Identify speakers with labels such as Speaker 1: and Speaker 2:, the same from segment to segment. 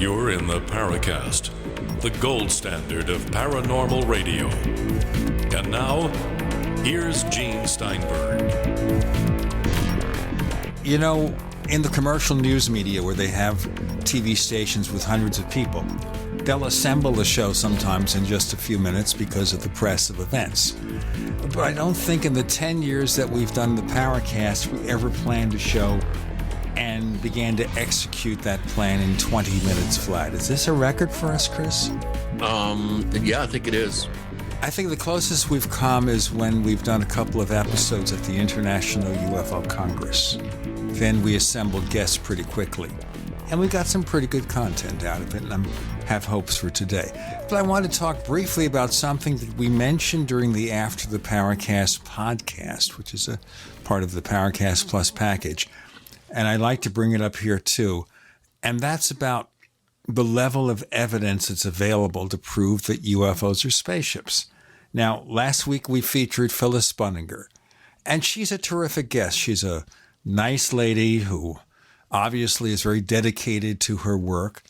Speaker 1: You're in the Paracast, the gold standard of paranormal radio. And now, here's Gene Steinberg.
Speaker 2: You know, in the commercial news media where they have TV stations with hundreds of people, they'll assemble a show sometimes in just a few minutes because of the press of events. But I don't think in the 10 years that we've done the Paracast we ever planned a show and began to execute that plan in 20 minutes flat. Is this a record for us, Chris?
Speaker 3: Yeah, I think it is.
Speaker 2: I think the closest we've come is when we've done a couple of episodes at the International UFO Congress. Then we assembled guests pretty quickly. And we got some pretty good content out of it, and I have hopes for today. But I want to talk briefly about something that we mentioned during the After the Paracast podcast, which is a part of the Paracast Plus package. And I'd like to bring it up here too. And that's about the level of evidence that's available to prove that UFOs are spaceships. Now, last week we featured Phyllis Bunninger, and she's a terrific guest. She's a nice lady who obviously is very dedicated to her work,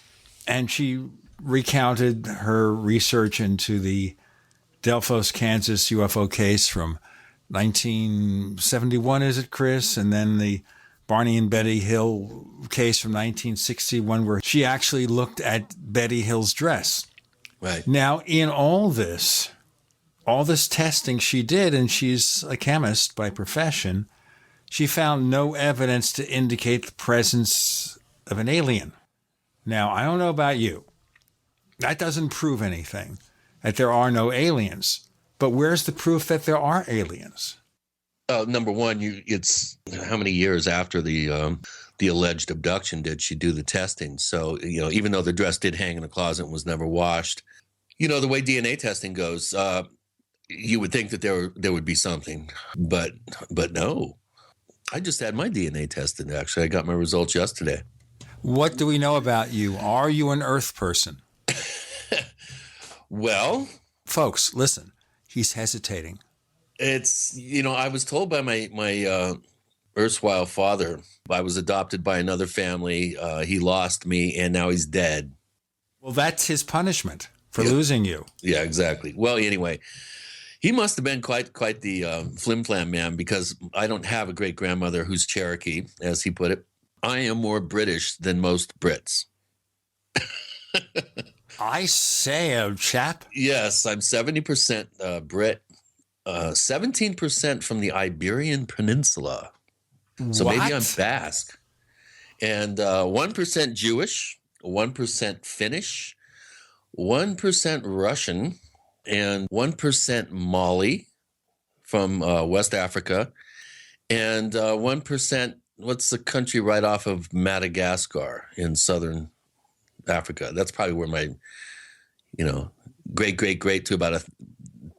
Speaker 2: and she recounted her research into the Delphos, Kansas UFO case from 1971, is it, Chris? And then the Barney and Betty Hill case from 1961, where she actually looked at Betty Hill's dress.
Speaker 3: Right.
Speaker 2: Now, in all this testing she did, and she's a chemist by profession, she found no evidence to indicate the presence of an alien. Now, I don't know about you. That doesn't prove anything, that there are no aliens. But where's the proof that there are aliens?
Speaker 3: Number one, it's how many years after the alleged abduction did she do the testing? So, even though the dress did hang in a closet and was never washed, the way DNA testing goes, you would think that there would be something, but no. I just had my DNA tested, actually. I got my results yesterday.
Speaker 2: What do we know about you? Are you an Earth person?
Speaker 3: Well,
Speaker 2: folks, listen, he's hesitating.
Speaker 3: It's, I was told by my erstwhile father, I was adopted by another family. He lost me, and now he's dead.
Speaker 2: Well, that's his punishment for losing you.
Speaker 3: Yeah, exactly. Well, anyway, he must have been quite the flim-flam man, because I don't have a great-grandmother who's Cherokee, as he put it. I am more British than most Brits.
Speaker 2: I say, chap.
Speaker 3: Yes, I'm 70% Brit. 17% from the Iberian Peninsula. So
Speaker 2: what?
Speaker 3: Maybe I'm Basque. And 1% Jewish, 1% Finnish, 1% Russian, and 1% Mali from West Africa, and 1%, what's the country right off of Madagascar in southern Africa? That's probably where my, great to about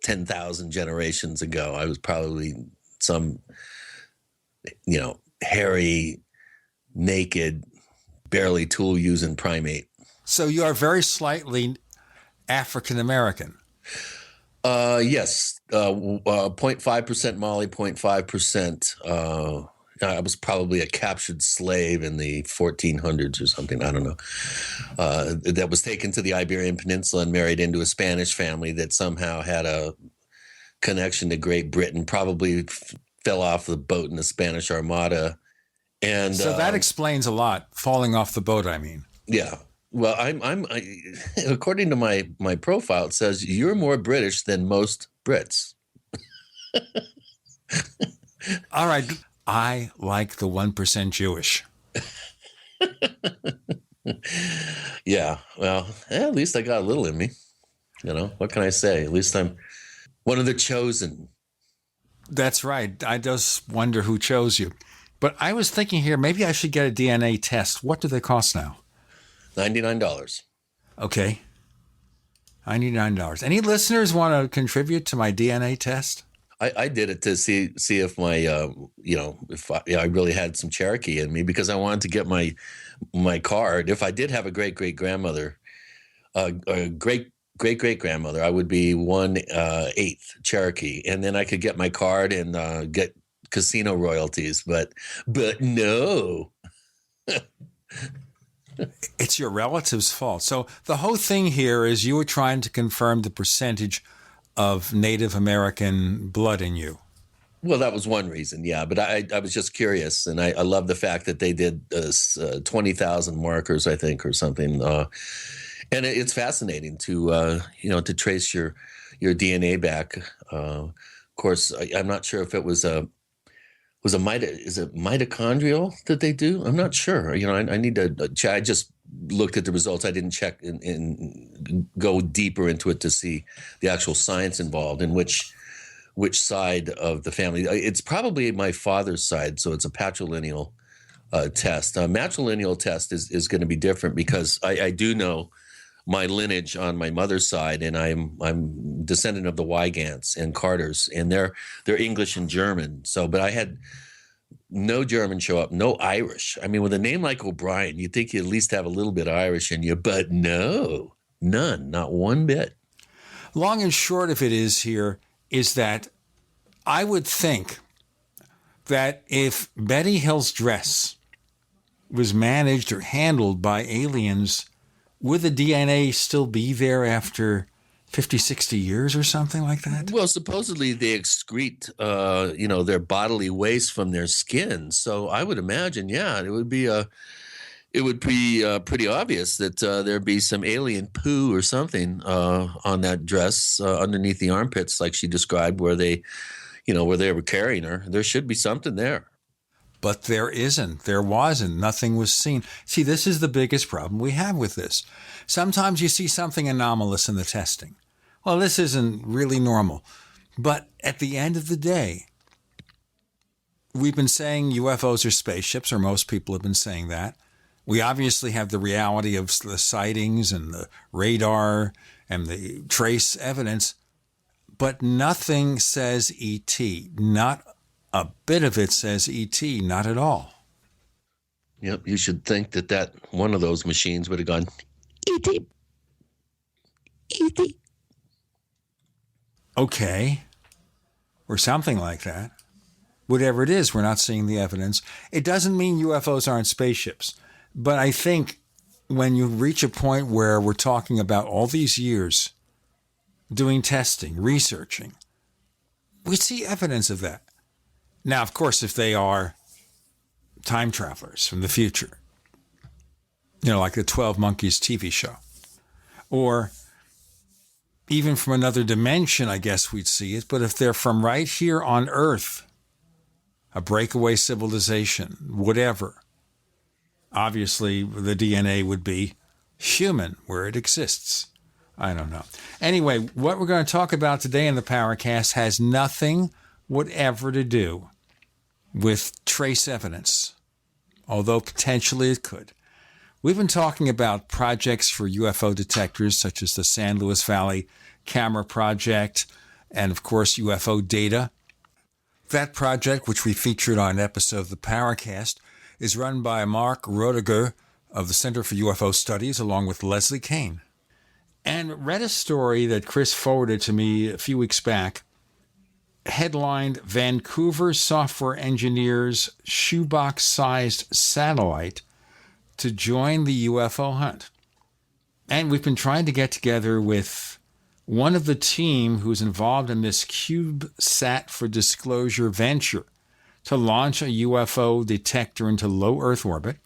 Speaker 3: 10,000 generations ago. I was probably some, hairy, naked, barely tool-using primate.
Speaker 2: So you are very slightly African-American.
Speaker 3: Yes. 0.5% Mali, 0.5%. I was probably a captured slave in the 1400s or something. I don't know. That was taken to the Iberian Peninsula and married into a Spanish family that somehow had a connection to Great Britain, probably fell off the boat in the Spanish Armada. And
Speaker 2: so that explains a lot, falling off the boat, I mean.
Speaker 3: Yeah. Well, according to my profile, it says you're more British than most Brits.
Speaker 2: All right. I like the 1% Jewish.
Speaker 3: Yeah. Well, at least I got a little in me. What can I say? At least I'm one of the chosen.
Speaker 2: That's right. I just wonder who chose you. But I was thinking here, maybe I should get a DNA test. What do they cost now?
Speaker 3: $99. Okay.
Speaker 2: $99. Any listeners want to contribute to my DNA test?
Speaker 3: I did it to see if my if I really had some Cherokee in me, because I wanted to get my card. If I did have a great grandmother, a great grandmother, I would be 1/8 Cherokee, and then I could get my card and get casino royalties. But no.
Speaker 2: It's your relative's fault. So the whole thing here is you were trying to confirm the percentage of Native American blood in you.
Speaker 3: Well, that was one reason, yeah. But I was just curious, and I love the fact that they did 20,000 markers, I think, or something. And it's fascinating to to trace your DNA back. Of course, I'm not sure if it was is it mitochondrial that they do? I'm not sure. I need to check. I just looked at the results. I didn't check and go deeper into it to see the actual science involved and which side of the family. It's probably my father's side, so it's a patrilineal test. A matrilineal test is going to be different because I do know my lineage on my mother's side, and I'm descendant of the Wygants and Carters, and they're English and German. So, but I had no German show up, no Irish. I mean, with a name like O'Brien, you'd think you at least have a little bit of Irish in you, but no, none, not one bit.
Speaker 2: Long and short of it is that I would think that if Betty Hill's dress was managed or handled by aliens, would the DNA still be there after 50, 60 years or something like that?
Speaker 3: Well, supposedly they excrete, their bodily waste from their skin. So I would imagine, yeah, it would be pretty obvious that there'd be some alien poo or something on that dress underneath the armpits, like she described, where they were carrying her. There should be something there.
Speaker 2: But there isn't. There wasn't. Nothing was seen. See, this is the biggest problem we have with this. Sometimes you see something anomalous in the testing. Well, this isn't really normal. But at the end of the day, we've been saying UFOs are spaceships, or most people have been saying that. We obviously have the reality of the sightings and the radar and the trace evidence, but nothing says ET. Not a bit of it says ET, not at all.
Speaker 3: Yep, you should think that one of those machines would have gone, ET, ET.
Speaker 2: Okay, or something like that. Whatever it is, we're not seeing the evidence. It doesn't mean UFOs aren't spaceships. But I think when you reach a point where we're talking about all these years doing testing, researching, we see evidence of that. Now, of course, if they are time travelers from the future, like the 12 Monkeys TV show, or even from another dimension, I guess we'd see it. But if they're from right here on Earth, a breakaway civilization, whatever, obviously the DNA would be human where it exists. I don't know. Anyway, what we're going to talk about today in the Paracast has nothing whatever to do with trace evidence, although potentially it could. We've been talking about projects for UFO detectors, such as the San Luis Valley Camera Project, and of course UFO data. That project, which we featured on an episode of the Paracast, is run by Mark Roediger of the Center for UFO Studies, along with Leslie Kane. And read a story that Chris forwarded to me a few weeks back, headlined Vancouver Software Engineers Shoebox-Sized Satellite to Join the UFO Hunt. And we've been trying to get together with one of the team who's involved in this CubeSat for Disclosure venture to launch a UFO detector into low Earth orbit.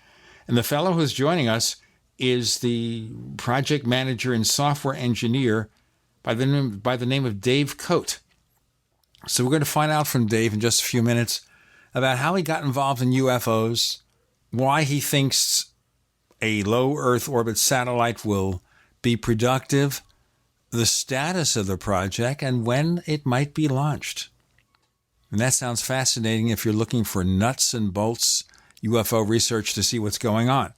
Speaker 2: And the fellow who's joining us is the project manager and software engineer by the name of Dave Cote. So we're going to find out from Dave in just a few minutes about how he got involved in UFOs, why he thinks a low Earth orbit satellite will be productive, the status of the project, and when it might be launched. And that sounds fascinating if you're looking for nuts and bolts UFO research to see what's going on.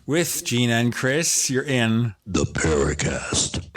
Speaker 2: With Gina and Chris, you're in
Speaker 3: the Paracast.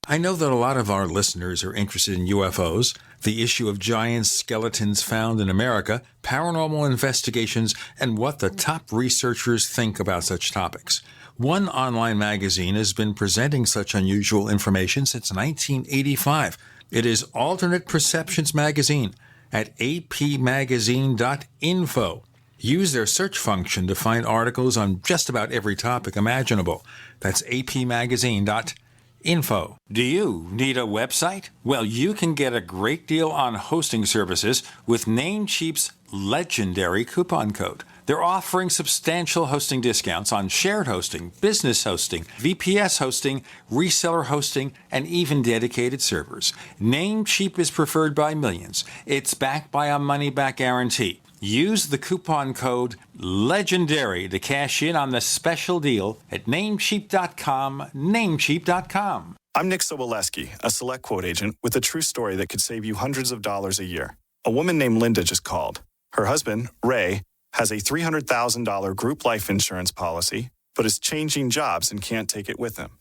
Speaker 2: I know that a lot of our listeners are interested in UFOs, the issue of giant skeletons found in America, paranormal investigations, and what the top researchers think about such topics. One online magazine has been presenting such unusual information since 1985. It is Alternate Perceptions Magazine at apmagazine.info. Use their search function to find articles on just about every topic imaginable. That's apmagazine.info. Do you need a website? Well, you can get a great deal on hosting services with Namecheap's legendary coupon code. They're offering substantial hosting discounts on shared hosting, business hosting, VPS hosting, reseller hosting, and even dedicated servers. Namecheap is preferred by millions. It's backed by a money-back guarantee. Use the coupon code LEGENDARY to cash in on the special deal at Namecheap.com, Namecheap.com.
Speaker 4: I'm Nick Soboleski, a Select Quote agent with a true story that could save you hundreds of dollars a year. A woman named Linda just called. Her husband, Ray, has a $300,000 group life insurance policy, but is changing jobs and can't take it with him.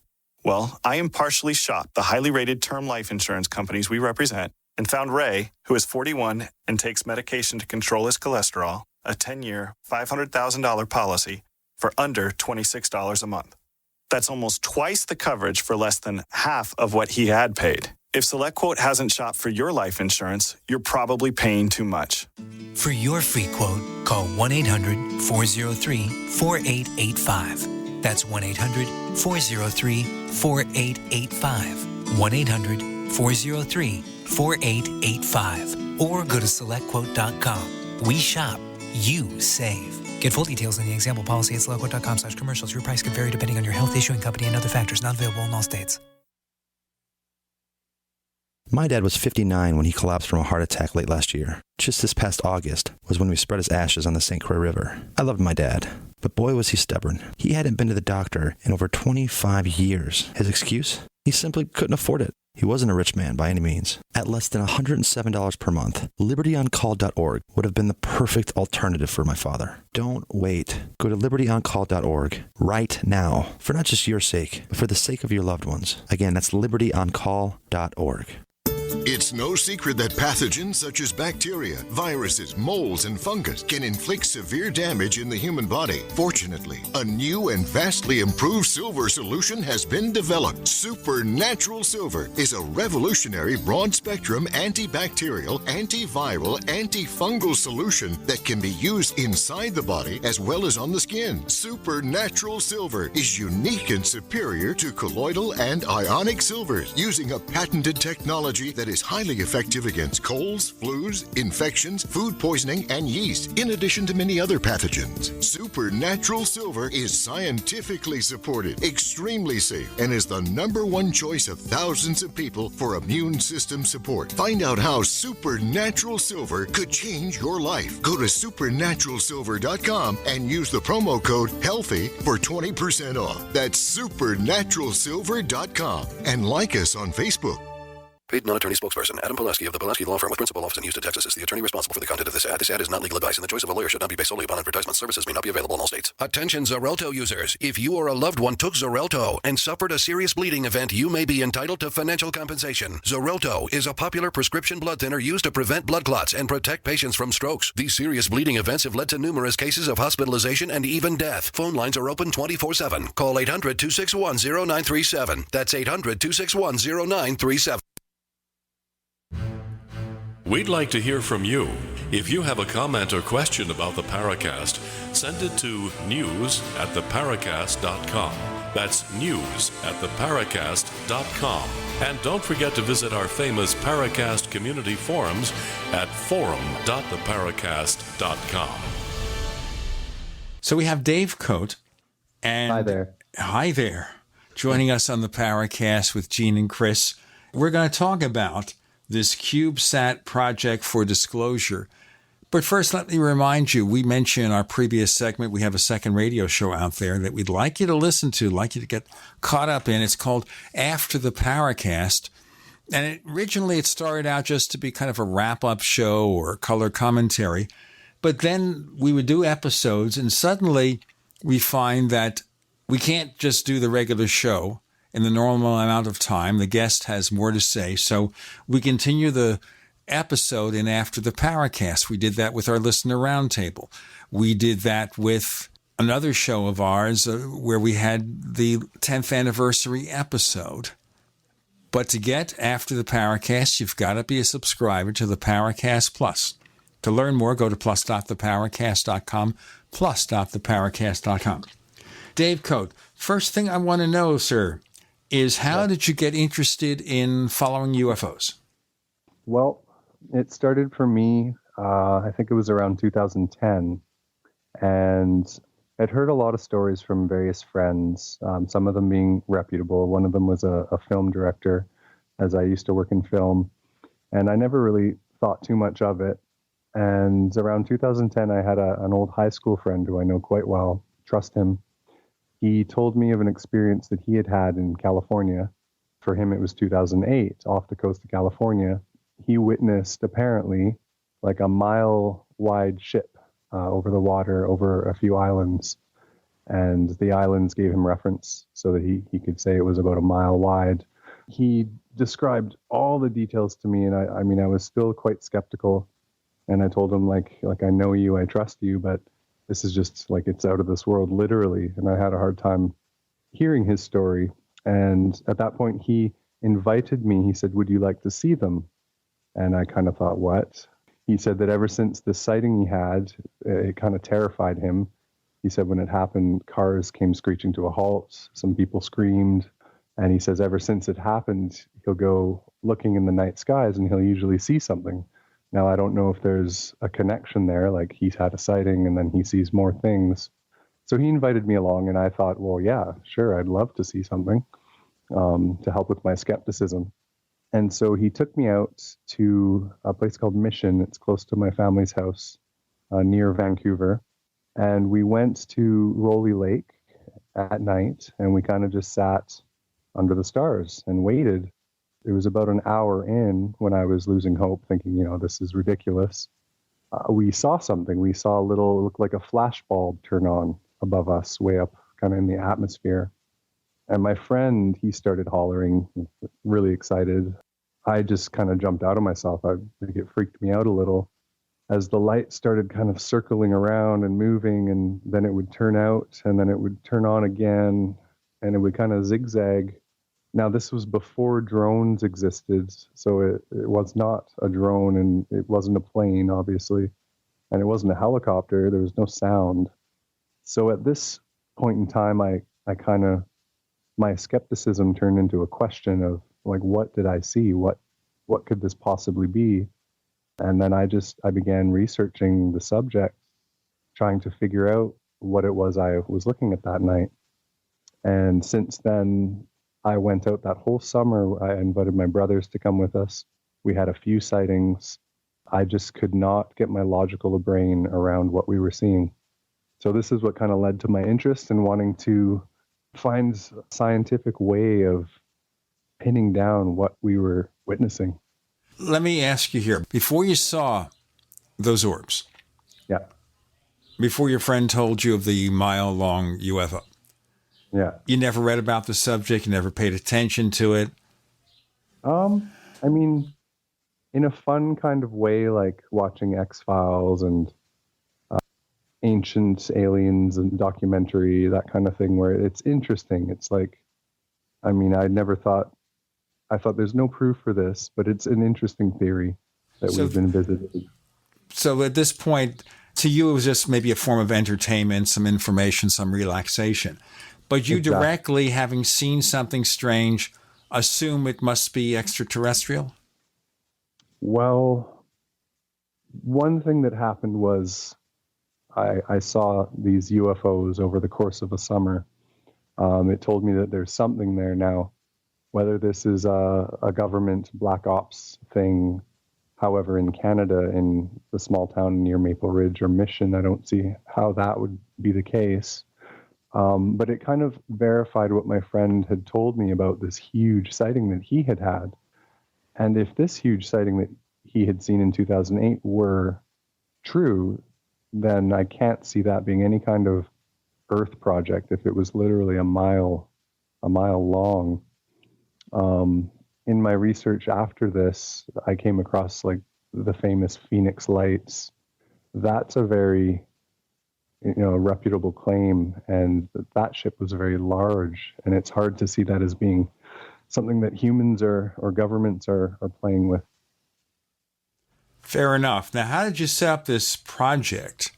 Speaker 4: Well, I impartially shopped the highly rated term life insurance companies we represent and found Ray, who is 41 and takes medication to control his cholesterol, a 10-year, $500,000 policy for under $26 a month. That's almost twice the coverage for less than half of what he had paid. If SelectQuote hasn't shopped for your life insurance, you're probably paying too much.
Speaker 5: For your free quote, call 1-800-403-4885. That's 1-800-403-4885. 1-800-403-4885. Or go to SelectQuote.com. We shop, you save. Get full details in the example policy at SelectQuote.com/commercials. Your price could vary depending on your health, issuing company, and other factors. Not available in all states.
Speaker 6: My dad was 59 when he collapsed from a heart attack late last year. Just this past August was when we spread his ashes on the St. Croix River. I loved my dad, but boy was he stubborn. He hadn't been to the doctor in over 25 years. His excuse? He simply couldn't afford it. He wasn't a rich man by any means. At less than $107 per month, LibertyOnCall.org would have been the perfect alternative for my father. Don't wait. Go to LibertyOnCall.org right now, for not just your sake, but for the sake of your loved ones. Again, that's LibertyOnCall.org.
Speaker 7: It's no secret that pathogens such as bacteria, viruses, molds, and fungus can inflict severe damage in the human body. Fortunately, a new and vastly improved silver solution has been developed. Supernatural Silver is a revolutionary broad-spectrum antibacterial, antiviral, antifungal solution that can be used inside the body as well as on the skin. Supernatural Silver is unique and superior to colloidal and ionic silvers, using a patented technology that is highly effective against colds, flus, infections, food poisoning, and yeast, in addition to many other pathogens. Supernatural Silver is scientifically supported, extremely safe, and is the #1 choice of thousands of people for immune system support. Find out how Supernatural Silver could change your life. Go to supernaturalsilver.com and use the promo code HEALTHY for 20% off. That's supernaturalsilver.com. And like us on Facebook.
Speaker 8: Paid non-attorney spokesperson Adam Pulaski of the Pulaski Law Firm with principal office in Houston, Texas is the attorney responsible for the content of this ad. This ad is not legal advice, and the choice of a lawyer should not be based solely upon advertisement. Services may not be available in all states. Attention Xarelto users. If you or a loved one took Xarelto and suffered a serious bleeding event, you may be entitled to financial compensation. Xarelto is a popular prescription blood thinner used to prevent blood clots and protect patients from strokes. These serious bleeding events have led to numerous cases of hospitalization and even death. Phone lines are open 24/7. Call 800-261-0937. That's 800-261-0937.
Speaker 1: We'd like to hear from you. If you have a comment or question about the Paracast, send it to news@theparacast.com. That's news@theparacast.com. And don't forget to visit our famous Paracast community forums at forum.theparacast.com.
Speaker 2: So we have Dave Cote. And
Speaker 9: Hi there.
Speaker 2: Hi there. Joining us on the Paracast with Gene and Chris. We're going to talk about this CubeSat project for disclosure. But first, let me remind you, we mentioned in our previous segment, we have a second radio show out there that we'd like you to listen to, like you to get caught up in. It's called After the Paracast. And originally it started out just to be kind of a wrap-up show or color commentary. But then we would do episodes, and suddenly we find that we can't just do the regular show in the normal amount of time. The guest has more to say. So we continue the episode in After the Paracast. We did that with our listener roundtable. We did that with another show of ours where we had the 10th anniversary episode. But to get After the Paracast, you've got to be a subscriber to the Paracast Plus. To learn more, go to plus.theparacast.com, plus.theparacast.com. Dave Cote, first thing I want to know, sir, is how did you get interested in following UFOs?
Speaker 9: Well, it started for me, I think it was around 2010, and I'd heard a lot of stories from various friends, some of them being reputable. One of them was a film director, as I used to work in film, and I never really thought too much of it. And around 2010, I had an old high school friend who I know quite well, trust him. He told me of an experience that he had had in California. For him, it was 2008, off the coast of California. He witnessed, apparently, like a mile-wide ship over the water, over a few islands. And the islands gave him reference so that he could say it was about a mile wide. He described all the details to me, and I mean, I was still quite skeptical. And I told him, like, I know you, I trust you, but this is just, like, it's out of this world, literally. And I had a hard time hearing his story. And at that point, he invited me. He said, would you like to see them? And I kind of thought, what? He said that ever since the sighting he had, it kind of terrified him. He said when it happened, cars came screeching to a halt. Some people screamed. And he says ever since it happened, he'll go looking in the night skies and he'll usually see something. Now, I don't know if there's a connection there, like he's had a sighting and then he sees more things. So he invited me along and I thought, well, yeah, sure, I'd love to see something to help with my skepticism. And so he took me out to a place called Mission. It's close to my family's house near Vancouver. And we went to Roley Lake at night and we kind of just sat under the stars and waited. It was about an hour in when I was losing hope, thinking, this is ridiculous. We saw something. We saw it looked like a flash bulb turn on above us, way up kind of in the atmosphere. And my friend, he started hollering, really excited. I just kind of jumped out of myself. It freaked me out a little. As the light started kind of circling around and moving, and then it would turn out, and then it would turn on again, and it would kind of zigzag. Now, this was before drones existed, so it was not a drone, and it wasn't a plane, obviously, and it wasn't a helicopter. There was no sound. So at this point in time, my skepticism turned into a question of, like, what did I see? What could this possibly be? And then I began researching the subject, trying to figure out what it was I was looking at that night. And since then, I went out that whole summer. I invited my brothers to come with us. We had a few sightings. I just could not get my logical brain around what we were seeing. So this is what kind of led to my interest in wanting to find a scientific way of pinning down what we were witnessing.
Speaker 2: Let me ask you here, before you saw those orbs, before your friend told you of the mile-long UFO, you never read about the subject, you never paid attention to it?
Speaker 9: I mean, in a fun kind of way, like watching X-Files and Ancient Aliens and documentary, that kind of thing, where it's interesting. It's like, I mean, I thought there's no proof for this, but it's an interesting theory that we've been visited.
Speaker 2: So at this point, to you, it was just maybe a form of entertainment, some information, some relaxation. But you directly, having seen something strange, assume it must be extraterrestrial?
Speaker 9: Well, one thing that happened was I saw these UFOs over the course of a summer. It told me that there's something there now. Whether this is a government black ops thing, however, in Canada, in the small town near Maple Ridge or Mission, I don't see how that would be the case. But it kind of verified what my friend had told me about this huge sighting that he had had. And if this huge sighting that he had seen in 2008 were true, then I can't see that being any kind of Earth project if it was literally a mile long. In my research after this, I came across like the famous Phoenix Lights. That's a very, reputable claim, and that ship was very large, and it's hard to see that as being something that humans or governments are playing with.
Speaker 2: Fair enough. Now, how did you set up this project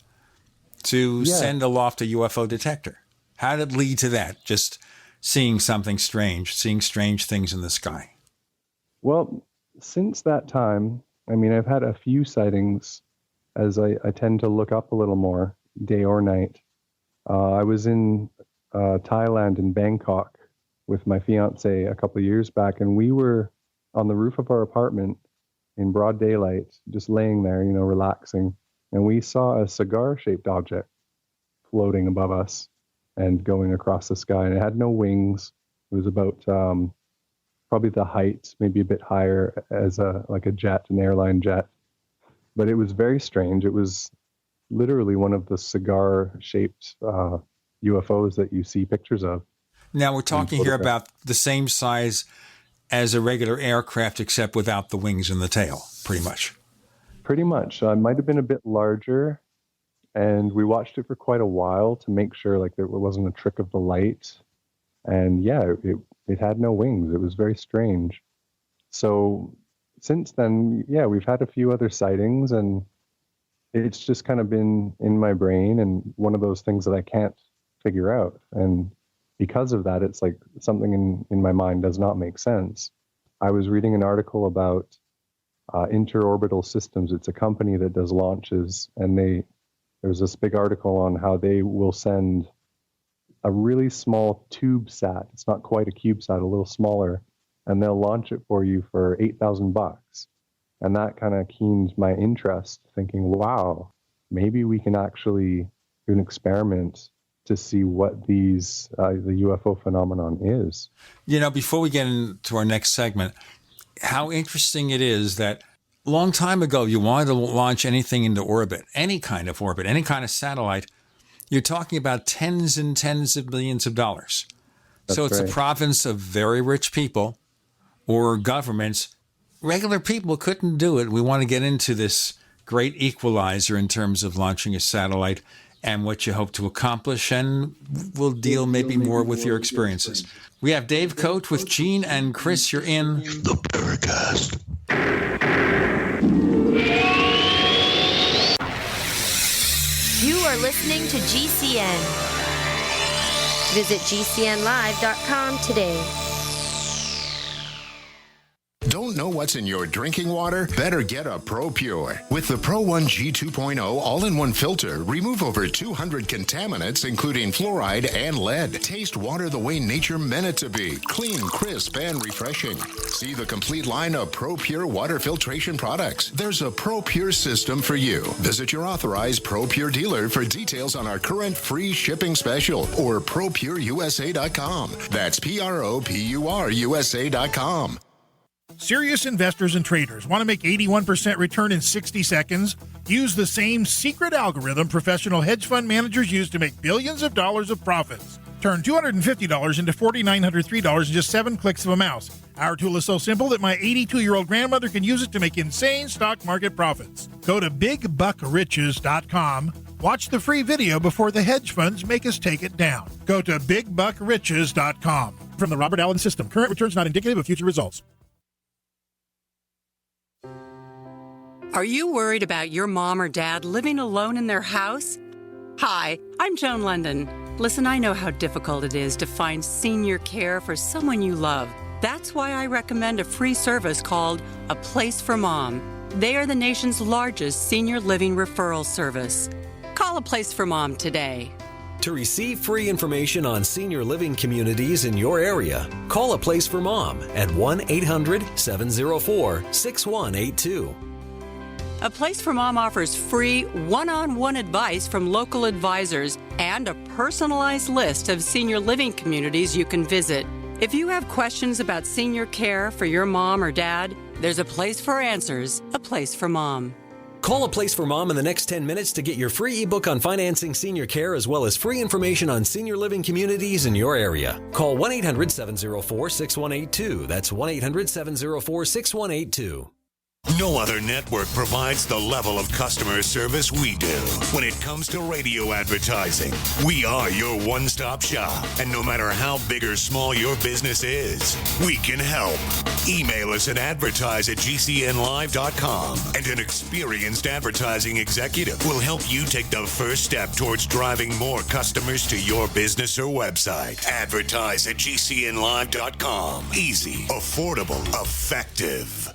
Speaker 2: to send aloft a UFO detector? How did it lead to that? Just seeing something strange, seeing strange things in the sky.
Speaker 9: Well, since that time, I mean, I've had a few sightings as I tend to look up a little more, day or night. I was in Thailand, in Bangkok, with my fiance a couple of years back, and we were on the roof of our apartment in broad daylight, just laying there, relaxing. And we saw a cigar-shaped object floating above us and going across the sky. And it had no wings. It was about probably the height, maybe a bit higher as like a jet, an airline jet. But it was very strange. It was literally one of the cigar-shaped UFOs that you see pictures of.
Speaker 2: Now, we're talking here about the same size as a regular aircraft, except without the wings and the tail, pretty much.
Speaker 9: Pretty much. It might have been a bit larger, and we watched it for quite a while to make sure like there wasn't a trick of the light. And yeah, it had no wings. It was very strange. So since then, yeah, we've had a few other sightings, and it's just kind of been in my brain and one of those things that I can't figure out. And because of that, it's like something in my mind does not make sense. I was reading an article about Interorbital Systems. It's a company that does launches, and there's this big article on how they will send a really small tube sat. It's not quite a CubeSat, a little smaller, and they'll launch it for you for $8,000. And that kind of keened my interest, thinking, wow, maybe we can actually do an experiment to see what the UFO phenomenon is.
Speaker 2: Before we get into our next segment, how interesting it is that a long time ago, you wanted to launch anything into orbit, any kind of orbit, any kind of satellite. You're talking about tens and tens of millions of dollars. So it's a province of very rich people or governments. Regular people couldn't do it. We want to get into this great equalizer in terms of launching a satellite and what you hope to accomplish, and we'll deal maybe more with your experiences. We have Dave Cote with Gene and Chris. You're in
Speaker 7: The Paracast.
Speaker 10: You are listening to GCN. Visit GCNlive.com today.
Speaker 7: Don't know what's in your drinking water? Better get a ProPure. With the Pro 1 G2.0 all-in-one filter, remove over 200 contaminants, including fluoride and lead. Taste water the way nature meant it to be. Clean, crisp, and refreshing. See the complete line of ProPure water filtration products. There's a ProPure system for you. Visit your authorized ProPure dealer for details on our current free shipping special or ProPureUSA.com. That's ProPureUSA.com.
Speaker 11: Serious investors and traders want to make 81% return in 60 seconds? Use the same secret algorithm professional hedge fund managers use to make billions of dollars of profits. Turn $250 into $4,903 in just 7 clicks of a mouse. Our tool is so simple that my 82-year-old grandmother can use it to make insane stock market profits. Go to BigBuckRiches.com. Watch the free video before the hedge funds make us take it down. Go to BigBuckRiches.com. From the Robert Allen System, current returns not indicative of future results.
Speaker 12: Are you worried about your mom or dad living alone in their house? Hi, I'm Joan London. Listen, I know how difficult it is to find senior care for someone you love. That's why I recommend a free service called A Place for Mom. They are the nation's largest senior living referral service. Call A Place for Mom today.
Speaker 13: To receive free information on senior living communities in your area, call A Place for Mom at 1-800-704-6182.
Speaker 12: A Place for Mom offers free one-on-one advice from local advisors and a personalized list of senior living communities you can visit. If you have questions about senior care for your mom or dad, there's a place for answers, A Place for Mom.
Speaker 13: Call A Place for Mom in the next 10 minutes to get your free ebook on financing senior care as well as free information on senior living communities in your area. Call 1-800-704-6182. That's 1-800-704-6182.
Speaker 14: No other network provides the level of customer service we do. When it comes to radio advertising, we are your one-stop shop. And no matter how big or small your business is, we can help. Email us at advertise@gcnlive.com, and an experienced advertising executive will help you take the first step towards driving more customers to your business or website. Advertise@gcnlive.com. Easy, affordable, effective.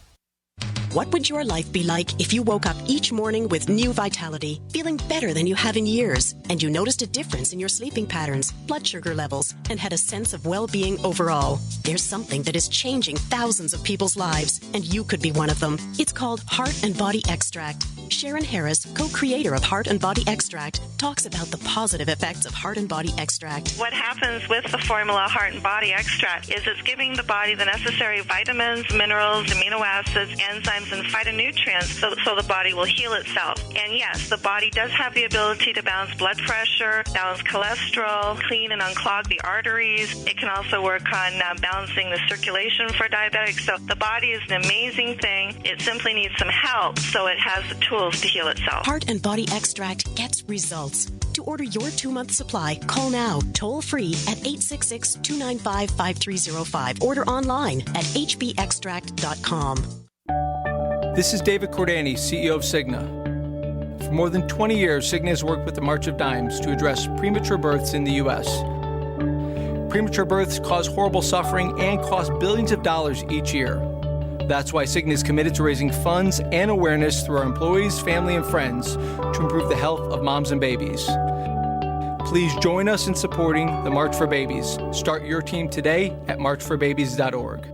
Speaker 15: What would your life be like if you woke up each morning with new vitality, feeling better than you have in years, and you noticed a difference in your sleeping patterns, blood sugar levels, and had a sense of well-being overall? There's something that is changing thousands of people's lives, and you could be one of them. It's called Heart and Body Extract. Sharon Harris, co-creator of Heart and Body Extract, talks about the positive effects of Heart and Body Extract.
Speaker 16: What happens with the formula Heart and Body Extract is it's giving the body the necessary vitamins, minerals, amino acids, enzymes, and phytonutrients so the body will heal itself. And yes, the body does have the ability to balance blood pressure, balance cholesterol, clean and unclog the arteries. It can also work on balancing the circulation for diabetics. So the body is an amazing thing. It simply needs some help so it has the tools to heal itself.
Speaker 15: Heart and Body Extract gets results. To order your 2-month supply, call now, toll free at 866-295-5305. Order online at hbextract.com.
Speaker 17: This is David Cordani, CEO of Cigna. For more than 20 years, Cigna has worked with the March of Dimes to address premature births in the U.S. Premature births cause horrible suffering and cost billions of dollars each year. That's why Cigna is committed to raising funds and awareness through our employees, family, and friends to improve the health of moms and babies. Please join us in supporting the March for Babies. Start your team today at marchforbabies.org.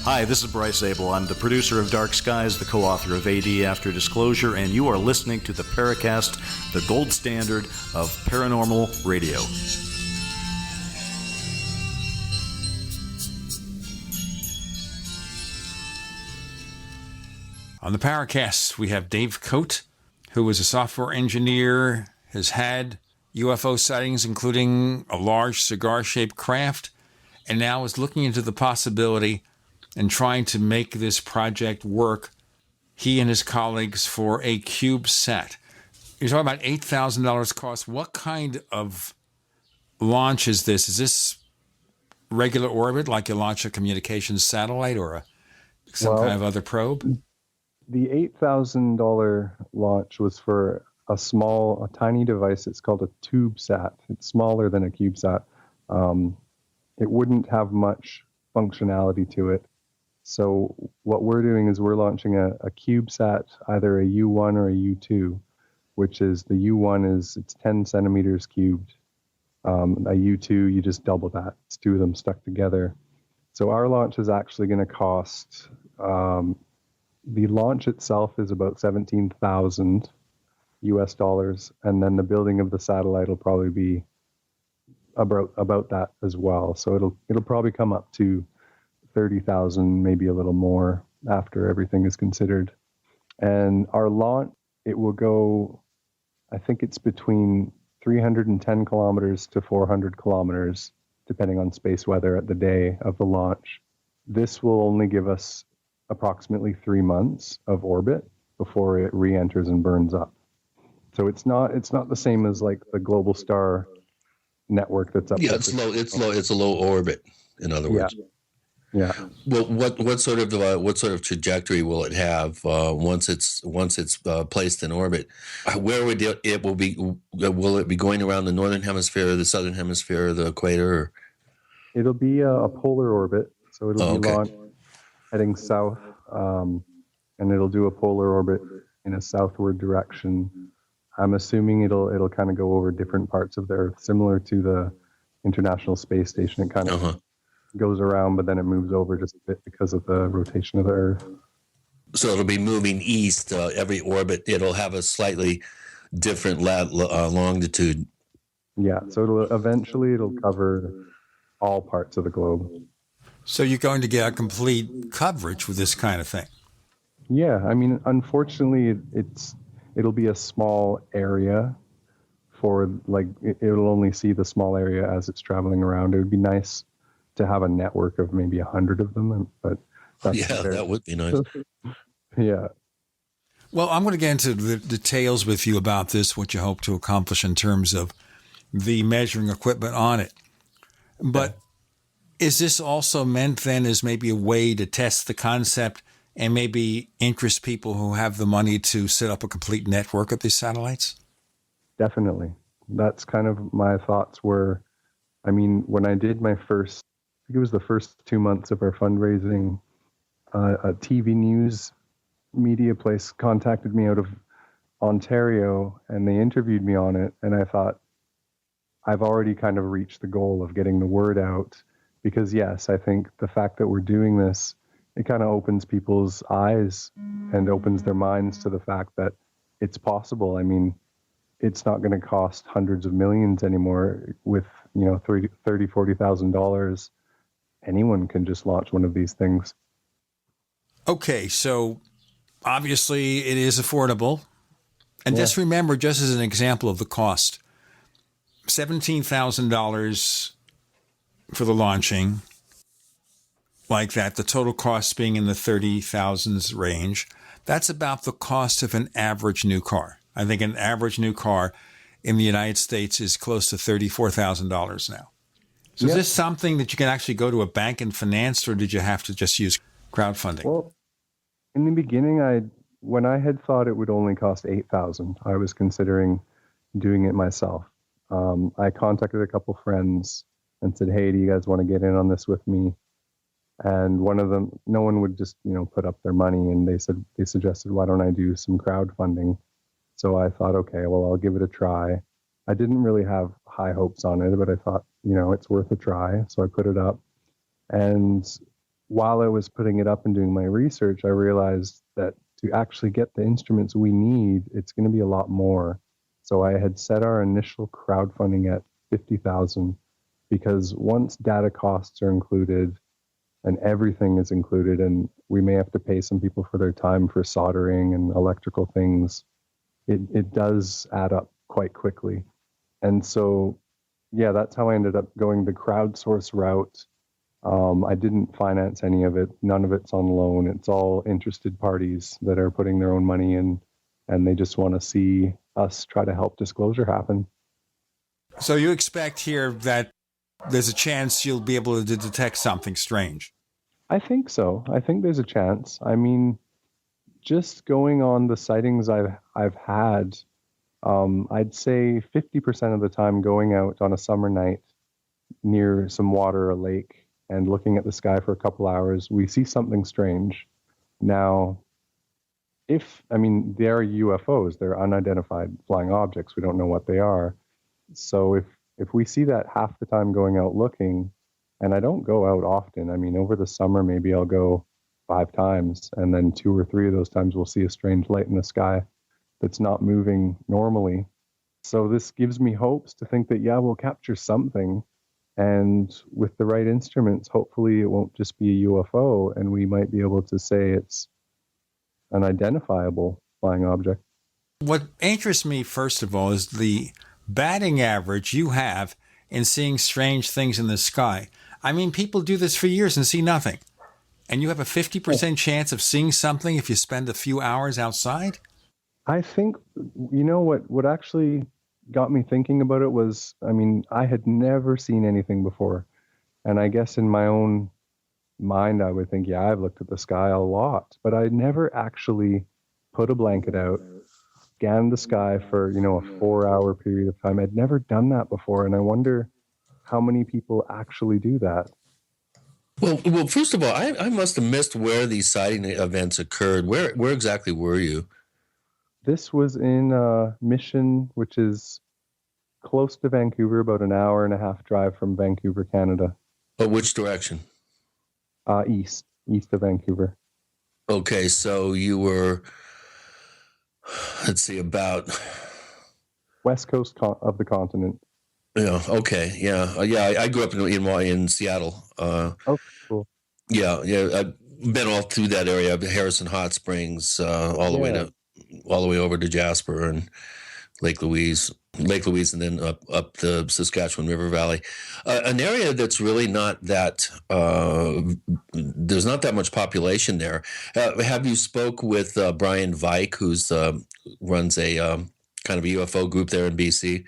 Speaker 18: Hi, this is Bryce Abel. I'm the producer of Dark Skies, the co-author of AD After Disclosure, and you are listening to the Paracast, the gold standard of paranormal radio.
Speaker 2: On the Paracast, we have Dave Cote, who is a software engineer, has had UFO sightings, including a large cigar-shaped craft, and now is looking into the possibility and trying to make this project work, he and his colleagues, for a CubeSat. You're talking about $8,000 cost. What kind of launch is this? Is this regular orbit, like you launch a communications satellite or some kind of other probe?
Speaker 9: The $8,000 launch was for a tiny device. It's called a TubeSat. It's smaller than a CubeSat. It wouldn't have much functionality to it. So what we're doing is we're launching a CubeSat, either a U1 or a U2, which is the U1 it's 10 centimeters cubed. A U2, you just double that. It's 2 of them stuck together. So our launch is actually going to cost, the launch itself is about $17,000 US, and then the building of the satellite will probably be about that as well. So it'll probably come up to $30,000, maybe a little more after everything is considered. And our launch, it will go, I think it's between 310 kilometers to 400 kilometers, depending on space weather at the day of the launch. This will only give us approximately 3 months of orbit before it re-enters and burns up. So it's not the same as like the Global Star network that's up.
Speaker 3: Yeah, it's low. It's a low orbit. In other words.
Speaker 9: Yeah.
Speaker 3: Well, what sort of trajectory will it have once it's placed in orbit? Where would it will be? Will it be going around the northern hemisphere, the southern hemisphere, the equator? Or?
Speaker 9: It'll be a polar orbit, so it'll be launched heading south, and it'll do a polar orbit in a southward direction. I'm assuming it'll kind of go over different parts of the Earth, similar to the International Space Station. It kind of goes around, but then it moves over just a bit because of the rotation of the Earth.
Speaker 3: So it'll be moving east every orbit. It'll have a slightly different longitude.
Speaker 9: Yeah, so it'll cover all parts of the globe.
Speaker 2: So you're going to get a complete coverage with this kind of thing.
Speaker 9: Yeah, I mean, unfortunately, it'll be a small area for like it'll only see the small area as it's traveling around. It would be nice to have a network of maybe 100 of them, but that's
Speaker 3: that would be nice.
Speaker 9: Yeah.
Speaker 2: Well, I'm going to get into the details with you about this, what you hope to accomplish in terms of the measuring equipment on it. But is this also meant then as maybe a way to test the concept and maybe interest people who have the money to set up a complete network of these satellites?
Speaker 9: Definitely. That's kind of my thoughts were, I mean, when I did my first, I think it was the first 2 months of our fundraising, a TV news media place contacted me out of Ontario and they interviewed me on it. And I thought, I've already kind of reached the goal of getting the word out because yes, I think the fact that we're doing this, it kind of opens people's eyes and opens their minds to the fact that it's possible. I mean, it's not going to cost hundreds of millions anymore with, $30,000-$40,000. Anyone can just launch one of these things.
Speaker 2: Okay, so obviously it is affordable. And just remember, just as an example of the cost, $17,000 for the launching, like that, the total cost being in the 30,000s range. That's about the cost of an average new car. I think an average new car in the United States is close to $34,000 now. So is this something that you can actually go to a bank and finance, or did you have to just use crowdfunding?
Speaker 9: Well, in the beginning, when I had thought it would only cost $8,000, I was considering doing it myself. I contacted a couple friends and said, hey, do you guys want to get in on this with me? And one of them, no one would just, put up their money. And they suggested, why don't I do some crowdfunding? So I thought, okay, well, I'll give it a try. I didn't really have high hopes on it, but I thought, it's worth a try. So I put it up. And while I was putting it up and doing my research, I realized that to actually get the instruments we need, it's going to be a lot more. So I had set our initial crowdfunding at $50,000 because once data costs are included and everything is included, and we may have to pay some people for their time for soldering and electrical things, it does add up quite quickly. And so, that's how I ended up going the crowdsource route. I didn't finance any of it. None of it's on loan. It's all interested parties that are putting their own money in, and they just want to see us try to help disclosure happen.
Speaker 2: So you expect here that there's a chance you'll be able to detect something strange?
Speaker 9: I think so. I think there's a chance. I mean, just going on the sightings I've had, I'd say 50% of the time going out on a summer night near some water or lake and looking at the sky for a couple hours, we see something strange. Now, they're UFOs, they're unidentified flying objects. We don't know what they are. So if we see that half the time going out looking, and I don't go out often, over the summer, maybe I'll go 5 times, and then 2 or 3 of those times we'll see a strange light in the sky that's not moving normally. So this gives me hopes to think that, we'll capture something. And with the right instruments, hopefully it won't just be a UFO, and we might be able to say it's an identifiable flying object.
Speaker 2: What interests me, first of all, is the batting average you have in seeing strange things in the sky. People do this for years and see nothing. And you have a 50% chance of seeing something if you spend a few hours outside?
Speaker 9: I think, what actually got me thinking about it was, I had never seen anything before. And I guess in my own mind, I would think, I've looked at the sky a lot, but I never actually put a blanket out, scanned the sky for, a 4-hour period of time. I'd never done that before. And I wonder how many people actually do that.
Speaker 3: Well, first of all, I must have missed where these sighting events occurred. Where exactly were you?
Speaker 9: This was in Mission, which is close to Vancouver, about an hour and a half drive from Vancouver, Canada.
Speaker 3: But which direction?
Speaker 9: East of Vancouver.
Speaker 3: Okay, so you were, about
Speaker 9: west coast of the continent.
Speaker 3: Yeah. Okay. Yeah. I grew up in Seattle.
Speaker 9: Cool.
Speaker 3: Yeah. I've been all through that area, Harrison Hot Springs, all the way over to Jasper and Lake Louise. Lake Louise and then up the Saskatchewan River Valley. An area that's really not that, there's not that much population there. Have you spoke with Brian Vike, who's runs a kind of a UFO group there in BC?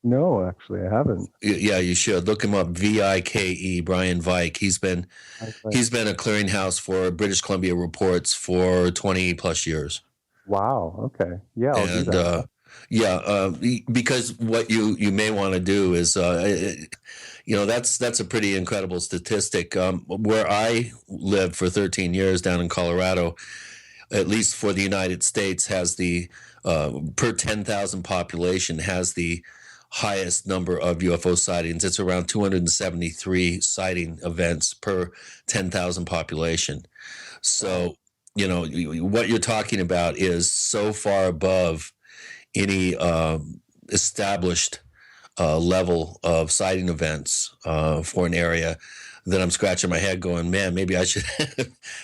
Speaker 9: No, actually, I haven't.
Speaker 3: Yeah, you should look him up. Vike, Brian Vike. He's been a clearinghouse for British Columbia reports for 20 plus years.
Speaker 9: Wow. Okay. Yeah, I'll do that.
Speaker 3: Because what you may want to do is, that's a pretty incredible statistic. Where I lived for 13 years down in Colorado, at least for the United States, has the per 10,000 population has the highest number of UFO sightings. It's around 273 sighting events per 10,000 population. So, what you're talking about is so far above any established level of sighting events for an area that I'm scratching my head going, man, maybe I should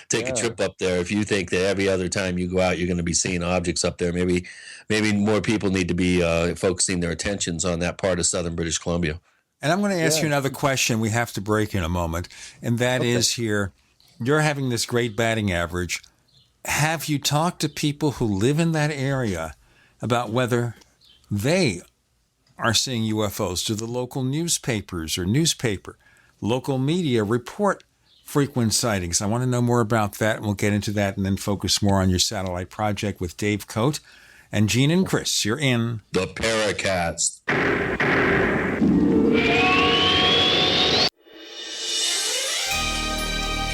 Speaker 3: take a trip up there. If you think that every other time you go out, you're going to be seeing objects up there, maybe more people need to be focusing their attentions on that part of southern British Columbia.
Speaker 2: And I'm going to ask you another question. We have to break in a moment. And that is here, you're having this great batting average. Have you talked to people who live in that area about whether they are seeing UFOs? Do the local newspapers or local media report frequent sightings? I want to know more about that, and we'll get into that and then focus more on your satellite project with Dave Cote. And Gene and Chris, you're in
Speaker 3: the Paracast.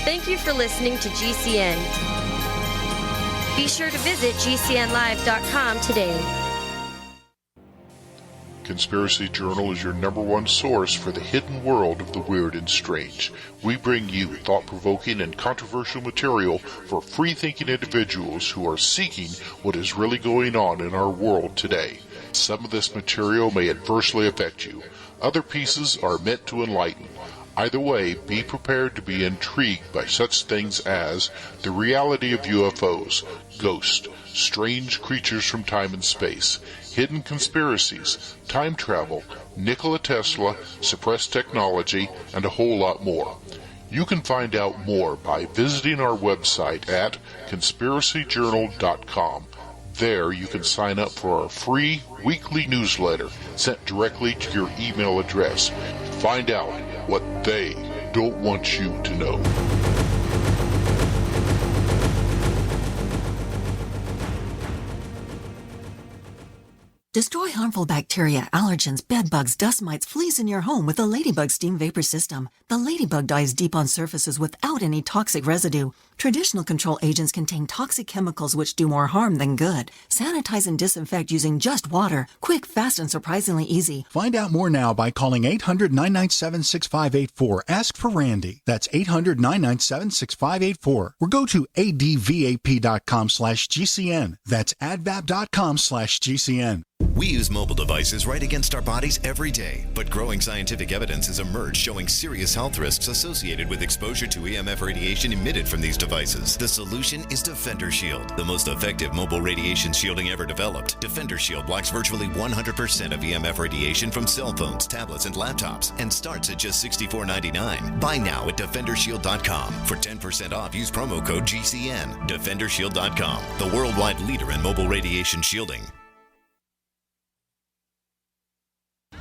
Speaker 10: Thank you for listening to GCN. Be sure to visit GCNlive.com today.
Speaker 19: Conspiracy Journal is your #1 source for the hidden world of the weird and strange. We bring you thought-provoking and controversial material for free-thinking individuals who are seeking what is really going on in our world today. Some of this material may adversely affect you. Other pieces are meant to enlighten. Either way, be prepared to be intrigued by such things as the reality of UFOs, ghosts, strange creatures from time and space, hidden conspiracies, time travel, Nikola Tesla, suppressed technology, and a whole lot more. You can find out more by visiting our website at conspiracyjournal.com. There you can sign up for our free weekly newsletter sent directly to your email address. Find out what they don't want you to know.
Speaker 20: Destroy harmful bacteria, allergens, bed bugs, dust mites, fleas in your home with the Ladybug Steam Vapor System. The Ladybug dives deep on surfaces without any toxic residue. Traditional control agents contain toxic chemicals which do more harm than good. Sanitize and disinfect using just water. Quick, fast, and surprisingly easy.
Speaker 21: Find out more now by calling 800-997-6584. Ask for Randy. That's 800-997-6584. Or go to advap.com/GCN. That's advap.com/GCN.
Speaker 22: We use mobile devices right against our bodies every day, but growing scientific evidence has emerged showing serious health risks associated with exposure to EMF radiation emitted from these devices. The solution is Defender Shield, the most effective mobile radiation shielding ever developed. Defender Shield blocks virtually 100% of EMF radiation from cell phones, tablets, and laptops, and starts at just $64.99. Buy now at DefenderShield.com. For 10% off, use promo code GCN. DefenderShield.com, the worldwide leader in mobile radiation shielding.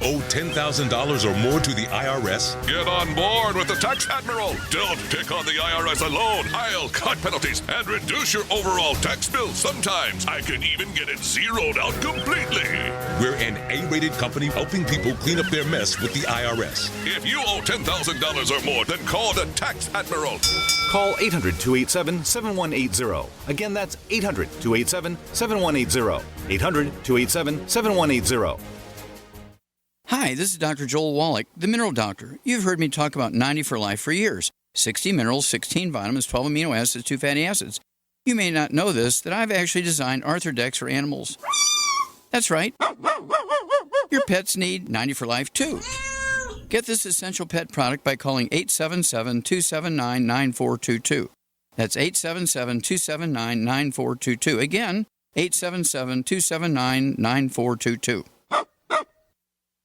Speaker 23: Owe $10,000 or more to the IRS?
Speaker 1: Get on board with the Tax Admiral. Don't pick on the IRS alone. I'll cut penalties and reduce your overall tax bill. Sometimes I can even get it zeroed out completely.
Speaker 23: We're an A-rated company helping people clean up their mess with the IRS.
Speaker 1: If you owe $10,000 or more, then call the Tax Admiral.
Speaker 24: Call 800-287-7180. Again, that's 800-287-7180. 800-287-7180.
Speaker 25: Hi, this is Dr. Joel Wallach, the Mineral Doctor. You've heard me talk about 90 for Life for years. 60 minerals, 16 vitamins, 12 amino acids, 2 fatty acids. You may not know this, that I've actually designed Arthrodex for animals. That's right. Your pets need 90 for Life too. Get this essential pet product by calling 877-279-9422. That's 877-279-9422. Again, 877-279-9422.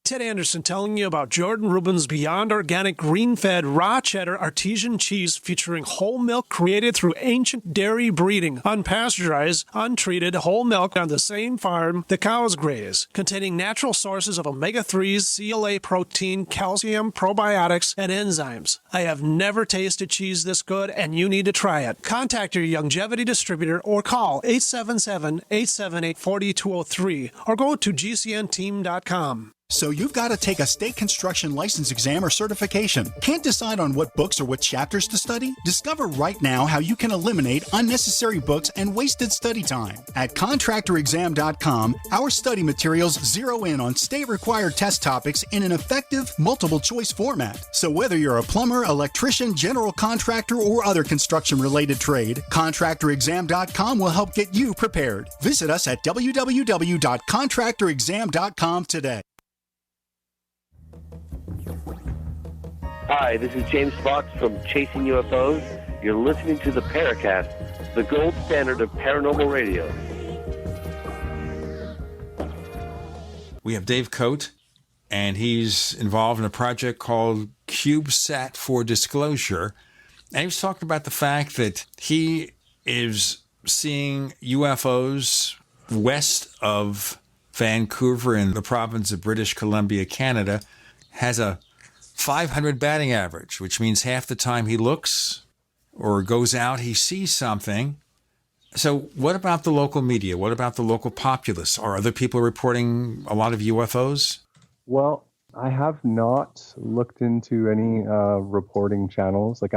Speaker 4: Ted Anderson telling you about Jordan Rubin's Beyond Organic Green-Fed Raw Cheddar Artesian Cheese featuring whole milk created through ancient dairy breeding, unpasteurized, untreated whole milk on the same farm the cows graze, containing natural sources of omega-3s, CLA protein, calcium, probiotics, and enzymes. I have never tasted cheese this good, and you need to try it. Contact your Longevity distributor or call 877-878-4203 or go to gcnteam.com.
Speaker 21: So you've got to take a state construction license exam or certification. Can't decide on what books or what chapters to study? Discover right now how you can eliminate unnecessary books and wasted study time. At contractorexam.com, our study materials zero in on state-required test topics in an effective, multiple-choice format. So whether you're a plumber, electrician, general contractor, or other construction-related trade, contractorexam.com will help get you prepared. Visit us at www.contractorexam.com today.
Speaker 5: Hi, this is James Fox from Chasing UFOs. You're listening to the Paracast, the gold standard of paranormal radio.
Speaker 2: We have Dave Cote, and he's involved in a project called CubeSat for Disclosure. And he was talking about the fact that he is seeing UFOs west of Vancouver in the province of British Columbia, Canada, has a 500 batting average, which means half the time he looks or goes out, he sees something. So what about the local media? What about the local populace? Are other people reporting a lot of UFOs?
Speaker 9: Well, I have not looked into any reporting channels. I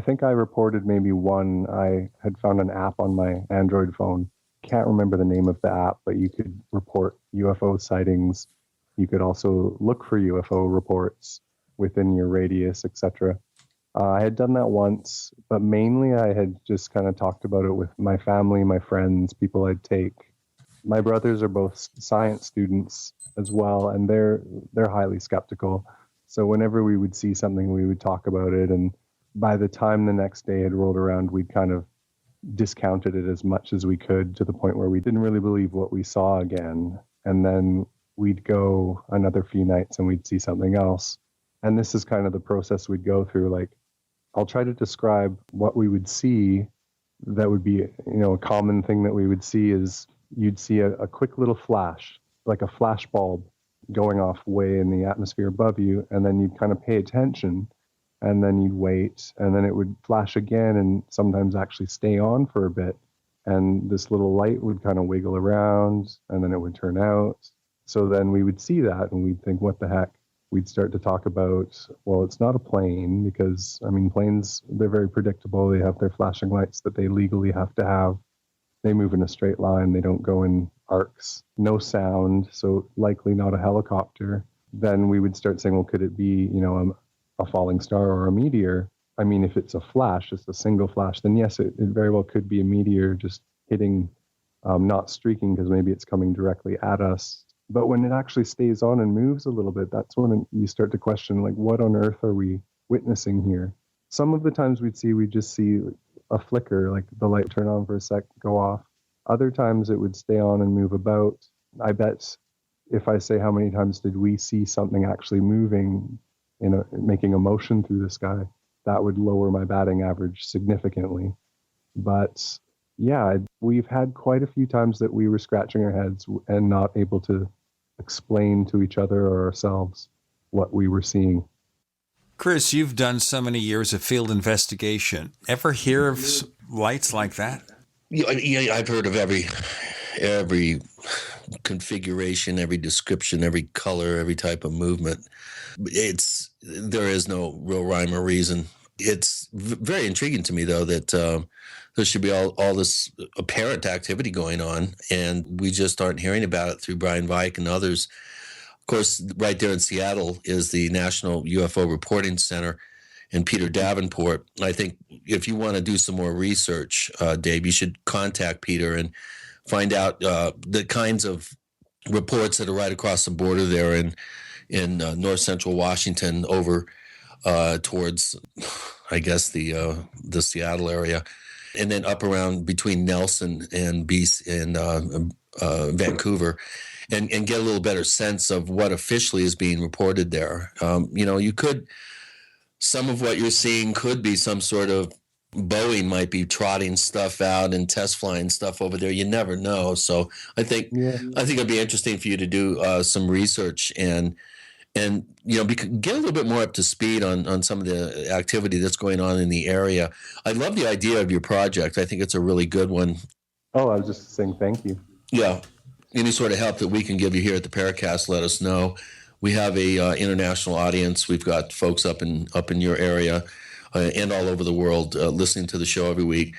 Speaker 9: think I reported maybe one. I had found an app on my Android phone. Can't remember the name of the app, but you could report UFO sightings. You could also look for UFO reports within your radius, etc. I had done that once, but mainly I had just kind of talked about it with my family, my friends, people I'd take. My brothers are both science students as well, and they're highly skeptical. So whenever we would see something, we would talk about it, and by the time the next day had rolled around, we'd kind of discounted it as much as we could to the point where we didn't really believe what we saw again. And then we'd go another few nights and we'd see something else. And this is kind of the process we'd go through. I'll try to describe what we would see. That would be, a common thing that we would see is you'd see a quick little flash, like a flash bulb going off way in the atmosphere above you. And then you'd kind of pay attention, and then you'd wait, and then it would flash again and sometimes actually stay on for a bit. And this little light would kind of wiggle around, and then it would turn out. So then we would see that and we'd think, what the heck? We'd start to talk about, well, it's not a plane because, planes, they're very predictable. They have their flashing lights that they legally have to have. They move in a straight line. They don't go in arcs. No sound, so likely not a helicopter. Then we would start saying, well, could it be, a falling star or a meteor? If it's a flash, just a single flash, then yes, it very well could be a meteor just hitting, not streaking because maybe it's coming directly at us. But when it actually stays on and moves a little bit, that's when you start to question, what on earth are we witnessing here? Some of the times we'd just see a flicker, like the light turn on for a sec, go off. Other times it would stay on and move about. I bet if I say how many times did we see something actually moving, making a motion through the sky, that would lower my batting average significantly. But yeah, we've had quite a few times that we were scratching our heads and not able to explain to each other or ourselves what we were seeing.
Speaker 2: Chris, you've done so many years of field investigation. Ever hear of lights like that?
Speaker 3: Yeah, I've heard of every configuration, every description, every color, every type of movement. There is no real rhyme or reason. It's very intriguing to me, though, that there should be all this apparent activity going on, and we just aren't hearing about it through Brian Vike and others. Of course, right there in Seattle is the National UFO Reporting Center and Peter Davenport. I think if you want to do some more research, Dave, you should contact Peter and find out the kinds of reports that are right across the border there in north central Washington over towards, I guess, the Seattle area, and then up around between Nelson and Vancouver. and get a little better sense of what officially is being reported there. Some of what you're seeing could be some sort of Boeing might be trotting stuff out and test flying stuff over there. You never know. So I think it'd be interesting for you to do some research and get a little bit more up to speed on some of the activity that's going on in the area. I love the idea of your project. I think it's a really good one.
Speaker 9: Oh, I was just saying thank you.
Speaker 3: Yeah. Any sort of help that we can give you here at the Paracast, let us know. We have a international audience. We've got folks up in your area and all over the world listening to the show every week.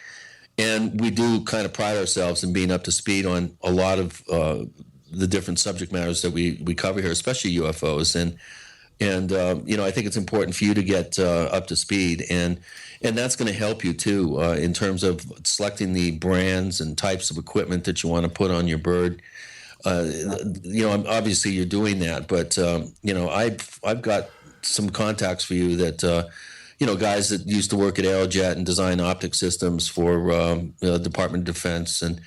Speaker 3: And we do kind of pride ourselves in being up to speed on a lot of the different subject matters that we cover here, especially UFOs. And I think it's important for you to get up to speed. And that's going to help you, too, in terms of selecting the brands and types of equipment that you want to put on your bird. Obviously you're doing that, but I've got some contacts for you that guys that used to work at Aerojet and design optic systems for Department of Defense and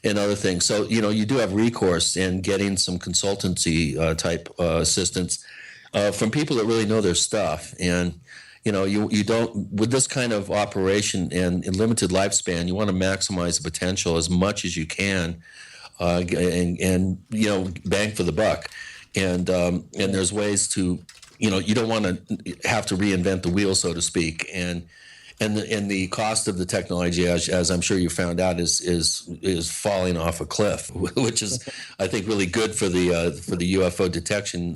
Speaker 3: other things. So you do have recourse in getting some consultancy type assistance from people that really know their stuff. And you don't, with this kind of operation and limited lifespan, you want to maximize the potential as much as you can. And bang for the buck, and there's ways to, you don't want to have to reinvent the wheel, so to speak, and the cost of the technology, as I'm sure you found out, is falling off a cliff, which is, I think, really good for the UFO detection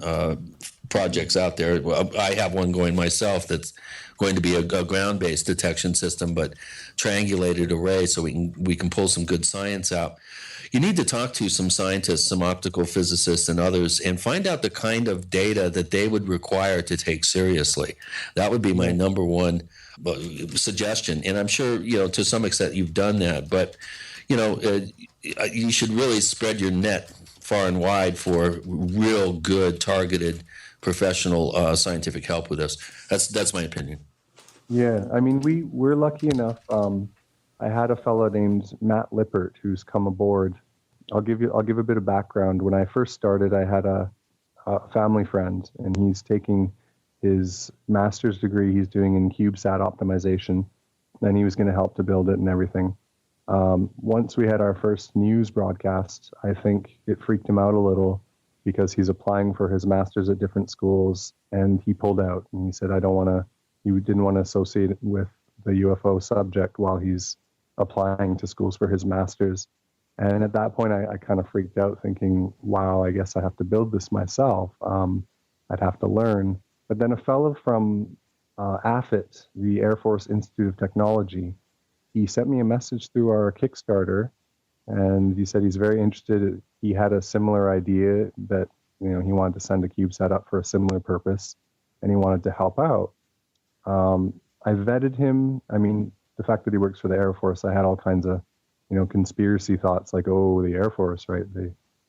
Speaker 3: projects out there. I have one going myself that's going to be a ground-based detection system, but triangulated array, so we can pull some good science out. You need to talk to some scientists, some optical physicists and others, and find out the kind of data that they would require to take seriously. That would be my number one suggestion. And I'm sure, to some extent you've done that, but, you should really spread your net far and wide for real good, targeted, professional scientific help with this. That's my opinion.
Speaker 9: Yeah, I mean, we're lucky enough. I had a fellow named Matt Lippert who's come aboard. I'll give a bit of background. When I first started, I had a family friend, and he's taking his master's degree he's doing in CubeSat optimization, and he was going to help to build it and everything. Once we had our first news broadcast, I think it freaked him out a little because he's applying for his master's at different schools, and he pulled out, and he said, he didn't want to associate it with the UFO subject while he's applying to schools for his master's. And at that point, I kind of freaked out thinking, wow, I guess I have to build this myself. I'd have to learn. But then a fellow from AFIT, the Air Force Institute of Technology, he sent me a message through our Kickstarter, and he said he's very interested. He had a similar idea that, he wanted to send a CubeSat up for a similar purpose, and he wanted to help out. I vetted him. I mean, the fact that he works for the Air Force, I had all kinds of, conspiracy thoughts like, oh, the Air Force, right?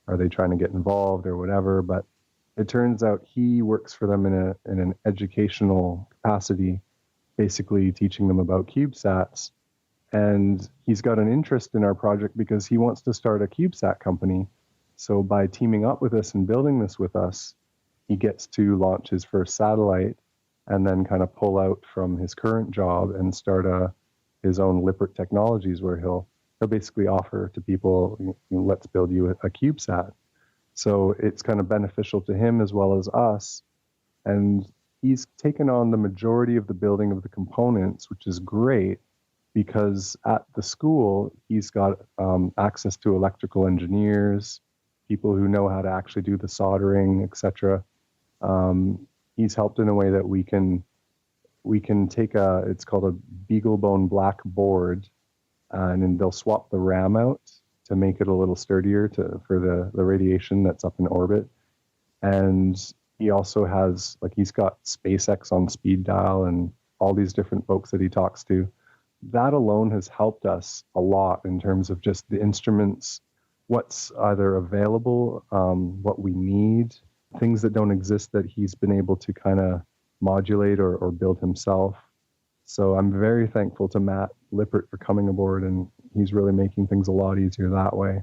Speaker 9: Are they trying to get involved or whatever? But it turns out he works for them in an educational capacity, basically teaching them about CubeSats. And he's got an interest in our project because he wants to start a CubeSat company. So by teaming up with us and building this with us, he gets to launch his first satellite and then kind of pull out from his current job and start his own Lippert Technologies, where he'll basically offer to people, let's build you a CubeSat. So it's kind of beneficial to him as well as us. And he's taken on the majority of the building of the components, which is great because at the school, he's got access to electrical engineers, people who know how to actually do the soldering, etc. He's helped in a way that we can take it's called a BeagleBone black board, and then they'll swap the RAM out to make it a little sturdier for the radiation that's up in orbit. And he also has, he's got SpaceX on speed dial and all these different folks that he talks to. That alone has helped us a lot in terms of just the instruments, what's either available, what we need, things that don't exist that he's been able to kind of modulate or build himself. So I'm very thankful to Matt Lippert for coming aboard, and he's really making things a lot easier that way.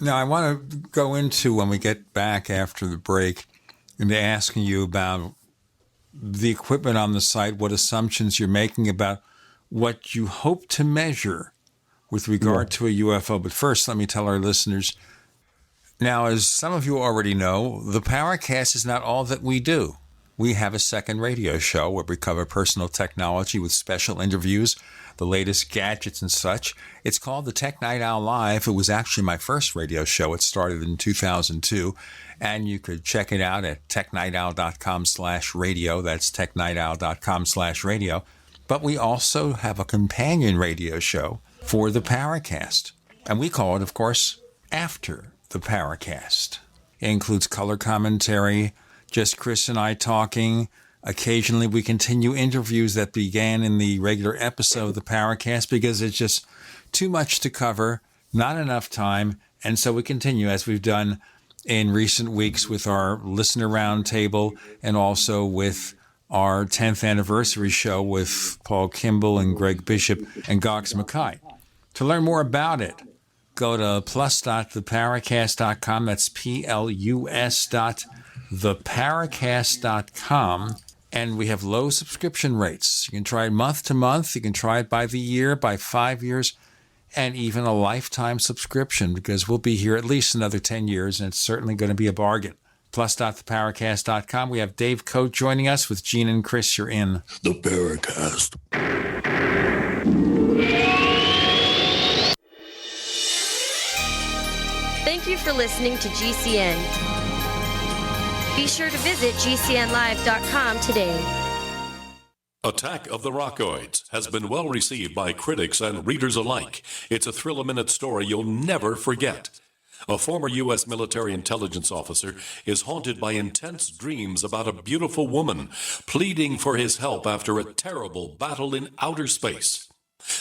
Speaker 2: Now, I want to go into, when we get back after the break, into asking you about the equipment on the site, what assumptions you're making about what you hope to measure with regard to a UFO. But first, let me tell our listeners, now, as some of you already know, the Paracast is not all that we do. We have a second radio show where we cover personal technology with special interviews, the latest gadgets and such. It's called the Tech Night Owl Live. It was actually my first radio show. It started in 2002, and you could check it out at technightowl.com/radio. That's technightowl.com/radio. But we also have a companion radio show for the Paracast, and we call it, of course, After the Paracast. It includes color commentary, just Chris and I talking. Occasionally we continue interviews that began in the regular episode of the Paracast because it's just too much to cover, not enough time, and so we continue as we've done in recent weeks with our listener roundtable and also with our 10th anniversary show with Paul Kimball and Greg Bishop and Gox Mackay. To learn more about it, go to plus.theparacast.com. That's plus.theparacast.com. And we have low subscription rates. You can try it month to month. You can try it by the year, by 5 years, and even a lifetime subscription, because we'll be here at least another 10 years, and it's certainly going to be a bargain. Plus.theparacast.com. We have Dave Cote joining us with Gene and Chris. You're in
Speaker 1: The Paracast.
Speaker 10: Thank you for listening to GCN. Be sure to visit GCNlive.com today.
Speaker 23: Attack of the Rockoids has been well received by critics and readers alike. It's a thrill-a-minute story you'll never forget. A former U.S. military intelligence officer is haunted by intense dreams about a beautiful woman pleading for his help after a terrible battle in outer space.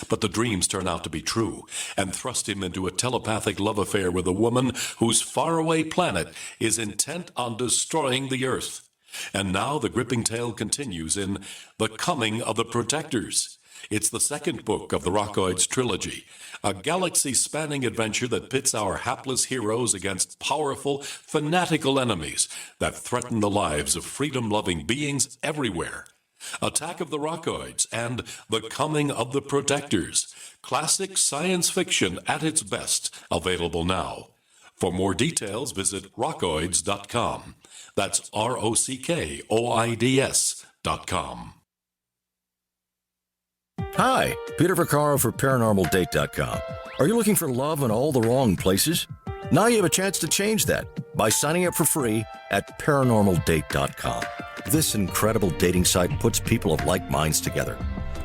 Speaker 23: But the dreams turn out to be true and thrust him into a telepathic love affair with a woman whose faraway planet is intent on destroying the Earth. And now the gripping tale continues in The Coming of the Protectors. It's the second book of the Rockoids trilogy, a galaxy-spanning adventure that pits our hapless heroes against powerful, fanatical enemies that threaten the lives of freedom-loving beings everywhere. Attack of the Rockoids and The Coming of the Protectors. Classic science fiction at its best. Available now. For more details, visit rockoids.com. That's ROCKOIDS.com.
Speaker 6: Hi, Peter Vaccaro for ParanormalDate.com. Are you looking for love in all the wrong places? Now you have a chance to change that by signing up for free at ParanormalDate.com. This incredible dating site puts people of like minds together.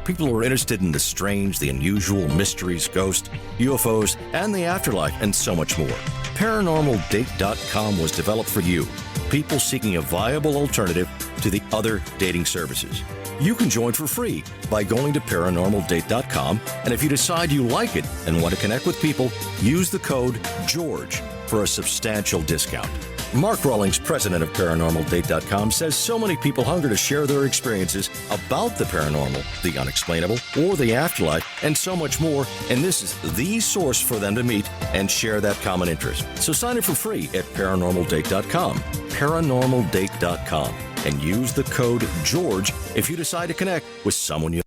Speaker 6: People who are interested in the strange, the unusual, mysteries, ghosts, UFOs, and the afterlife, and so much more. ParanormalDate.com was developed for you, people seeking a viable alternative to the other dating services. You can join for free by going to ParanormalDate.com, and if you decide you like it and want to connect with people, use the code GEORGE for a substantial discount. Mark Rawlings, president of ParanormalDate.com, says so many people hunger to share their experiences about the paranormal, the unexplainable, or the afterlife, and so much more, and this is the source for them to meet and share that common interest. So sign up for free at ParanormalDate.com, ParanormalDate.com, and use the code GEORGE if you decide to connect with someone you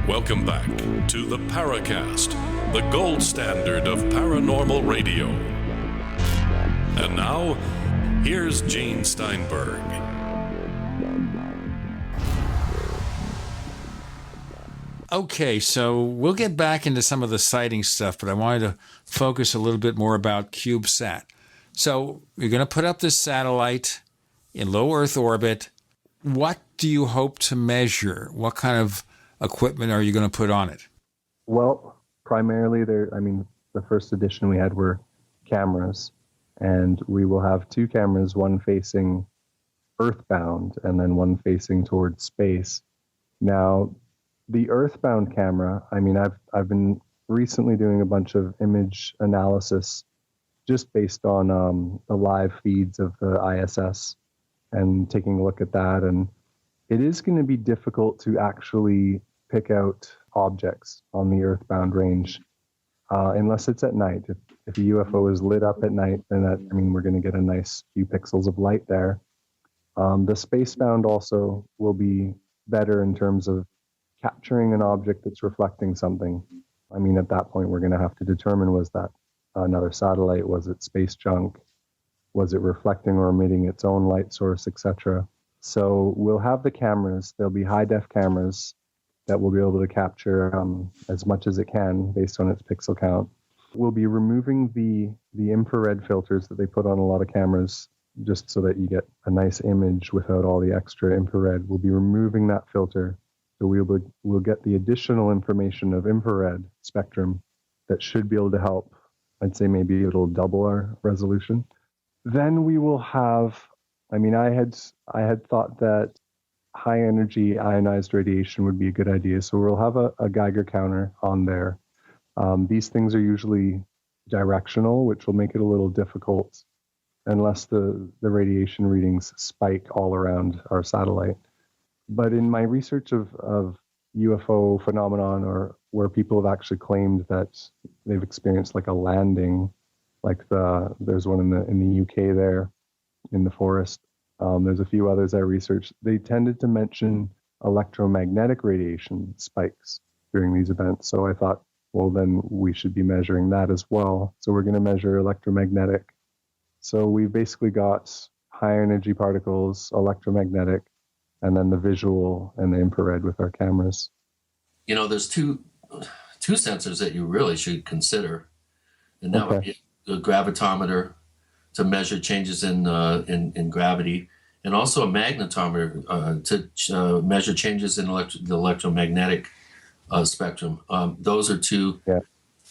Speaker 23: Welcome back to the Paracast, the gold standard of paranormal radio. And now, here's Gene Steinberg.
Speaker 2: Okay, so we'll get back into some of the sighting stuff, but I wanted to focus a little bit more about CubeSat. So you're going to put up this satellite in low Earth orbit. What do you hope to measure? What kind of equipment are you going to put on it?
Speaker 9: Well, primarily the first edition we had were cameras, and we will have two cameras, one facing earthbound and then one facing towards space. Now, the earthbound camera, I've been recently doing a bunch of image analysis just based on the live feeds of the ISS and taking a look at that. And it is going to be difficult to actually pick out objects on the earthbound range unless it's at night. If a UFO is lit up at night, then we're going to get a nice few pixels of light there. The spacebound also will be better in terms of capturing an object that's reflecting something. I mean, at that point, we're going to have to determine, was that another satellite? Was it space junk? Was it reflecting or emitting its own light source, etc.? So we'll have the cameras. There'll be high-def cameras that will be able to capture as much as it can based on its pixel count. We'll be removing the infrared filters that they put on a lot of cameras just so that you get a nice image without all the extra infrared. We'll be removing that filter. So we'll get the additional information of infrared spectrum that should be able to help. I'd say maybe it'll double our resolution. Then we will have, I had thought that high energy ionized radiation would be a good idea. So we'll have a Geiger counter on there. These things are usually directional, which will make it a little difficult unless the radiation readings spike all around our satellite. But in my research of UFO phenomenon, or where people have actually claimed that they've experienced like a landing, like there's one in the UK there in the forest. There's a few others I researched. They tended to mention electromagnetic radiation spikes during these events. So I thought, well, then we should be measuring that as well. So we're going to measure electromagnetic. So we've basically got high energy particles, electromagnetic, and then the visual and the infrared with our cameras.
Speaker 3: There's two sensors that you really should consider, and that would be a gravitometer to measure changes in gravity, and also a magnetometer to measure changes in the electromagnetic spectrum. Those are two. Yeah.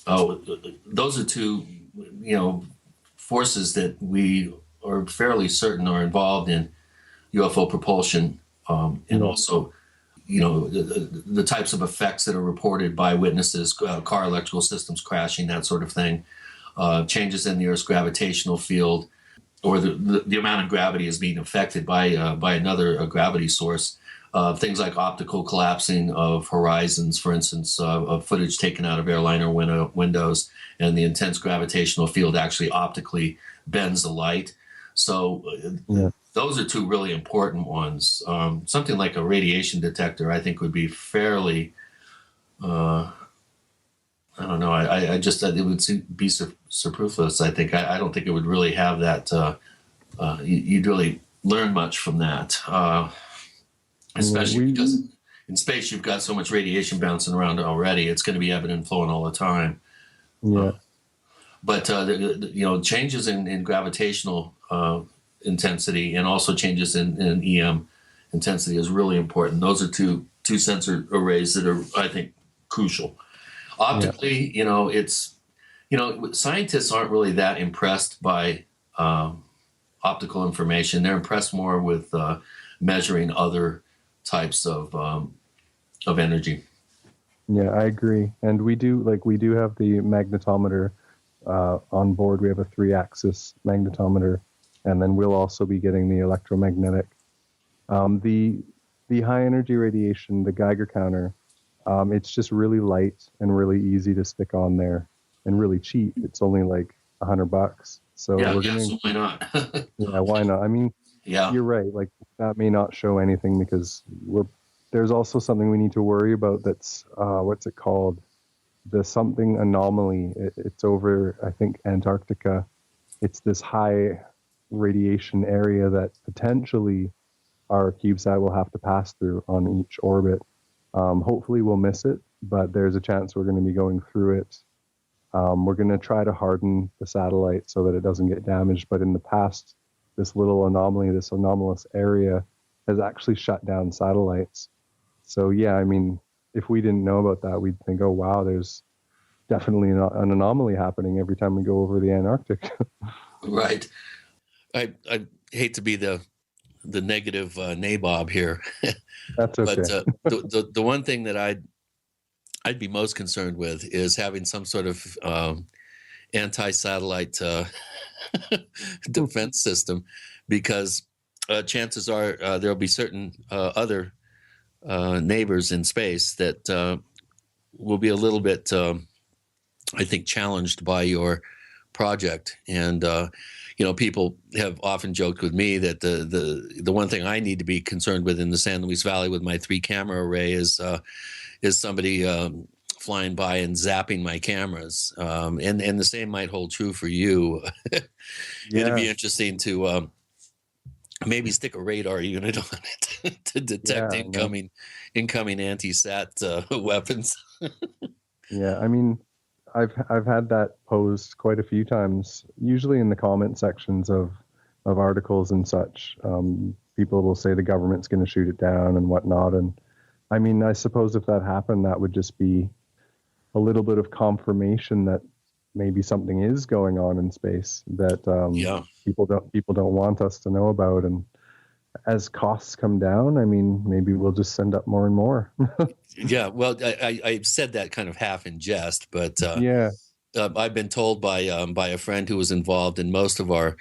Speaker 3: Those are two, forces that we are fairly certain are involved in UFO propulsion, and also, the types of effects that are reported by witnesses, car electrical systems crashing, that sort of thing, changes in the Earth's gravitational field, or the amount of gravity is being affected by another gravity source. Things like optical collapsing of horizons, for instance, of footage taken out of airliner windows, and the intense gravitational field actually optically bends the light. So those are two really important ones. Something like a radiation detector, I think, would be fairly, I don't know, I just it would be superfluous, I think. I don't think it would really have that, you'd really learn much from that. Especially because in space you've got so much radiation bouncing around already. It's going to be ebbing and flowing all the time.
Speaker 9: Yeah.
Speaker 3: But changes in gravitational intensity, and also changes in EM intensity, is really important. Those are two sensor arrays that are, I think, crucial. Optically, it's scientists aren't really that impressed by optical information. They're impressed more with measuring other types of energy.
Speaker 9: Yeah, I agree. And we do have the magnetometer on board. We have a 3-axis magnetometer, and then we'll also be getting the electromagnetic. The high energy radiation, the Geiger counter, it's just really light and really easy to stick on there, and really cheap. It's only like $100. So
Speaker 3: so why not?
Speaker 9: Yeah, why not? I mean, you're right. Like, that may not show anything because there's also something we need to worry about. That's what's it called? The something anomaly. It's over, I think, Antarctica. It's this high radiation area that potentially our CubeSat will have to pass through on each orbit. Hopefully we'll miss it, but there's a chance we're going to be going through it. We're going to try to harden the satellite so that it doesn't get damaged. But in the past, this little anomaly, this anomalous area, has actually shut down satellites. So yeah, I mean, if we didn't know about that, we'd think, oh wow, there's definitely an anomaly happening every time we go over the Antarctic.
Speaker 3: Right. I hate to be the negative nabob here.
Speaker 9: That's okay.
Speaker 3: But the one thing that I'd be most concerned with is having some sort of anti-satellite defense system, because chances are there'll be certain other neighbors in space that will be a little bit, I think, challenged by your project. And people have often joked with me that the one thing I need to be concerned with in the San Luis Valley with my 3-camera array is somebody flying by and zapping my cameras. And the same might hold true for you. It'd be interesting to maybe stick a radar unit on it to detect incoming anti-sat weapons.
Speaker 9: Yeah, I mean, I've had that posed quite a few times, usually in the comment sections of articles and such. People will say the government's going to shoot it down and whatnot. And I mean, I suppose if that happened, that would just be a little bit of confirmation that maybe something is going on in space that people don't want us to know about. And as costs come down, I mean, maybe we'll just send up more and more.
Speaker 3: Yeah, well, I said that kind of half in jest, but I've been told by a friend who was involved in most of our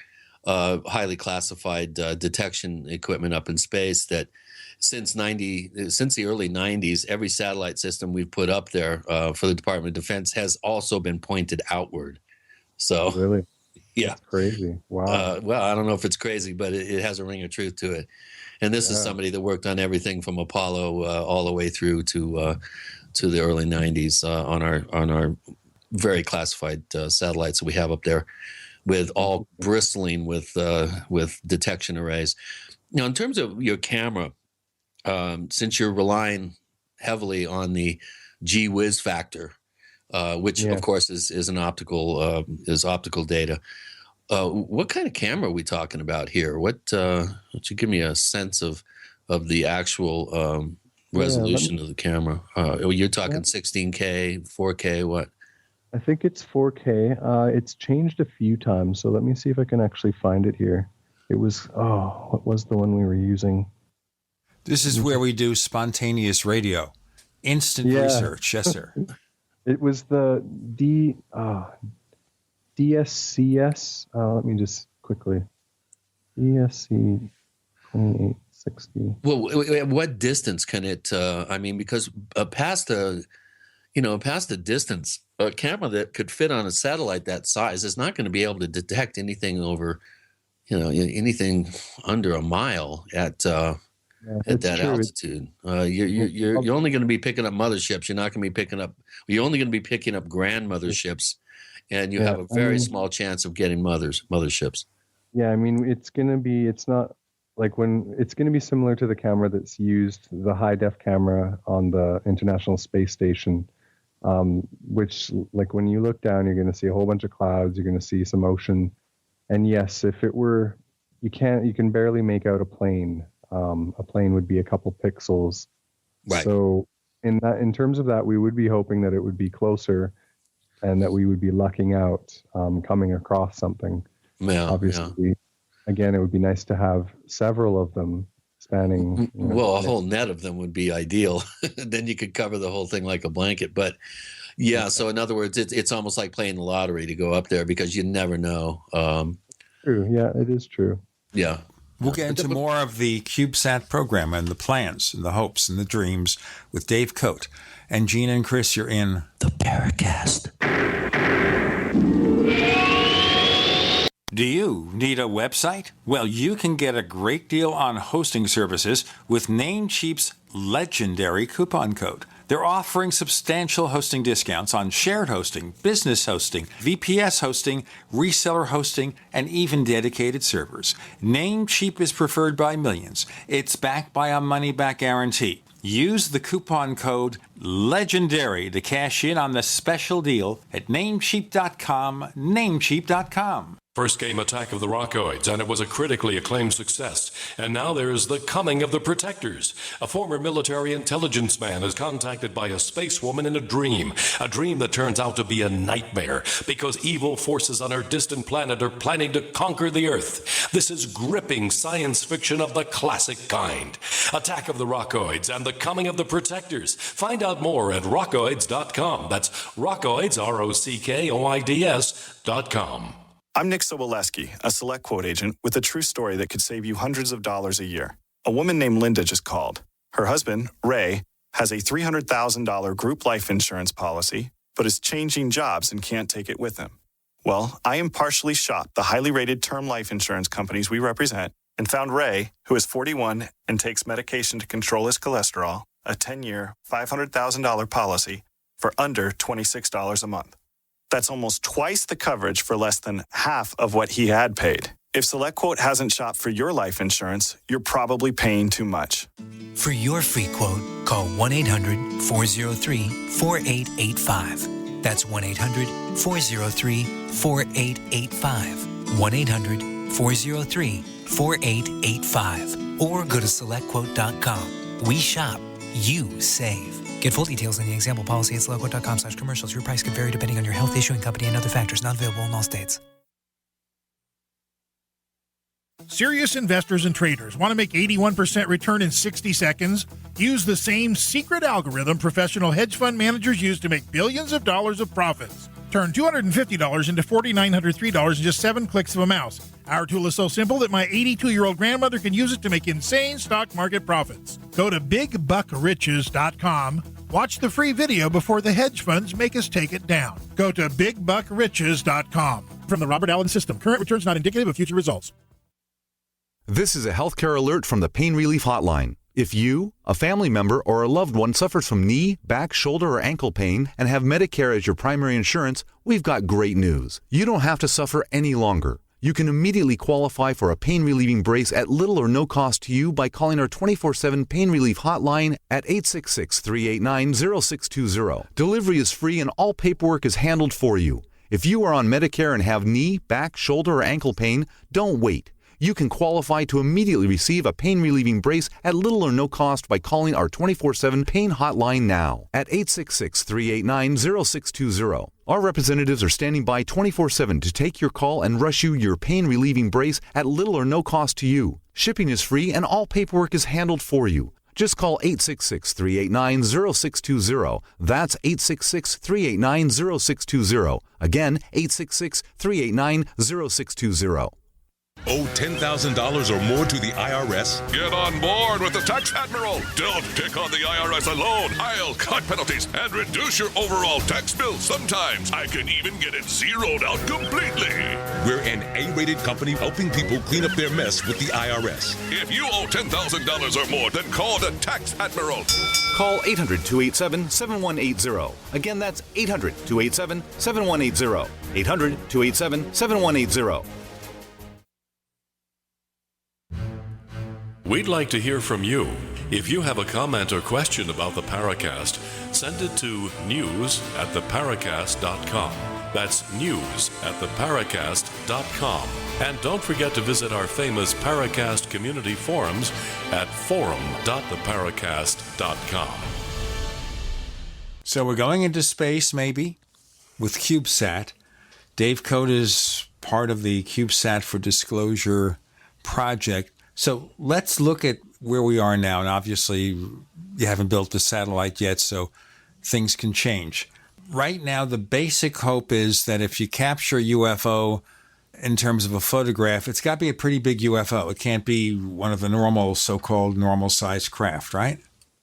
Speaker 3: highly classified detection equipment up in space that since the early 90s, every satellite system we've put up there for the Department of Defense has also been pointed outward. So
Speaker 9: really,
Speaker 3: yeah,
Speaker 9: that's crazy. Wow.
Speaker 3: Well, I don't know if it's crazy, but it has a ring of truth to it. And this is somebody that worked on everything from Apollo all the way through to the early 90s on our very classified satellites that we have up there, with all bristling with detection arrays. Now, in terms of your camera, since you're relying heavily on the gee whiz factor, which of course is optical data. What kind of camera are we talking about here? Would you give me a sense of the actual resolution of the camera? You're talking 16K, 4K, what?
Speaker 9: I think it's 4K. It's changed a few times, so let me see if I can actually find it here. It was, what was the one we were using?
Speaker 2: This is where we do spontaneous radio, instant research. Yes, sir.
Speaker 9: It was the DSCS. Let me just quickly. DSC 2860.
Speaker 3: Well, at what distance can it? I mean, because past the distance, a camera that could fit on a satellite that size is not going to be able to detect anything over, anything under a mile at that altitude. You're only going to be picking up motherships. You're not going to be picking up. You're only going to be picking up grand motherships, and you have a very small chance of getting motherships.
Speaker 9: Yeah, I mean, it's going to be. It's not like it's going to be similar to the camera that's used, the high def camera on the International Space Station, which, like, when you look down, you're going to see a whole bunch of clouds. You're going to see some ocean, and yes, if it were, you can barely make out a plane. A plane would be a couple pixels.
Speaker 3: Right.
Speaker 9: So in terms of that, we would be hoping that it would be closer and that we would be lucking out coming across something.
Speaker 3: Yeah,
Speaker 9: obviously, again, it would be nice to have several of them spanning.
Speaker 3: Well, a whole net of them would be ideal. Then you could cover the whole thing like a blanket. But yeah, so in other words, it's almost like playing the lottery to go up there because you never know.
Speaker 9: True. Yeah, it is true.
Speaker 3: Yeah.
Speaker 2: We'll get into more of the CubeSat program and the plans and the hopes and the dreams with Dave Cote. And Gina and Chris, you're in the Paracast. Do you need a website? Well, you can get a great deal on hosting services with Namecheap's legendary coupon code. They're offering substantial hosting discounts on shared hosting, business hosting, VPS hosting, reseller hosting, and even dedicated servers. Namecheap is preferred by millions. It's backed by a money-back guarantee. Use the coupon code LEGENDARY to cash in on the special deal at Namecheap.com, Namecheap.com.
Speaker 23: First came Attack of the Rockoids, and it was a critically acclaimed success. And now there's The Coming of the Protectors. A former military intelligence man is contacted by a space woman in a dream that turns out to be a nightmare because evil forces on her distant planet are planning to conquer the Earth. This is gripping science fiction of the classic kind. Attack of the Rockoids and The Coming of the Protectors. Find out more at rockoids.com. That's Rockoids, ROCKOIDS.com.
Speaker 7: I'm Nick Soboleski, a Select Quote agent with a true story that could save you hundreds of dollars a year. A woman named Linda just called. Her husband, Ray, has a $300,000 group life insurance policy, but is changing jobs and can't take it with him. Well, I impartially shopped the highly rated term life insurance companies we represent and found Ray, who is 41 and takes medication to control his cholesterol, a 10-year, $500,000 policy for under $26 a month. That's almost twice the coverage for less than half of what he had paid. If SelectQuote hasn't shopped for your life insurance, you're probably paying too much.
Speaker 8: For your free quote, call 1-800-403-4885. That's 1-800-403-4885. 1-800-403-4885. Or go to SelectQuote.com. We shop, you save. Get full details in the example policy at SelectQuote.com/commercials. Your price could vary depending on your health, issuing company, and other factors. Not available in all states.
Speaker 11: Serious investors and traders want to make 81% return in 60 seconds? Use the same secret algorithm professional hedge fund managers use to make billions of dollars of profits. Turn $250 into $4,903 in just 7 clicks of a mouse. Our tool is so simple that my 82-year-old grandmother can use it to make insane stock market profits. Go to BigBuckRiches.com. Watch the free video before the hedge funds make us take it down. Go to BigBuckRiches.com. From the Robert Allen System, current returns not indicative of future results.
Speaker 12: This is a healthcare alert from the Pain Relief Hotline. If you, a family member, or a loved one suffers from knee, back, shoulder, or ankle pain and have Medicare as your primary insurance, we've got great news. You don't have to suffer any longer. You can immediately qualify for a pain-relieving brace at little or no cost to you by calling our 24/7 Pain Relief Hotline at 866-389-0620. Delivery is free and all paperwork is handled for you. If you are on Medicare and have knee, back, shoulder, or ankle pain, don't wait. You can qualify to immediately receive a pain-relieving brace at little or no cost by calling our 24/7 Pain Hotline now at 866-389-0620. Our representatives are standing by 24/7 to take your call and rush you your pain-relieving brace at little or no cost to you. Shipping is free and all paperwork is handled for you. Just call 866-389-0620. That's 866-389-0620. Again, 866-389-0620.
Speaker 1: Owe $10,000 or more to the IRS? Get on board with the Tax Admiral. Don't take on the IRS alone. I'll cut penalties and reduce your overall tax bill. Sometimes I can even get it zeroed out completely.
Speaker 24: We're an A-rated company helping people clean up their mess with the IRS.
Speaker 1: If you owe $10,000 or more, then call the Tax Admiral.
Speaker 12: Call 800-287-7180. Again, that's 800-287-7180. 800-287-7180.
Speaker 23: We'd like to hear from you. If you have a comment or question about the Paracast, send it to news@theparacast.com. That's news@theparacast.com. And don't forget to visit our famous Paracast community forums at forum.theparacast.com.
Speaker 2: So we're going into space, maybe, with CubeSat. Dave Cote is part of the CubeSat for Disclosure project. So let's look at where we are now. And obviously, you haven't built the satellite yet, so things can change. Right now, the basic hope is that if you capture a UFO in terms of a photograph, it's got to be a pretty big UFO. It can't be one of the normal, so-called normal-sized craft, right?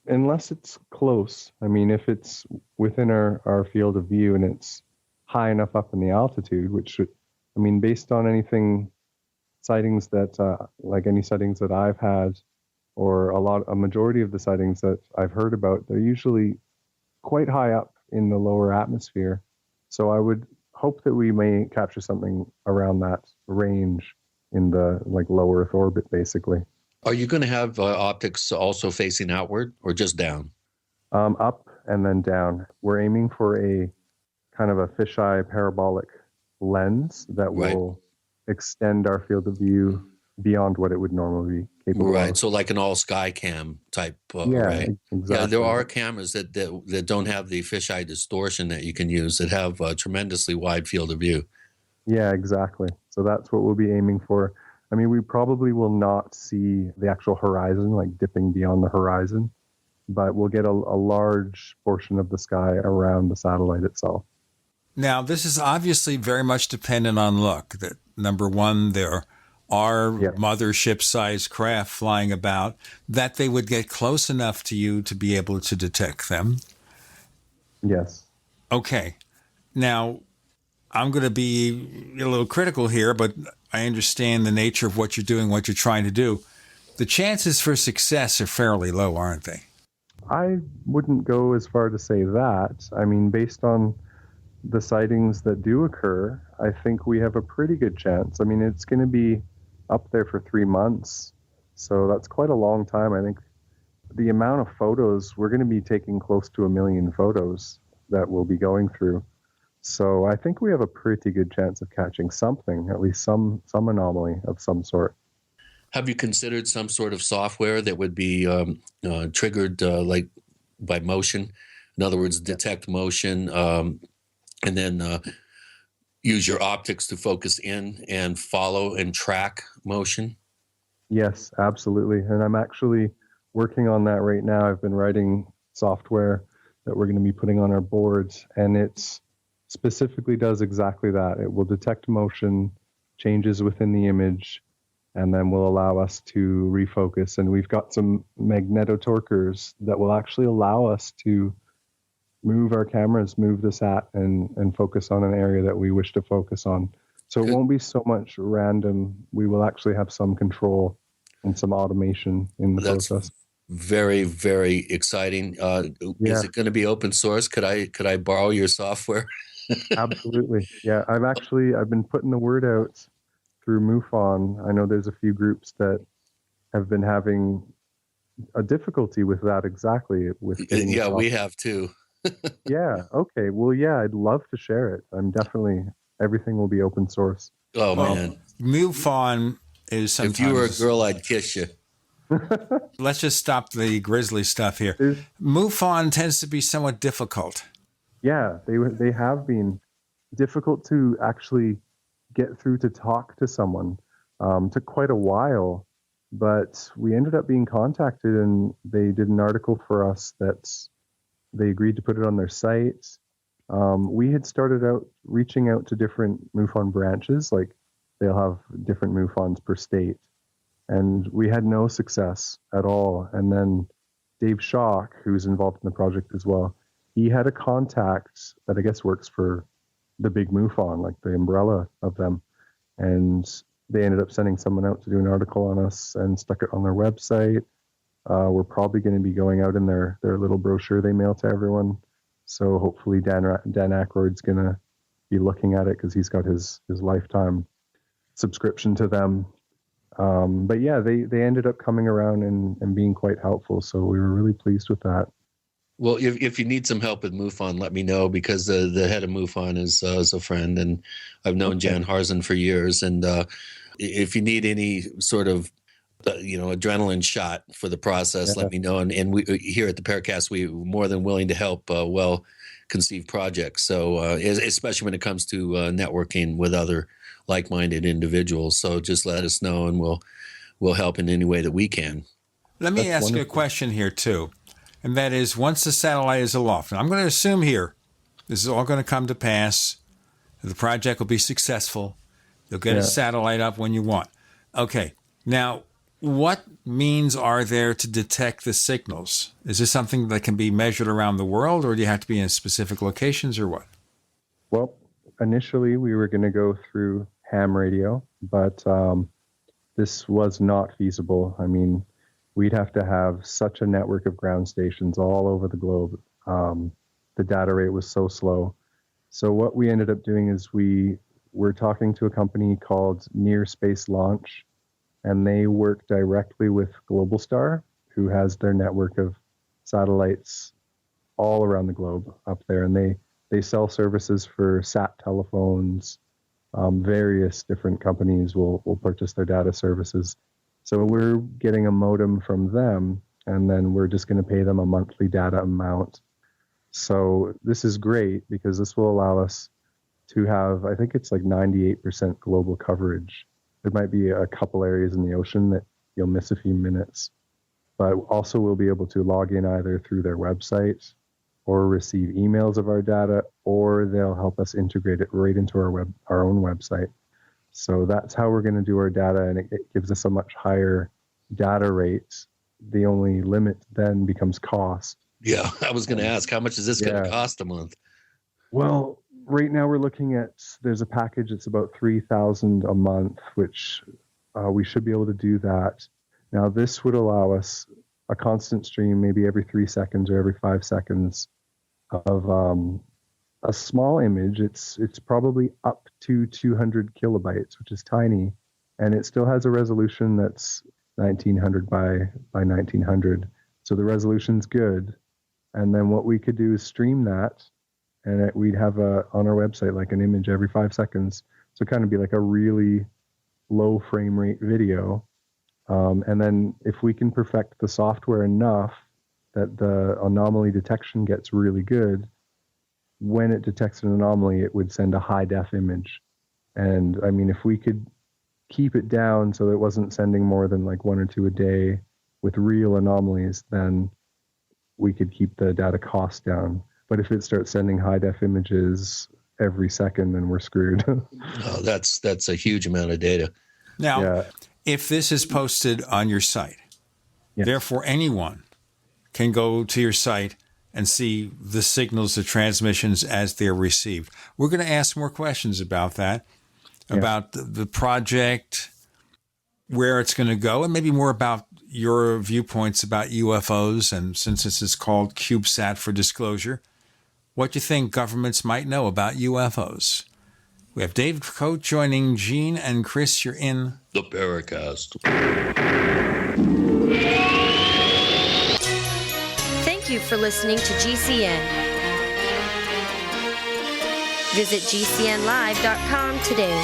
Speaker 9: Unless it's close. I mean, if it's within our field of view and it's high enough up in the altitude, which should, I mean, based on sightings that, like any sightings that I've had, or a majority of the sightings that I've heard about, they're usually quite high up in the lower atmosphere. So I would hope that we may capture something around that range in the low Earth orbit, basically.
Speaker 3: Are you going to have optics also facing outward or just down?
Speaker 9: Up and then down. We're aiming for a kind of a fisheye parabolic lens that will extend our field of view beyond what it would normally be capable of.
Speaker 3: Right, so like an all-sky cam type, right?
Speaker 9: Exactly.
Speaker 3: Yeah, there are cameras that don't have the fisheye distortion that you can use, that have a tremendously wide field of view.
Speaker 9: Yeah, exactly. So that's what we'll be aiming for. I mean, we probably will not see the actual horizon, like dipping beyond the horizon, but we'll get a large portion of the sky around the satellite itself.
Speaker 2: Now, this is obviously very much dependent on luck. That number one, there are mothership-sized craft flying about, that they would get close enough to you to be able to detect them.
Speaker 9: Yes.
Speaker 2: Okay. Now, I'm going to be a little critical here, but I understand the nature of what you're doing, what you're trying to do. The chances for success are fairly low, aren't they?
Speaker 9: I wouldn't go as far to say that. I mean, based on the sightings that do occur, I think we have a pretty good chance. I mean, it's going to be up there for 3 months, so that's quite a long time. I think the amount of photos, we're going to be taking close to 1 million photos that we'll be going through. So I think we have a pretty good chance of catching something, at least some anomaly of some sort.
Speaker 3: Have you considered some sort of software that would be triggered like by motion? In other words, detect motion, and then use your optics to focus in and follow and track motion?
Speaker 9: Yes, absolutely. And I'm actually working on that right now. I've been writing software that we're going to be putting on our boards, and it specifically does exactly that. It will detect motion, changes within the image, and then will allow us to refocus. And we've got some magnetotorquers that will actually allow us to move our cameras, move the sat, and focus on an area that we wish to focus on. So it won't be so much random. We will actually have some control and some automation in the process.
Speaker 3: Very, very exciting. Is it going to be open source? Could I borrow your software?
Speaker 9: Absolutely. Yeah, I've been putting the word out through MUFON. I know there's a few groups that have been having a difficulty with that exactly. Yeah,
Speaker 3: we have too.
Speaker 9: Yeah. Okay. Well, yeah, I'd love to share it. Everything will be open source.
Speaker 3: Oh, man.
Speaker 2: MUFON is sometimes...
Speaker 3: If you were a girl, I'd kiss you.
Speaker 2: Let's just stop the grisly stuff here. MUFON tends to be somewhat difficult.
Speaker 9: Yeah, they have been difficult to actually get through to talk to someone. Took quite a while, but we ended up being contacted, and they did an article for us that they agreed to put it on their site. We had started out reaching out to different MUFON branches, like they'll have different MUFONs per state, and we had no success at all. And then Dave Schock, who's involved in the project as well, he had a contact that I guess works for the big MUFON, like the umbrella of them, and they ended up sending someone out to do an article on us and stuck it on their website. We're probably going to be going out in their little brochure they mail to everyone. So hopefully Dan Aykroyd's going to be looking at it because he's got his lifetime subscription to them. But yeah, they ended up coming around and being quite helpful. So we were really pleased with that.
Speaker 3: Well, if you need some help with MUFON, let me know, because the head of MUFON is a friend, and I've known Jan Harzen for years. And if you need any sort of adrenaline shot for the process, let me know. And we here at the Paracast, we're more than willing to help well-conceived projects. So especially when it comes to networking with other like-minded individuals. So just let us know, and we'll help in any way that we can.
Speaker 2: Let me ask you a question here too, and that is, once the satellite is aloft, and I'm going to assume here this is all going to come to pass. The project will be successful. You'll get a satellite up when you want. Okay, now, what means are there to detect the signals? Is this something that can be measured around the world, or do you have to be in specific locations, or what?
Speaker 9: Well, initially we were going to go through ham radio, but this was not feasible. I mean, we'd have to have such a network of ground stations all over the globe. The data rate was so slow. So what we ended up doing is we were talking to a company called Near Space Launch, and they work directly with Globalstar, who has their network of satellites all around the globe up there. And they sell services for sat telephones. Various different companies will purchase their data services. So we're getting a modem from them, and then we're just going to pay them a monthly data amount. So this is great because this will allow us to have, I think it's like 98% global coverage. There might be a couple areas in the ocean that you'll miss a few minutes, but also we'll be able to log in either through their website or receive emails of our data, or they'll help us integrate it right into our own website. So that's how we're going to do our data, and it gives us a much higher data rate. The only limit then becomes cost.
Speaker 3: Yeah, I was going to ask, how much is this going to cost a month?
Speaker 9: Well, right now we're looking at, there's a package that's about $3,000 a month, which we should be able to do that. Now, this would allow us a constant stream, maybe every 3 seconds or every 5 seconds, of a small image. It's probably up to 200 kilobytes, which is tiny, and it still has a resolution that's 1900 by 1900. So the resolution's good. And then what we could do is stream that, and we'd have on our website like an image every 5 seconds. So kind of be like a really low frame rate video. And then if we can perfect the software enough that the anomaly detection gets really good, when it detects an anomaly, it would send a high def image. And I mean, if we could keep it down so that it wasn't sending more than like 1 or 2 a day with real anomalies, then we could keep the data cost down. But if it starts sending high def images every second, then we're screwed.
Speaker 3: Oh, that's a huge amount of data.
Speaker 2: Now, if this is posted on your site, therefore anyone can go to your site and see the signals, the transmissions as they're received. We're going to ask more questions about that, about the project, where it's going to go, and maybe more about your viewpoints about UFOs. And since this is called CubeSat for disclosure, what you think governments might know about UFOs. We have Dave Cote joining Gene and Chris. You're in
Speaker 3: the Paracast.
Speaker 10: Thank you for listening to GCN. Visit GCNlive.com today.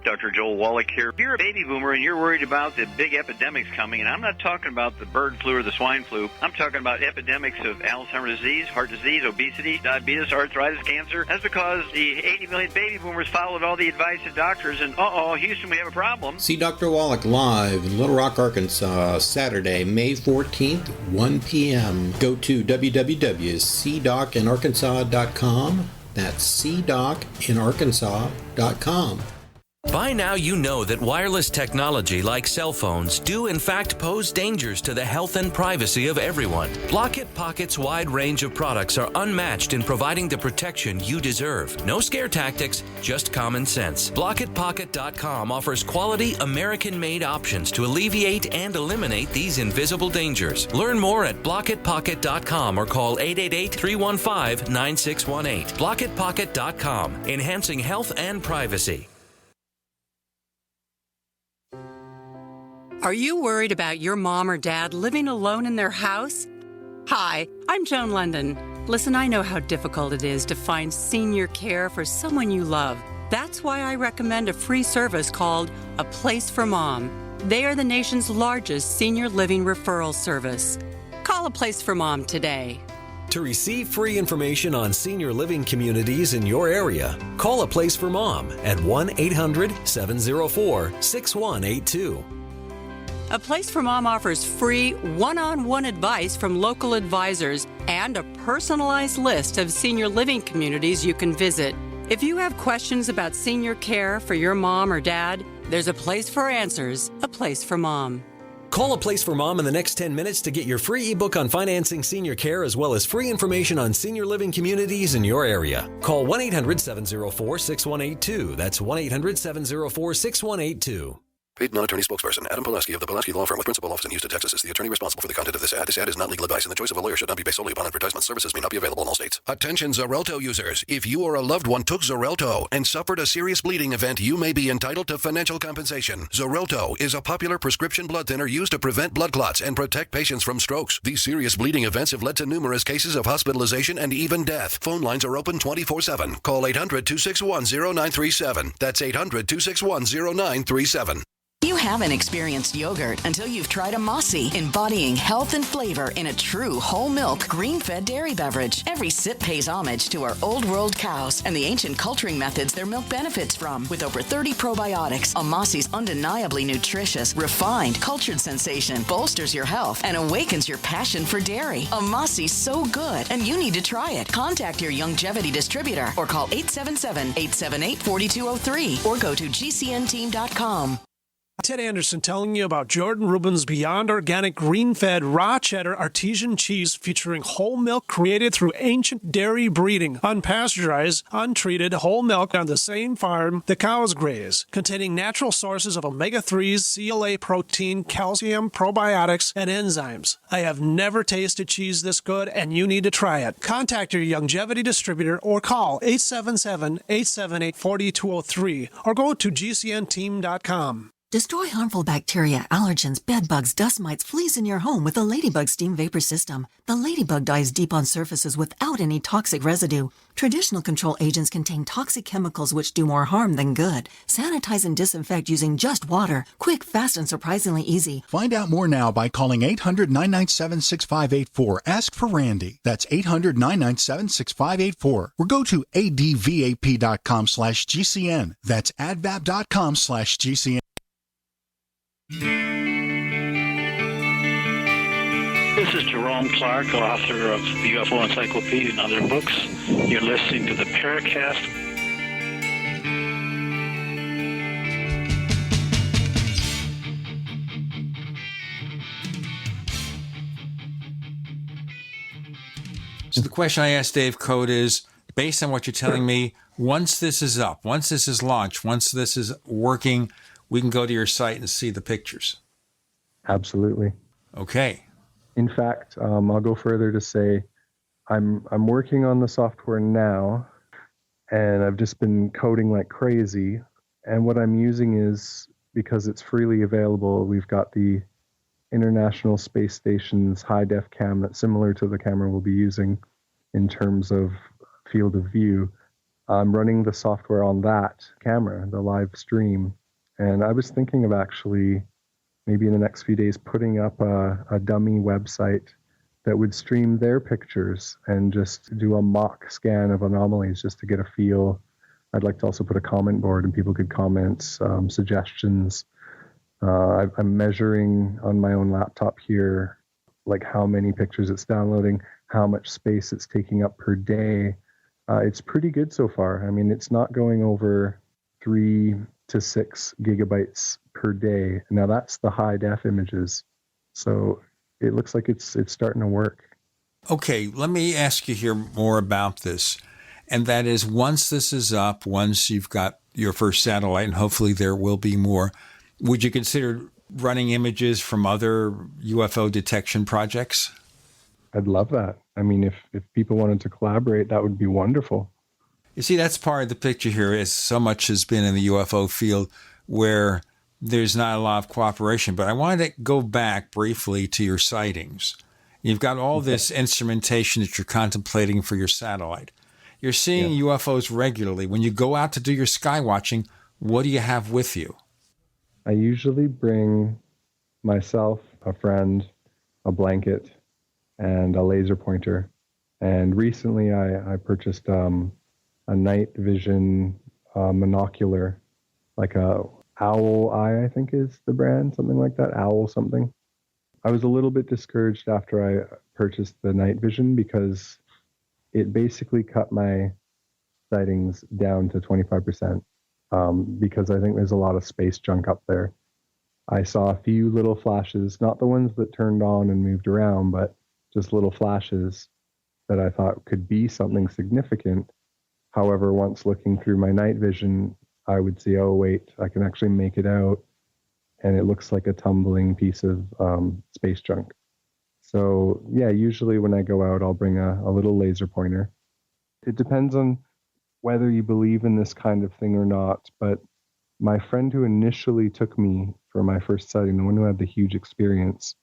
Speaker 13: Dr. Joel Wallach here. If you're a baby boomer and you're worried about the big epidemics coming, and I'm not talking about the bird flu or the swine flu, I'm talking about epidemics of Alzheimer's disease, heart disease, obesity, diabetes, arthritis, cancer. That's because the 80 million baby boomers followed all the advice of doctors, and Houston, we have a problem.
Speaker 14: See Dr. Wallach live in Little Rock, Arkansas, Saturday, May 14th, 1 p.m. Go to www.cdocinarkansas.com. That's cdocinarkansas.com.
Speaker 15: By now you know that wireless technology like cell phones do in fact pose dangers to the health and privacy of everyone. Block-It Pocket's wide range of products are unmatched in providing the protection you deserve. No scare tactics, just common sense. BlockItPocket.com offers quality American-made options to alleviate and eliminate these invisible dangers. Learn more at BlockItPocket.com or call 888-315-9618. BlockItPocket.com, enhancing health and privacy.
Speaker 16: Are you worried about your mom or dad living alone in their house? Hi, I'm Joan London. Listen, I know how difficult it is to find senior care for someone you love. That's why I recommend a free service called A Place for Mom. They are the nation's largest senior living referral service. Call A Place for Mom today.
Speaker 17: To receive free information on senior living communities in your area, call A Place for Mom at 1-800-704-6182.
Speaker 16: A Place for Mom offers free one-on-one advice from local advisors and a personalized list of senior living communities you can visit. If you have questions about senior care for your mom or dad, there's a place for answers, A Place for Mom.
Speaker 17: Call A Place for Mom in the next 10 minutes to get your free ebook on financing senior care as well as free information on senior living communities in your area. Call 1-800-704-6182. That's 1-800-704-6182.
Speaker 6: Paid non-attorney spokesperson Adam Pulaski of the Pulaski Law Firm with principal office in Houston, Texas is the attorney responsible for the content of this ad. This ad is not legal advice, and the choice of a lawyer should not be based solely upon advertisement. Services may not be available in all states. Attention Xarelto users. If you or a loved one took Xarelto and suffered a serious bleeding event, you may be entitled to financial compensation. Xarelto is a popular prescription blood thinner used to prevent blood clots and protect patients from strokes. These serious bleeding events have led to numerous cases of hospitalization and even death. Phone lines are open 24/7. Call 800-261-0937. That's 800-261-0937.
Speaker 18: You haven't experienced yogurt until you've tried a Mossy, embodying health and flavor in a true whole milk, green-fed dairy beverage. Every sip pays homage to our old world cows and the ancient culturing methods their milk benefits from. With over 30 probiotics, a Mossy's undeniably nutritious, refined, cultured sensation bolsters your health and awakens your passion for dairy. A Mossy's so good, and you need to try it. Contact your Youngevity distributor or call 877-878-4203 or go to gcnteam.com.
Speaker 4: Ted Anderson telling you about Jordan Rubin's Beyond Organic Green-Fed Raw Cheddar Artesian Cheese featuring whole milk created through ancient dairy breeding, unpasteurized, untreated whole milk on the same farm the cows graze, containing natural sources of omega-3s, CLA protein, calcium, probiotics, and enzymes. I have never tasted cheese this good, and you need to try it. Contact your Youngevity distributor or call 877-878-4203 or go to gcnteam.com.
Speaker 19: Destroy harmful bacteria, allergens, bed bugs, dust mites, fleas in your home with the Ladybug Steam Vapor System. The Ladybug dives deep on surfaces without any toxic residue. Traditional control agents contain toxic chemicals which do more harm than good. Sanitize and disinfect using just water. Quick, fast, and surprisingly easy.
Speaker 21: Find out more now by calling 800-997-6584. Ask for Randy. That's 800-997-6584. Or go to advap.com/GCN. That's advap.com/GCN.
Speaker 20: This is Jerome Clark, author of the UFO Encyclopedia and other books. You're listening to the Paracast.
Speaker 2: So the question I asked Dave Cote is, based on what you're telling me, once this is up, once this is launched, once this is working, we can go to your site and see the pictures.
Speaker 9: Absolutely.
Speaker 2: Okay.
Speaker 9: In fact, I'll go further to say I'm working on the software now, and I've just been coding like crazy. And what I'm using is, because it's freely available, we've got the International Space Station's high-def cam that's similar to the camera we'll be using in terms of field of view. I'm running the software on that camera, the live stream. And I was thinking of actually, maybe in the next few days, putting up a dummy website that would stream their pictures and just do a mock scan of anomalies just to get a feel. I'd like to also put a comment board and people could comment suggestions. I'm measuring on my own laptop here, like how many pictures it's downloading, how much space it's taking up per day. It's pretty good so far. I mean, it's not going over 3 to 6 gigabytes per day. Now that's the high def images. So it looks like it's starting to work.
Speaker 2: Okay, let me ask you here more about this. And that is, once this is up, once you've got your first satellite, and hopefully there will be more, would you consider running images from other UFO detection projects?
Speaker 9: I'd love that. I mean, if people wanted to collaborate, that would be wonderful.
Speaker 2: You see, that's part of the picture here, is so much has been in the UFO field where there's not a lot of cooperation. But I wanted to go back briefly to your sightings. You've got all this instrumentation that you're contemplating for your satellite. You're seeing UFOs regularly. When you go out to do your sky watching, what do you have with you?
Speaker 9: I usually bring myself, a friend, a blanket, and a laser pointer. And recently I purchased a night vision monocular, like a Owl Eye, I think is the brand, something like that, Owl something. I was a little bit discouraged after I purchased the night vision because it basically cut my sightings down to 25%, because I think there's a lot of space junk up there. I saw a few little flashes, not the ones that turned on and moved around, but just little flashes that I thought could be something significant. However, once looking through my night vision, I would see, oh, wait, I can actually make it out. And it looks like a tumbling piece of space junk. So, yeah, usually when I go out, I'll bring a little laser pointer. It depends on whether you believe in this kind of thing or not. But my friend who initially took me for my first sighting, the one who had the huge experience,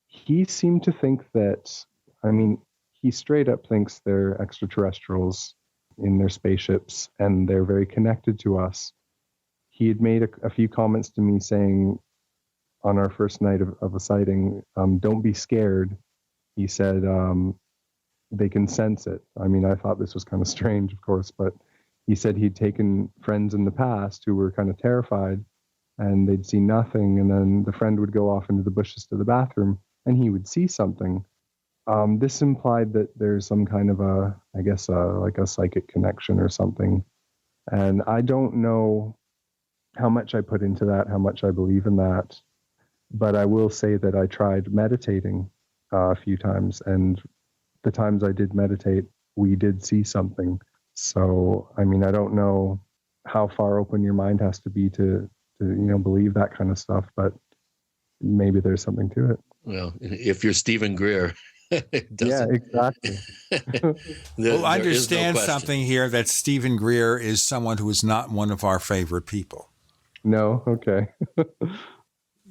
Speaker 9: he seemed to think that, he straight up thinks they're extraterrestrials in their spaceships and they're very connected to us. he had made a few comments to me saying on our first night of a sighting, don't be scared. He said, they can sense it. I mean, I thought this was kind of strange, of course, but he said he'd taken friends in the past who were kind of terrified and they'd see nothing. And then the friend would go off into the bushes to the bathroom and he would see something. This implied that there's some kind of like a psychic connection or something. And I don't know how much I put into that, how much I believe in that. But I will say that I tried meditating a few times, and the times I did meditate, we did see something. So, I mean, I don't know how far open your mind has to be to believe that kind of stuff, but maybe there's something to it.
Speaker 3: Well, if you're Stephen Greer,
Speaker 9: yeah, exactly.
Speaker 2: Well, understand something here, that Stephen Greer is someone who is not one of our favorite people.
Speaker 9: No, okay.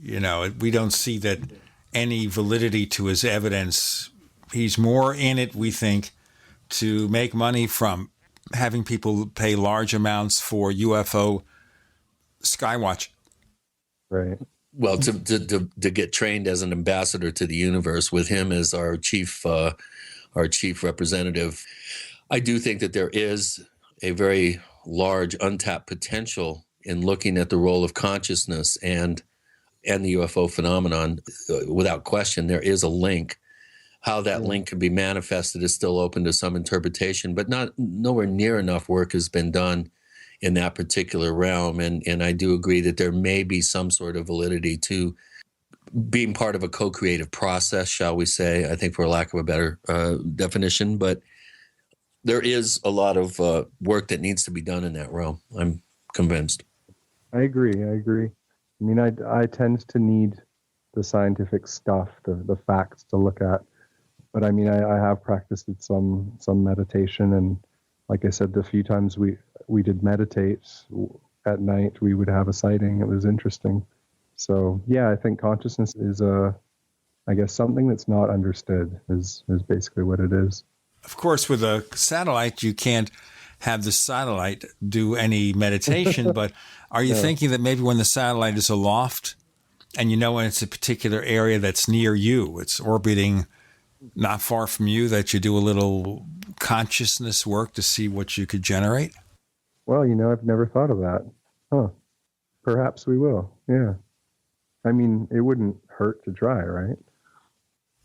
Speaker 2: We don't see that any validity to his evidence. He's more in it, we think, to make money from having people pay large amounts for UFO skywatch.
Speaker 9: Right.
Speaker 3: Well, to get trained as an ambassador to the universe with him as our chief representative, I do think that there is a very large untapped potential in looking at the role of consciousness and the UFO phenomenon. Without question, there is a link. How that link can be manifested is still open to some interpretation, but nowhere near enough work has been done in that particular realm. And I do agree that there may be some sort of validity to being part of a co-creative process, shall we say, I think, for lack of a better definition. But there is a lot of work that needs to be done in that realm. I'm convinced.
Speaker 9: I agree. I mean, I tend to need the scientific stuff, the facts to look at. But I mean, I have practiced some meditation, and like I said, the few times we did meditate at night, we would have a sighting. It was interesting. So yeah, I think consciousness is something that's not understood is basically what it is.
Speaker 2: Of course, with a satellite, you can't have the satellite do any meditation, but are you thinking that maybe when the satellite is aloft and when it's a particular area that's near you, it's orbiting not far from you, that you do a little consciousness work to see what you could generate?
Speaker 9: Well, I've never thought of that. Huh. Perhaps we will. Yeah. I mean, it wouldn't hurt to try, right?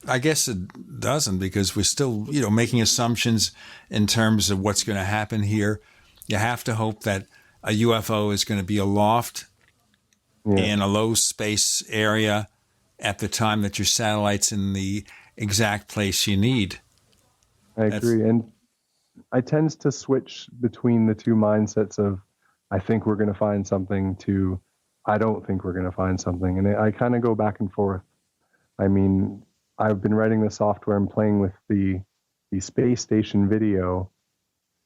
Speaker 2: I guess it doesn't, because we're still, making assumptions in terms of what's going to happen here. You have to hope that a UFO is going to be aloft in a low space area at the time that your satellite's in the exact place you need.
Speaker 9: I agree. And I tend to switch between the two mindsets of, I think we're going to find something, to, I don't think we're going to find something. And I kind of go back and forth. I mean, I've been writing the software and playing with the space station video,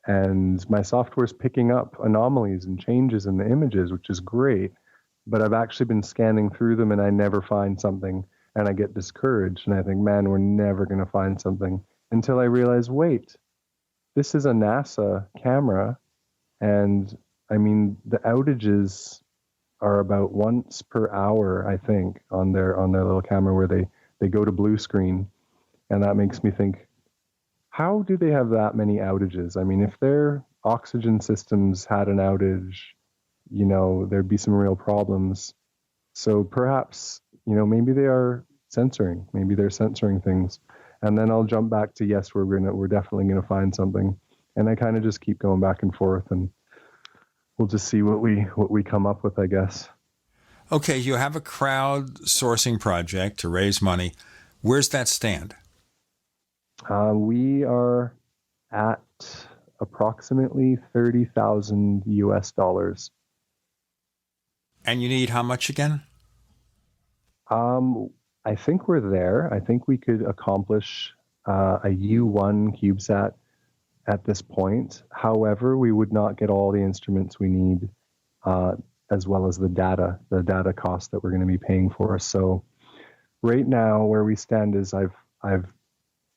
Speaker 9: and my software is picking up anomalies and changes in the images, which is great. But I've actually been scanning through them and I never find something, and I get discouraged and I think, man, we're never going to find something, until I realize, wait, this is a NASA camera. And I mean, the outages are about once per hour, I think, on their little camera, where they go to blue screen. And that makes me think, how do they have that many outages? I mean, if their oxygen systems had an outage, there'd be some real problems. So perhaps, maybe they are censoring. Maybe they're censoring things. And then I'll jump back to, yes, we're definitely going to find something. And I kind of just keep going back and forth, and we'll just see what we come up with, I guess.
Speaker 2: Okay, you have a crowdsourcing project to raise money. Where's that stand?
Speaker 9: We are at approximately $30,000 US.
Speaker 2: And you need how much again?
Speaker 9: I think we're there. I think we could accomplish a U1 CubeSat at this point. However, we would not get all the instruments we need, as well as the data cost that we're going to be paying for. So right now, where we stand is I've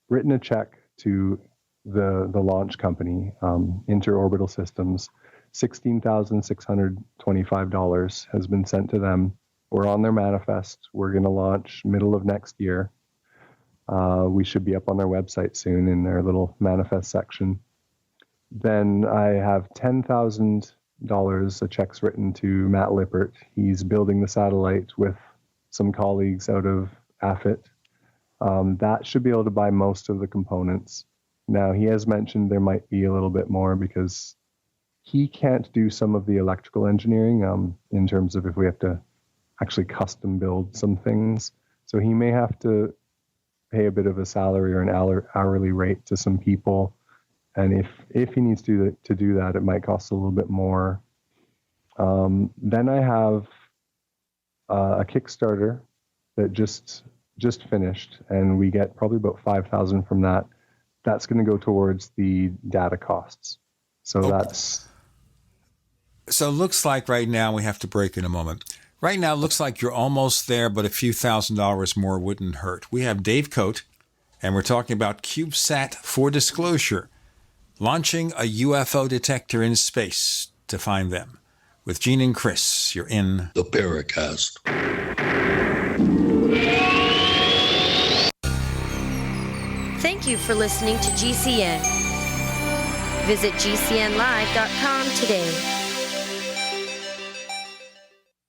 Speaker 9: written a check to the launch company, Interorbital Systems. $16,625 has been sent to them. We're on their manifest. We're going to launch middle of next year. We should be up on their website soon in their little manifest section. Then I have $10,000, a check's written to Matt Lippert. He's building the satellite with some colleagues out of AFIT. That should be able to buy most of the components. Now, he has mentioned there might be a little bit more because he can't do some of the electrical engineering in terms of if we have to actually custom build some things. So he may have to pay a bit of a salary or an hourly rate to some people. And if he needs to do that, it might cost a little bit more. Then I have a Kickstarter that just finished, and we get probably about $5,000 from that. That's going to go towards the data costs. So that's...
Speaker 2: So it looks like right now, we have to break in a moment. Right now, it looks like you're almost there, but a few $1,000s more wouldn't hurt. We have Dave Cote, and we're talking about CubeSat for disclosure, launching a UFO detector in space to find them. With Gene and Chris, you're in
Speaker 3: the Paracast.
Speaker 10: Thank you for listening to GCN. Visit GCNlive.com today.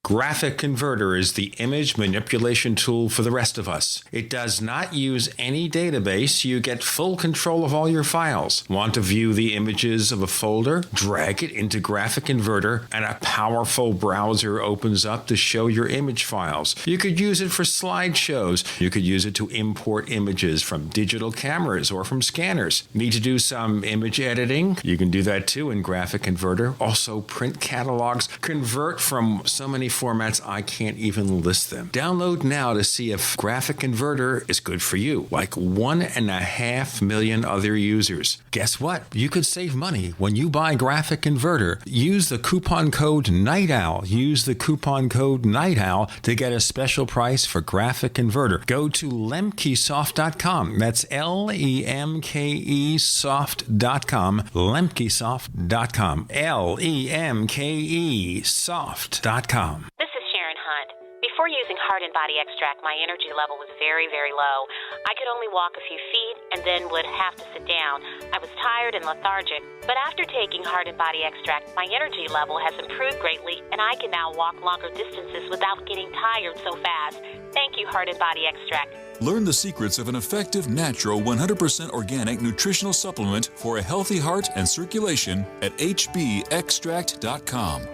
Speaker 5: Graphic Converter is the image manipulation tool for the rest of us. It does not use any database. You get full control of all your files. Want to view the images of a folder? Drag it into Graphic Converter and a powerful browser opens up to show your image files. You could use it for slideshows. You could use it to import images from digital cameras or from scanners. Need to do some image editing? You can do that too in Graphic Converter. Also print catalogs. Convert from so many formats I can't even list them. Download now to see if Graphic Converter is good for you, like 1.5 million other users. Guess what? You could save money when you buy Graphic Converter. Use the coupon code NIGHTOWL. Use the coupon code NIGHTOWL to get a special price for Graphic Converter. Go to lemkesoft.com. That's LEMKE soft.com. lemkesoft.com. LEMKE soft.com.
Speaker 7: This is Sharon Hunt. Before using Heart and Body Extract, my energy level was very, very low. I could only walk a few feet and then would have to sit down. I was tired and lethargic. But after taking Heart and Body Extract, my energy level has improved greatly, and I can now walk longer distances without getting tired so fast. Thank you, Heart and Body Extract.
Speaker 8: Learn the secrets of an effective, natural, 100% organic nutritional supplement for a healthy heart and circulation at hbextract.com.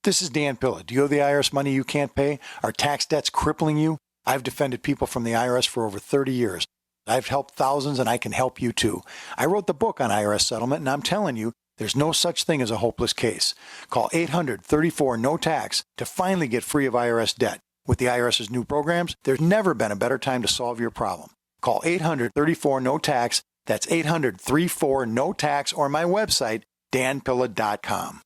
Speaker 22: This is Dan Pilla. Do you owe the IRS money you can't pay? Are tax debts crippling you? I've defended people from the IRS for over 30 years. I've helped thousands, and I can help you too. I wrote the book on IRS settlement, and I'm telling you, there's no such thing as a hopeless case. Call 800-34-NO-TAX to finally get free of IRS debt. With the IRS's new programs, there's never been a better time to solve your problem. Call 800-34-NO-TAX. That's 800-34-NO-TAX, or my website, danpilla.com.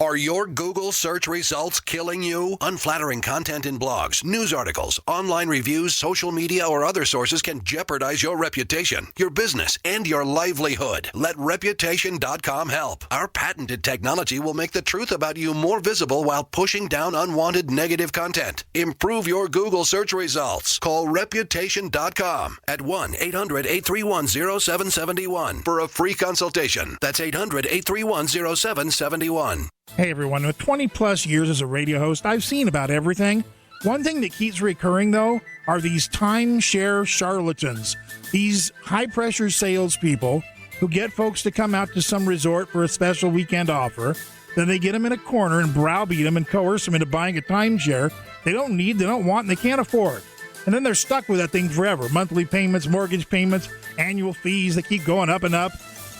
Speaker 25: Are your Google search results killing you? Unflattering content in blogs, news articles, online reviews, social media, or other sources can jeopardize your reputation, your business, and your livelihood. Let Reputation.com help. Our patented technology will make the truth about you more visible while pushing down unwanted negative content. Improve your Google search results. Call Reputation.com at 1-800-831-0771 for a free consultation. That's 800-831-0771.
Speaker 11: Hey everyone, with 20 plus years as a radio host, I've seen about everything. One thing that keeps recurring though are these timeshare charlatans, these high pressure salespeople who get folks to come out to some resort for a special weekend offer. Then they get them in a corner and browbeat them and coerce them into buying a timeshare they don't need, they don't want, and they can't afford. And then they're stuck with that thing forever. Monthly payments, mortgage payments, annual fees, they keep going up and up.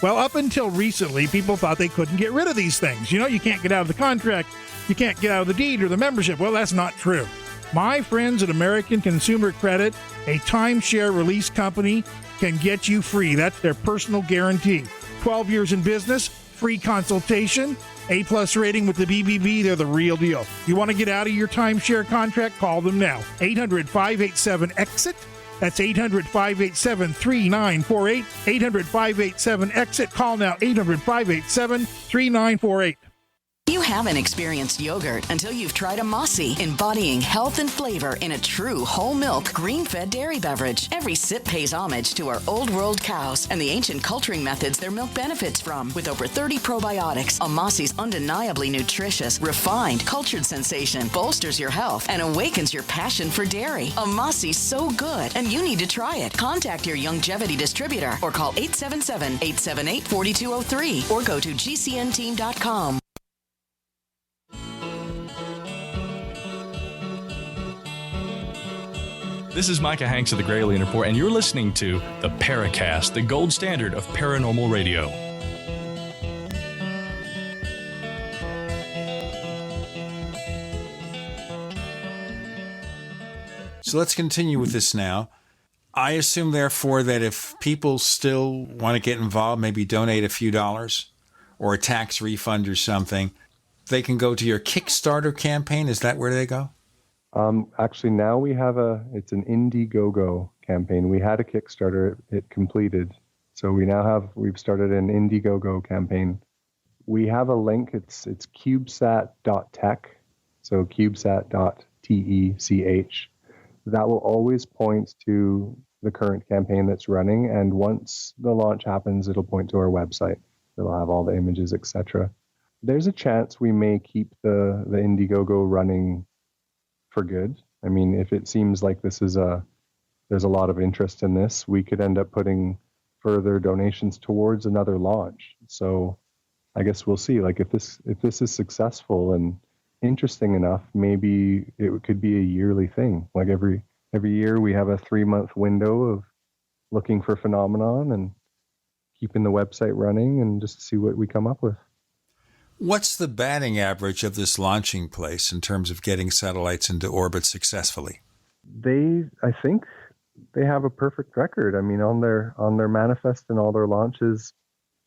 Speaker 11: Well, up until recently, people thought they couldn't get rid of these things. You know, you can't get out of the contract, you can't get out of the deed or the membership. Well, that's not true. My friends at American Consumer Credit, a timeshare release company, can get you free. That's their personal guarantee. 12 years in business, free consultation, A-plus rating with the BBB. They're the real deal. You want to get out of your timeshare contract? Call them now. 800-587-EXIT. That's 800-587-3948, 800-587-EXIT. Call now, 800-587-3948.
Speaker 18: You haven't experienced yogurt until you've tried a Mossy, embodying health and flavor in a true whole milk, grain-fed dairy beverage. Every sip pays homage to our old world cows and the ancient culturing methods their milk benefits from. With over 30 probiotics, a Mossy's undeniably nutritious, refined, cultured sensation bolsters your health and awakens your passion for dairy. A Mossy's so good, and you need to try it. Contact your longevity distributor or call 877-878-4203 or go to gcnteam.com.
Speaker 1: This is Micah Hanks of the Gralien Report, and you're listening to the Paracast, the gold standard of paranormal radio.
Speaker 2: So let's continue with this now. I assume, therefore, that if people still want to get involved, maybe donate a few dollars or a tax refund or something, they can go to your Kickstarter campaign. Is that where they go?
Speaker 9: Actually, now we have it's an Indiegogo campaign. We had a Kickstarter, it completed. So we've started an Indiegogo campaign. We have a link, it's cubesat.tech, so cubesat.tech. That will always point to the current campaign that's running. And once the launch happens, it'll point to our website. It'll have all the images, etc. There's a chance we may keep the Indiegogo running for good. I mean, if it seems like there's a lot of interest in this, we could end up putting further donations towards another launch. So I guess we'll see. Like if this is successful and interesting enough, maybe it could be a yearly thing. Like every year we have a 3-month window of looking for phenomenon and keeping the website running and just see what we come up with.
Speaker 2: What's the batting average of this launching place in terms of getting satellites into orbit successfully?
Speaker 9: I think they have a perfect record. I mean, on their manifest and all their launches,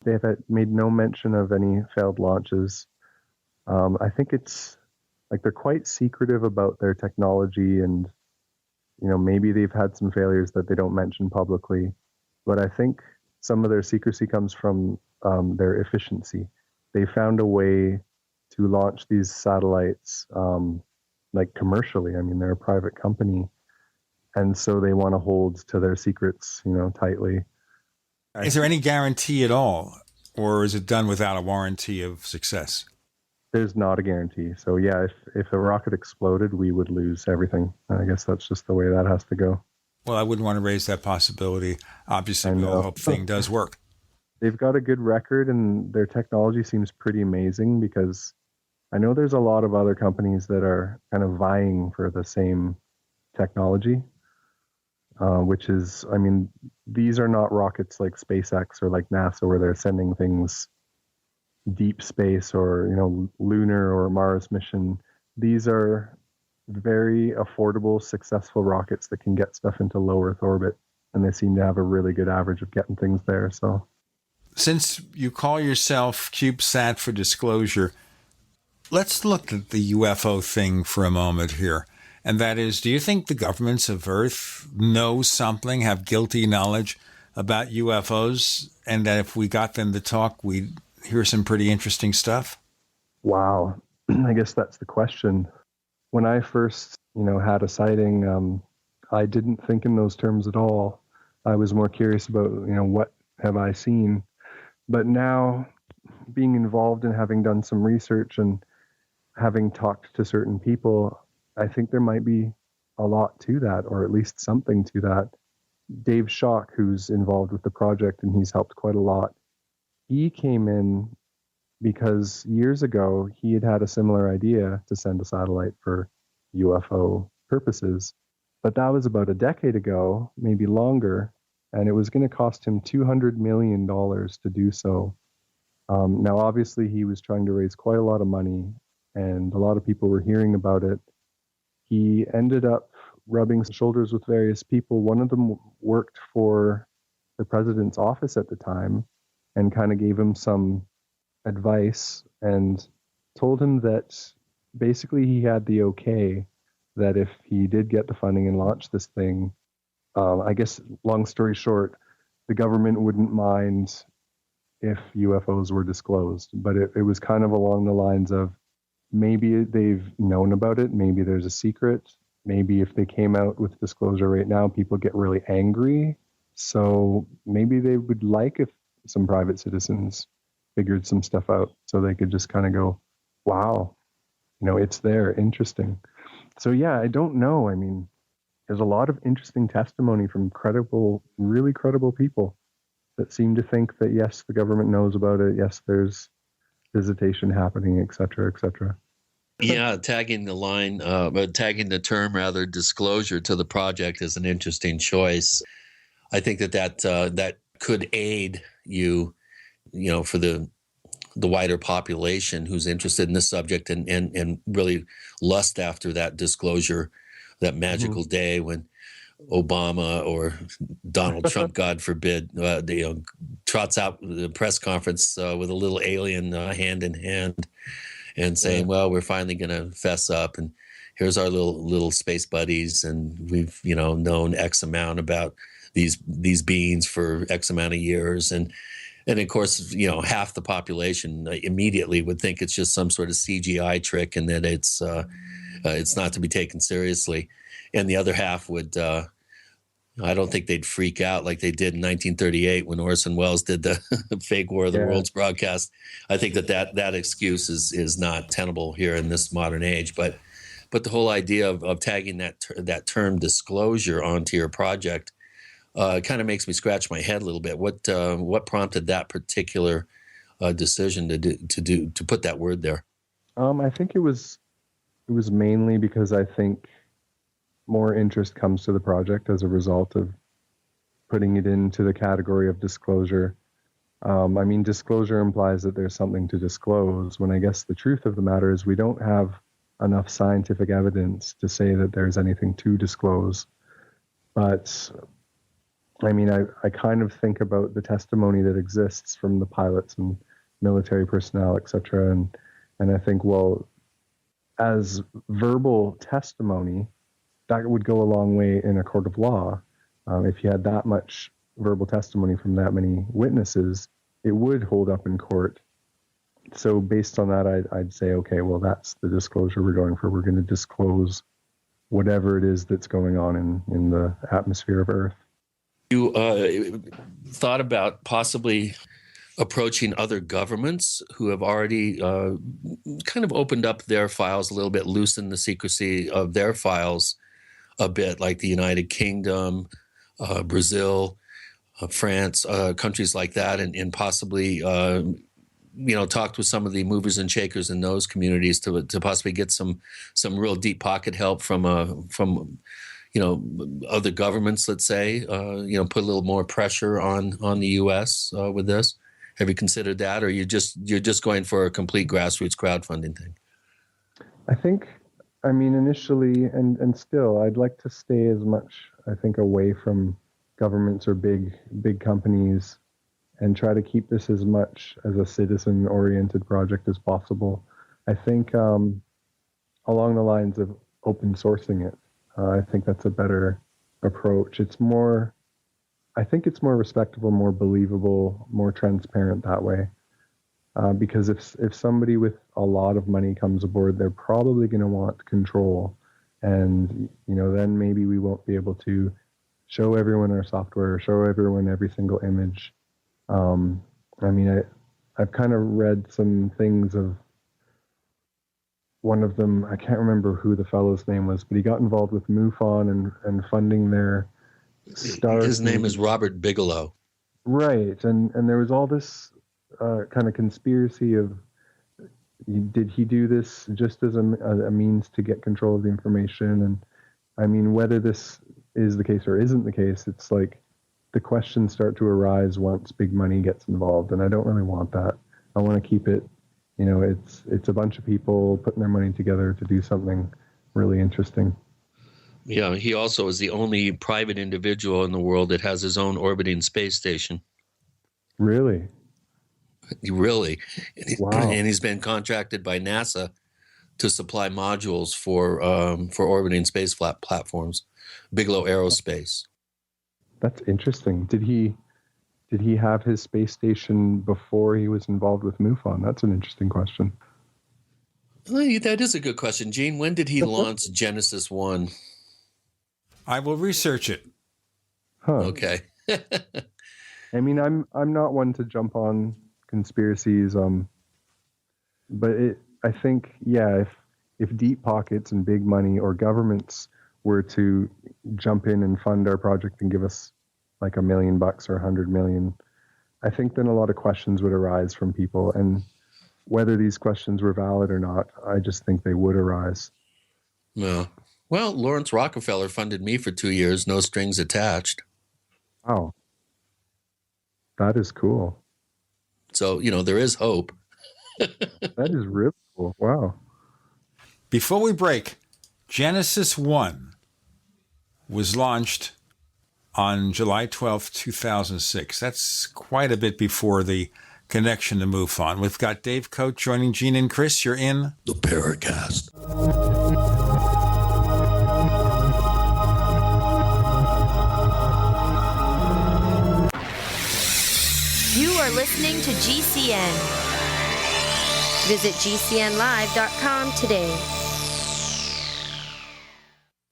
Speaker 9: they have made no mention of any failed launches. I think it's like they're quite secretive about their technology, and maybe they've had some failures that they don't mention publicly. But I think some of their secrecy comes from their efficiency. They found a way to launch these satellites like commercially. I mean, they're a private company, and so they want to hold to their secrets, tightly.
Speaker 2: Is there any guarantee at all, or is it done without a warranty of success?
Speaker 9: There's not a guarantee. So yeah, if a rocket exploded, we would lose everything. I guess that's just the way that has to go.
Speaker 2: Well, I wouldn't want to raise that possibility. Obviously, we all hope the thing does work.
Speaker 9: They've got a good record, and their technology seems pretty amazing, because I know there's a lot of other companies that are kind of vying for the same technology, which is, I mean, these are not rockets like SpaceX or like NASA where they're sending things deep space or, lunar or Mars mission. These are very affordable, successful rockets that can get stuff into low Earth orbit, and they seem to have a really good average of getting things there. So,
Speaker 2: since you call yourself CubeSat for disclosure, let's look at the UFO thing for a moment here. And that is, do you think the governments of Earth know something, have guilty knowledge about UFOs, and that if we got them to talk, we'd hear some pretty interesting stuff?
Speaker 9: Wow. I guess that's the question. When I first, had a sighting, I didn't think in those terms at all. I was more curious about, what have I seen? But now, being involved and having done some research and having talked to certain people, I think there might be a lot to that, or at least something to that. Dave Schock, who's involved with the project, and he's helped quite a lot, he came in because years ago he had a similar idea to send a satellite for UFO purposes. But that was about a decade ago, maybe longer, and it was going to cost him $200 million to do so. Now, obviously, he was trying to raise quite a lot of money, and a lot of people were hearing about it. He ended up rubbing shoulders with various people. One of them worked for the president's office at the time and kind of gave him some advice and told him that basically he had the okay that if he did get the funding and launch this thing, I guess, long story short, the government wouldn't mind if UFOs were disclosed, but it was kind of along the lines of maybe they've known about it, maybe there's a secret, maybe if they came out with disclosure right now, people get really angry. So maybe they would like if some private citizens figured some stuff out so they could just kind of go, wow, it's there, interesting. So yeah, I don't know. I mean, there's a lot of interesting testimony from really credible people that seem to think that, yes, the government knows about it. Yes, there's visitation happening, et cetera, et cetera.
Speaker 3: Yeah, tagging the term rather, disclosure to the project is an interesting choice. I think that could aid you, for the wider population who's interested in this subject and really lust after that disclosure, that magical day when Obama or Donald Trump, God forbid, trots out the press conference with a little alien hand in hand and saying, well, we're finally going to fess up, and here's our little space buddies, and we've known X amount about these beings for X amount of years, and of course, half the population immediately would think it's just some sort of CGI trick and that it's not to be taken seriously, and the other half would. I don't think they'd freak out like they did in 1938 when Orson Welles did the fake War of the Worlds broadcast. I think that excuse is not tenable here in this modern age. But the whole idea of tagging that term disclosure onto your project kind of makes me scratch my head a little bit. What prompted that particular decision to put that word there?
Speaker 9: I think it was mainly because I think more interest comes to the project as a result of putting it into the category of disclosure. I mean, disclosure implies that there's something to disclose, when I guess the truth of the matter is we don't have enough scientific evidence to say that there's anything to disclose. But I mean, I kind of think about the testimony that exists from the pilots and military personnel, et cetera, and I think, well, as verbal testimony, that would go a long way in a court of law. If you had that much verbal testimony from that many witnesses, it would hold up in court. So based on that, I'd say, okay, well, that's the disclosure we're going for. We're going to disclose whatever it is that's going on in the atmosphere of Earth.
Speaker 3: You thought about possibly approaching other governments who have already kind of opened up their files a little bit, loosened the secrecy of their files a bit, like the United Kingdom, Brazil, France, countries like that, and possibly talked with some of the movers and shakers in those communities to possibly get some real deep pocket help from other governments, let's say, put a little more pressure on the U.S. With this. Have you considered that, or you're just going for a complete grassroots crowdfunding thing?
Speaker 9: I think, I mean, initially and still, I'd like to stay as much, I think, away from governments or big companies, and try to keep this as much as a citizen-oriented project as possible. I think along the lines of open sourcing it, I think that's a better approach. I think it's more respectable, more believable, more transparent that way. Because if somebody with a lot of money comes aboard, they're probably going to want control. And, then maybe we won't be able to show everyone our software, show everyone every single image. I mean, I've kind of read some things of one of them. I can't remember who the fellow's name was, but he got involved with MUFON and funding their stars.
Speaker 3: His name is Robert Bigelow.
Speaker 9: Right. And there was all this kind of conspiracy of, did he do this just as a means to get control of the information? And I mean, whether this is the case or isn't the case, it's like the questions start to arise once big money gets involved, and I don't really want that. I want to keep it, it's a bunch of people putting their money together to do something really interesting.
Speaker 3: Yeah, he also is the only private individual in the world that has his own orbiting space station.
Speaker 9: Really?
Speaker 3: Really.
Speaker 9: Wow.
Speaker 3: And he's been contracted by NASA to supply modules for orbiting space platforms, Bigelow Aerospace.
Speaker 9: That's interesting. Did he have his space station before he was involved with MUFON? That's an interesting question.
Speaker 3: That is a good question, Gene. When did he launch Genesis 1?
Speaker 5: I will research it.
Speaker 9: Huh.
Speaker 3: Okay.
Speaker 9: I mean, I'm not one to jump on conspiracies, but I think, yeah, if deep pockets and big money or governments were to jump in and fund our project and give us like $1 million or $100 million, I think then a lot of questions would arise from people, and whether these questions were valid or not, I just think they would arise.
Speaker 3: No. Well, Lawrence Rockefeller funded me for 2 years, no strings attached.
Speaker 9: Wow. That is cool.
Speaker 3: So, there is hope.
Speaker 9: That is really cool. Wow.
Speaker 5: Before we break, Genesis 1 was launched on July 12th, 2006. That's quite a bit before the connection to MUFON. We've got Dave Cote joining Gene and Chris. You're in
Speaker 3: the Paracast.
Speaker 10: You are listening to GCN. Visit GCNlive.com today.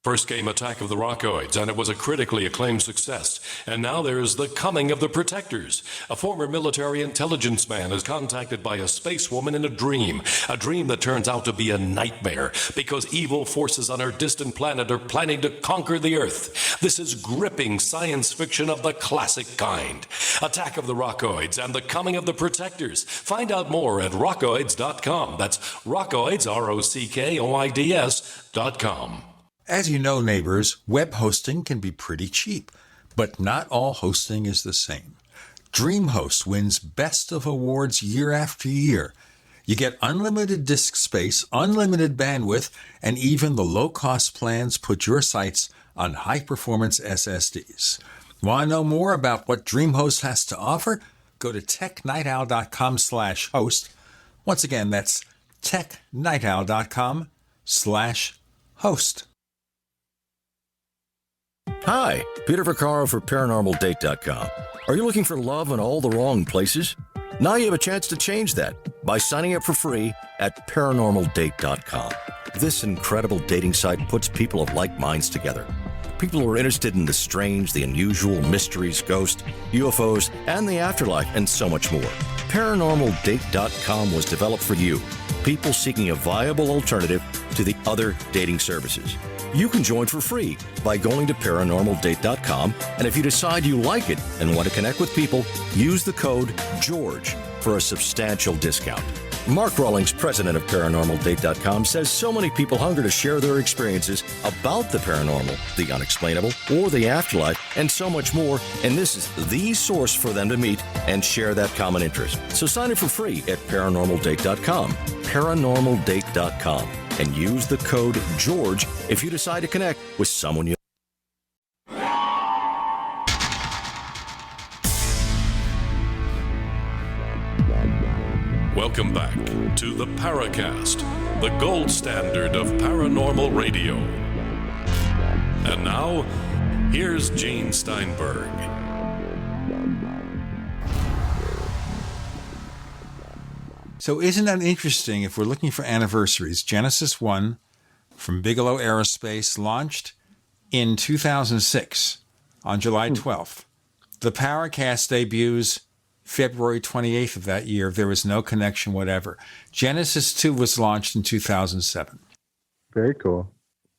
Speaker 12: First came Attack of the Rockoids, and it was a critically acclaimed success. And now there's The Coming of the Protectors. A former military intelligence man is contacted by a space woman in a dream that turns out to be a nightmare because evil forces on her distant planet are planning to conquer the Earth. This is gripping science fiction of the classic kind. Attack of the Rockoids and The Coming of the Protectors. Find out more at rockoids.com. That's Rockoids, ROCKOIDS.com.
Speaker 5: As you know, neighbors, web hosting can be pretty cheap, but not all hosting is the same. DreamHost wins Best of Awards year after year. You get unlimited disk space, unlimited bandwidth, and even the low-cost plans put your sites on high-performance SSDs. Want to know more about what DreamHost has to offer? Go to technightowl.com/host. Once again, that's technightowl.com/host.
Speaker 6: Hi, Peter Vaccaro for ParanormalDate.com. Are you looking for love in all the wrong places? Now you have a chance to change that by signing up for free at ParanormalDate.com. This incredible dating site puts people of like minds together. People who are interested in the strange, the unusual, mysteries, ghosts, UFOs, and the afterlife, and so much more. ParanormalDate.com was developed for you, people seeking a viable alternative to the other dating services. You can join for free by going to ParanormalDate.com, and if you decide you like it and want to connect with people, use the code GEORGE for a substantial discount. Mark Rawlings, president of ParanormalDate.com, says so many people hunger to share their experiences about the paranormal, the unexplainable, or the afterlife, and so much more, and this is the source for them to meet and share that common interest. So sign up for free at ParanormalDate.com, ParanormalDate.com, and use the code GEORGE if you decide to connect with someone you
Speaker 12: Welcome back to the Paracast, the gold standard of paranormal radio. And now, here's Gene Steinberg.
Speaker 5: So isn't that interesting? If we're looking for anniversaries, Genesis 1 from Bigelow Aerospace launched in 2006 on July 12th. The Paracast debuts February 28th of that year. There was no connection whatever. Genesis 2 was launched in 2007.
Speaker 9: Very cool.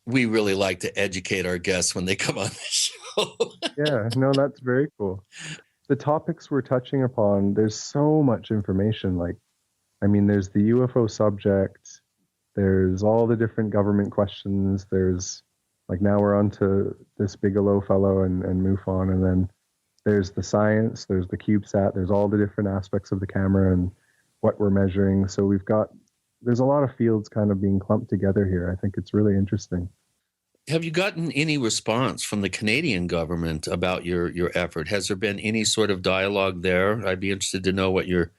Speaker 3: We really like to educate our guests when they come on the show.
Speaker 9: Yeah, no, that's very cool. The topics we're touching upon, there's so much information. There's the UFO subject, there's all the different government questions, there's, now we're on to this Bigelow fellow and MUFON, and then there's the science, there's the CubeSat, there's all the different aspects of the camera and what we're measuring. So there's a lot of fields kind of being clumped together here. I think it's really interesting.
Speaker 3: Have you gotten any response from the Canadian government about your effort? Has there been any sort of dialogue there? I'd be interested to know what your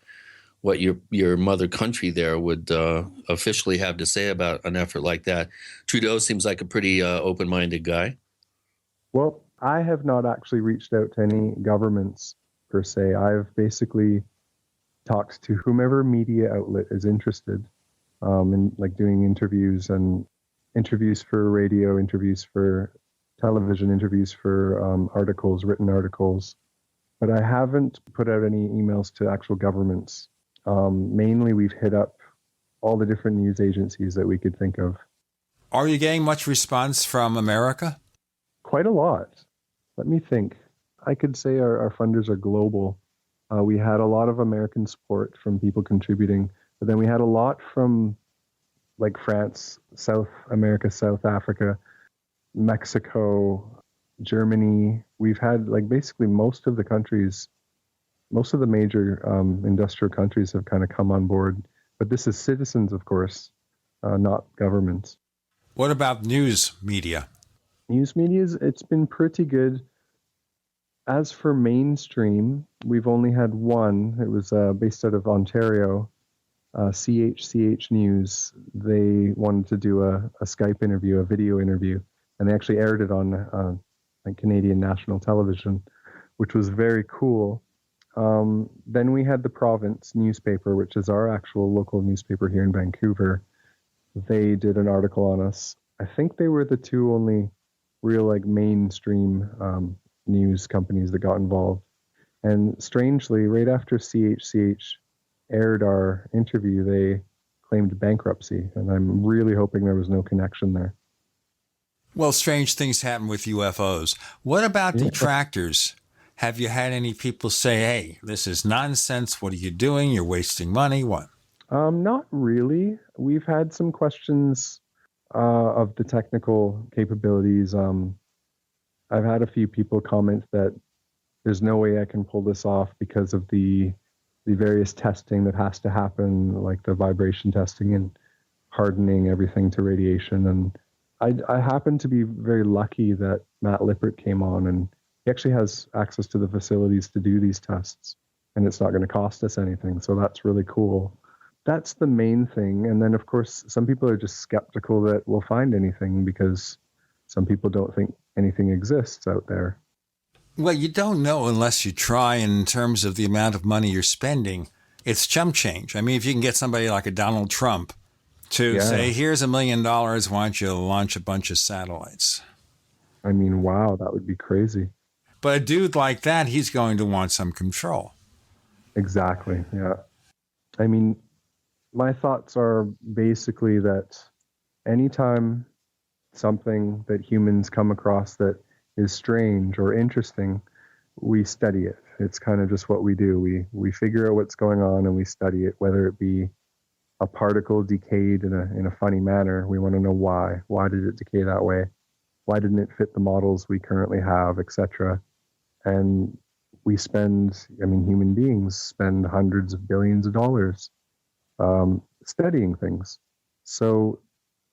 Speaker 3: mother country there would officially have to say about an effort like that. Trudeau seems like a pretty open-minded guy.
Speaker 9: Well, I have not actually reached out to any governments per se. I've basically talked to whomever media outlet is interested in like doing interviews and interviews for radio, interviews for television, interviews for articles, written articles. But I haven't put out any emails to actual governments. Mainly, we've hit up all the different news agencies that we could think of.
Speaker 2: Are you getting much response from America?
Speaker 9: Quite a lot. Let me think. I could say our funders are global. We had a lot of American support from people contributing, but then we had a lot from like France, South America, South Africa, Mexico, Germany. We've had like basically most of the countries, most of the major industrial countries have kind of come on board. But this is citizens, of course, not governments.
Speaker 2: What about news media?
Speaker 9: News media, it's been pretty good. As for mainstream, we've only had one. It was based out of Ontario, CHCH News. They wanted to do a Skype interview, a video interview, and they actually aired it on Canadian national television, which was very cool. Then we had the Province newspaper, which is our actual local newspaper here in Vancouver. They did an article on us. I think they were the two only real like mainstream news companies that got involved. And strangely, right after CHCH aired our interview, they claimed bankruptcy. And I'm really hoping there was no connection there.
Speaker 2: Well, strange things happen with UFOs. What about detractors? Have you had any people say, hey, this is nonsense. What are you doing? You're wasting money. What?
Speaker 9: Not really. We've had some questions of the technical capabilities. I've had a few people comment that there's no way I can pull this off because of the various testing that has to happen, like the vibration testing and hardening everything to radiation. And I happen to be very lucky that Matt Lippert came on, and he actually has access to the facilities to do these tests, and it's not going to cost us anything. So that's really cool. That's the main thing. And then, of course, some people are just skeptical that we'll find anything because some people don't think anything exists out there.
Speaker 2: Well, you don't know unless you try. In terms of the amount of money you're spending, it's chump change. I mean, if you can get somebody like a Donald Trump to say, here's $1 million, why don't you launch a bunch of satellites?
Speaker 9: I mean, wow, that would be crazy.
Speaker 2: But a dude like that, he's going to want some control.
Speaker 9: Exactly, yeah. I mean, my thoughts are basically that anytime something that humans come across that is strange or interesting, we study it. It's kind of just what we do. We figure out what's going on and we study it, whether it be a particle decayed in a funny manner. We want to know why. Why did it decay that way? Why didn't it fit the models we currently have, etc.? And we spend, human beings spend hundreds of billions of dollars studying things. So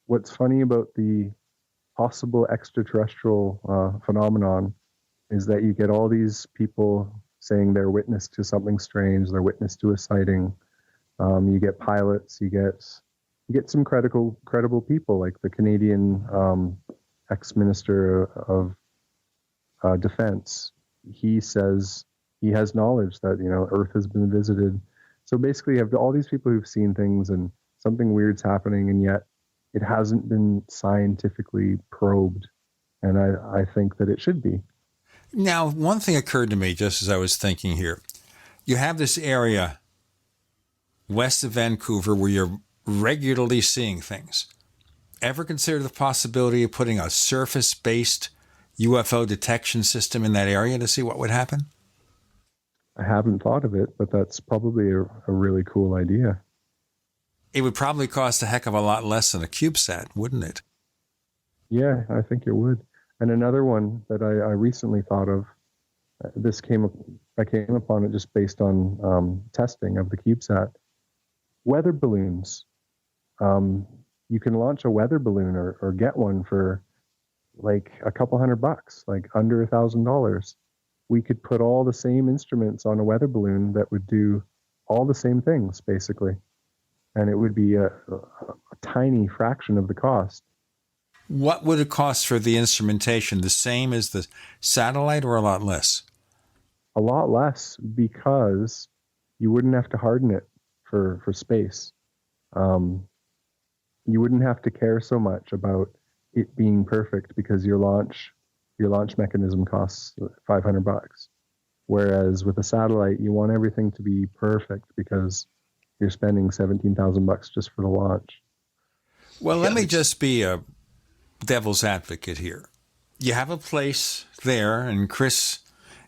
Speaker 9: what's funny about the possible extraterrestrial phenomenon is that you get all these people saying they're witness to something strange, they're witness to a sighting. You get pilots, you get some credible people like the Canadian ex-minister of defense. He says he has knowledge that Earth has been visited. So basically, you have all these people who've seen things and something weird's happening, and yet it hasn't been scientifically probed. And I think that it should be.
Speaker 2: Now, one thing occurred to me just as I was thinking here. You have this area west of Vancouver where you're regularly seeing things. Ever consider the possibility of putting a surface-based UFO detection system in that area to see what would happen?
Speaker 9: I haven't thought of it, but that's probably a really cool idea.
Speaker 2: It would probably cost a heck of a lot less than a CubeSat, wouldn't it?
Speaker 9: Yeah, I think it would. And another one that I recently thought of, I came upon it just based on testing of the CubeSat. Weather balloons. You can launch a weather balloon or get one for like a couple $100, like under $1,000. We could put all the same instruments on a weather balloon that would do all the same things, basically. And it would be a tiny fraction of the cost.
Speaker 2: What would it cost for the instrumentation? The same as the satellite or a lot less?
Speaker 9: A lot less, because you wouldn't have to harden it for space. You wouldn't have to care so much about it being perfect, because your launch mechanism costs $500. Whereas with a satellite, you want everything to be perfect because you're spending $17,000 just for the launch.
Speaker 2: Well, let me just be a devil's advocate here. You have a place there, and Chris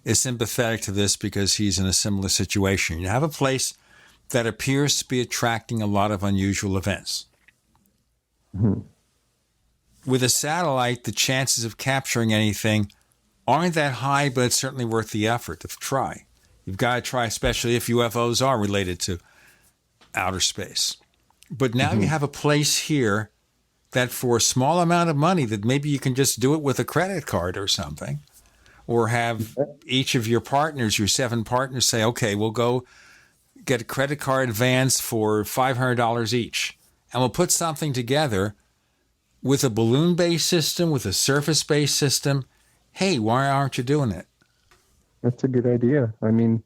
Speaker 2: is sympathetic to this because he's in a similar situation. You have a place that appears to be attracting a lot of unusual events.
Speaker 9: Mm-hmm.
Speaker 2: With a satellite, the chances of capturing anything aren't that high, but it's certainly worth the effort to try. You've got to try, especially if UFOs are related to outer space. But now you have a place here that for a small amount of money that maybe you can just do it with a credit card or something, or have each of your partners, your 7 partners, say, okay, we'll go get a credit card advance for $500 each, and we'll put something together with a balloon-based system, with a surface-based system. Hey, why aren't you doing it?
Speaker 9: That's a good idea. I mean,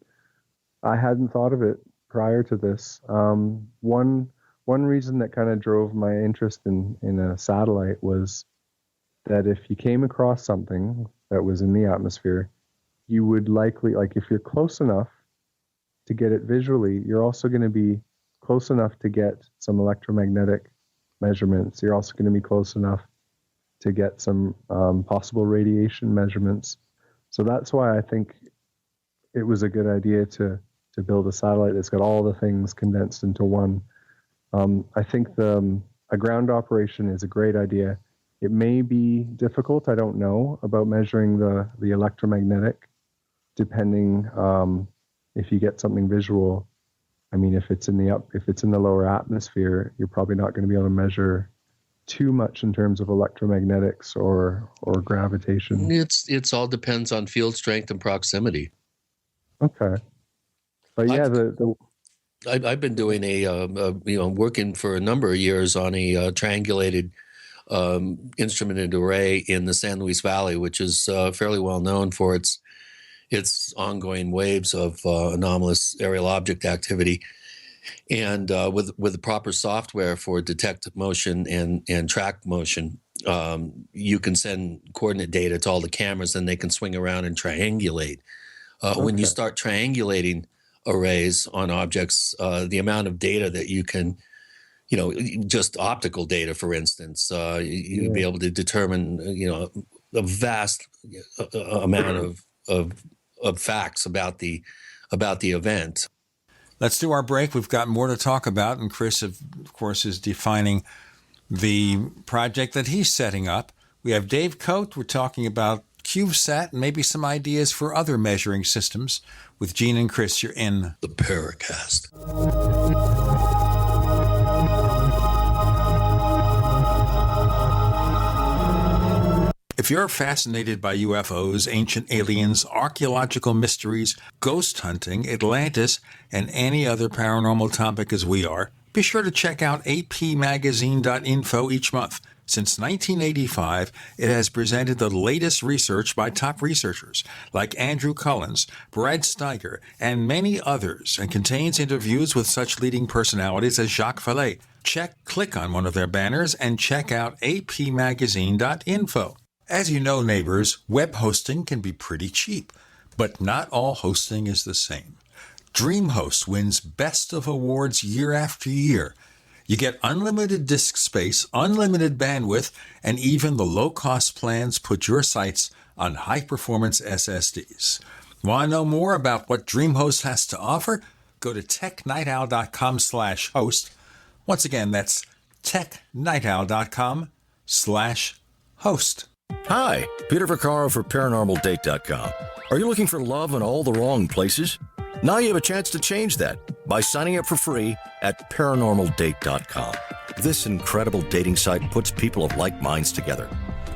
Speaker 9: I hadn't thought of it prior to this. One reason that kind of drove my interest in a satellite was that if you came across something that was in the atmosphere, you would likely, like if you're close enough to get it visually, you're also going to be close enough to get some electromagnetic measurements. You're also going to be close enough to get some possible radiation measurements. So that's why I think it was a good idea to build a satellite that's got all the things condensed into one. I think a ground operation is a great idea. It may be difficult. I don't know about measuring the electromagnetic, depending if you get something visual. I mean, if it's in the lower atmosphere, you're probably not going to be able to measure too much in terms of electromagnetics or gravitation.
Speaker 3: It's all depends on field strength and proximity.
Speaker 9: Okay, but yeah,
Speaker 3: I've been doing working for a number of years on a triangulated instrumented array in the San Luis Valley, which is fairly well known for its ongoing waves of anomalous aerial object activity. And with the proper software for detect motion and track motion, you can send coordinate data to all the cameras, and they can swing around and triangulate. When you start triangulating arrays on objects, the amount of data that you can, just optical data, for instance, you'd be able to determine, a vast amount of facts about the event.
Speaker 2: Let's do our break. We've got more to talk about, and Chris, of course, is defining the project that he's setting up. We have Dave Cote. We're talking about CubeSat and maybe some ideas for other measuring systems. With Gene and Chris, you're in
Speaker 3: the Paracast.
Speaker 2: If you're fascinated by UFOs, ancient aliens, archaeological mysteries, ghost hunting, Atlantis, and any other paranormal topic as we are, be sure to check out apmagazine.info each month. Since 1985, it has presented the latest research by top researchers like Andrew Collins, Brad Steiger, and many others, and contains interviews with such leading personalities as Jacques Vallée. Click on one of their banners and check out apmagazine.info. As you know, neighbors, web hosting can be pretty cheap, but not all hosting is the same. DreamHost wins Best of Awards year after year. You get unlimited disk space, unlimited bandwidth, and even the low-cost plans put your sites on high-performance SSDs. Want to know more about what DreamHost has to offer? Go to technightowl.com/host. Once again, that's technightowl.com/host.
Speaker 6: Hi, Peter Vaccaro for ParanormalDate.com. Are you looking for love in all the wrong places? Now you have a chance to change that by signing up for free at ParanormalDate.com. This incredible dating site puts people of like minds together.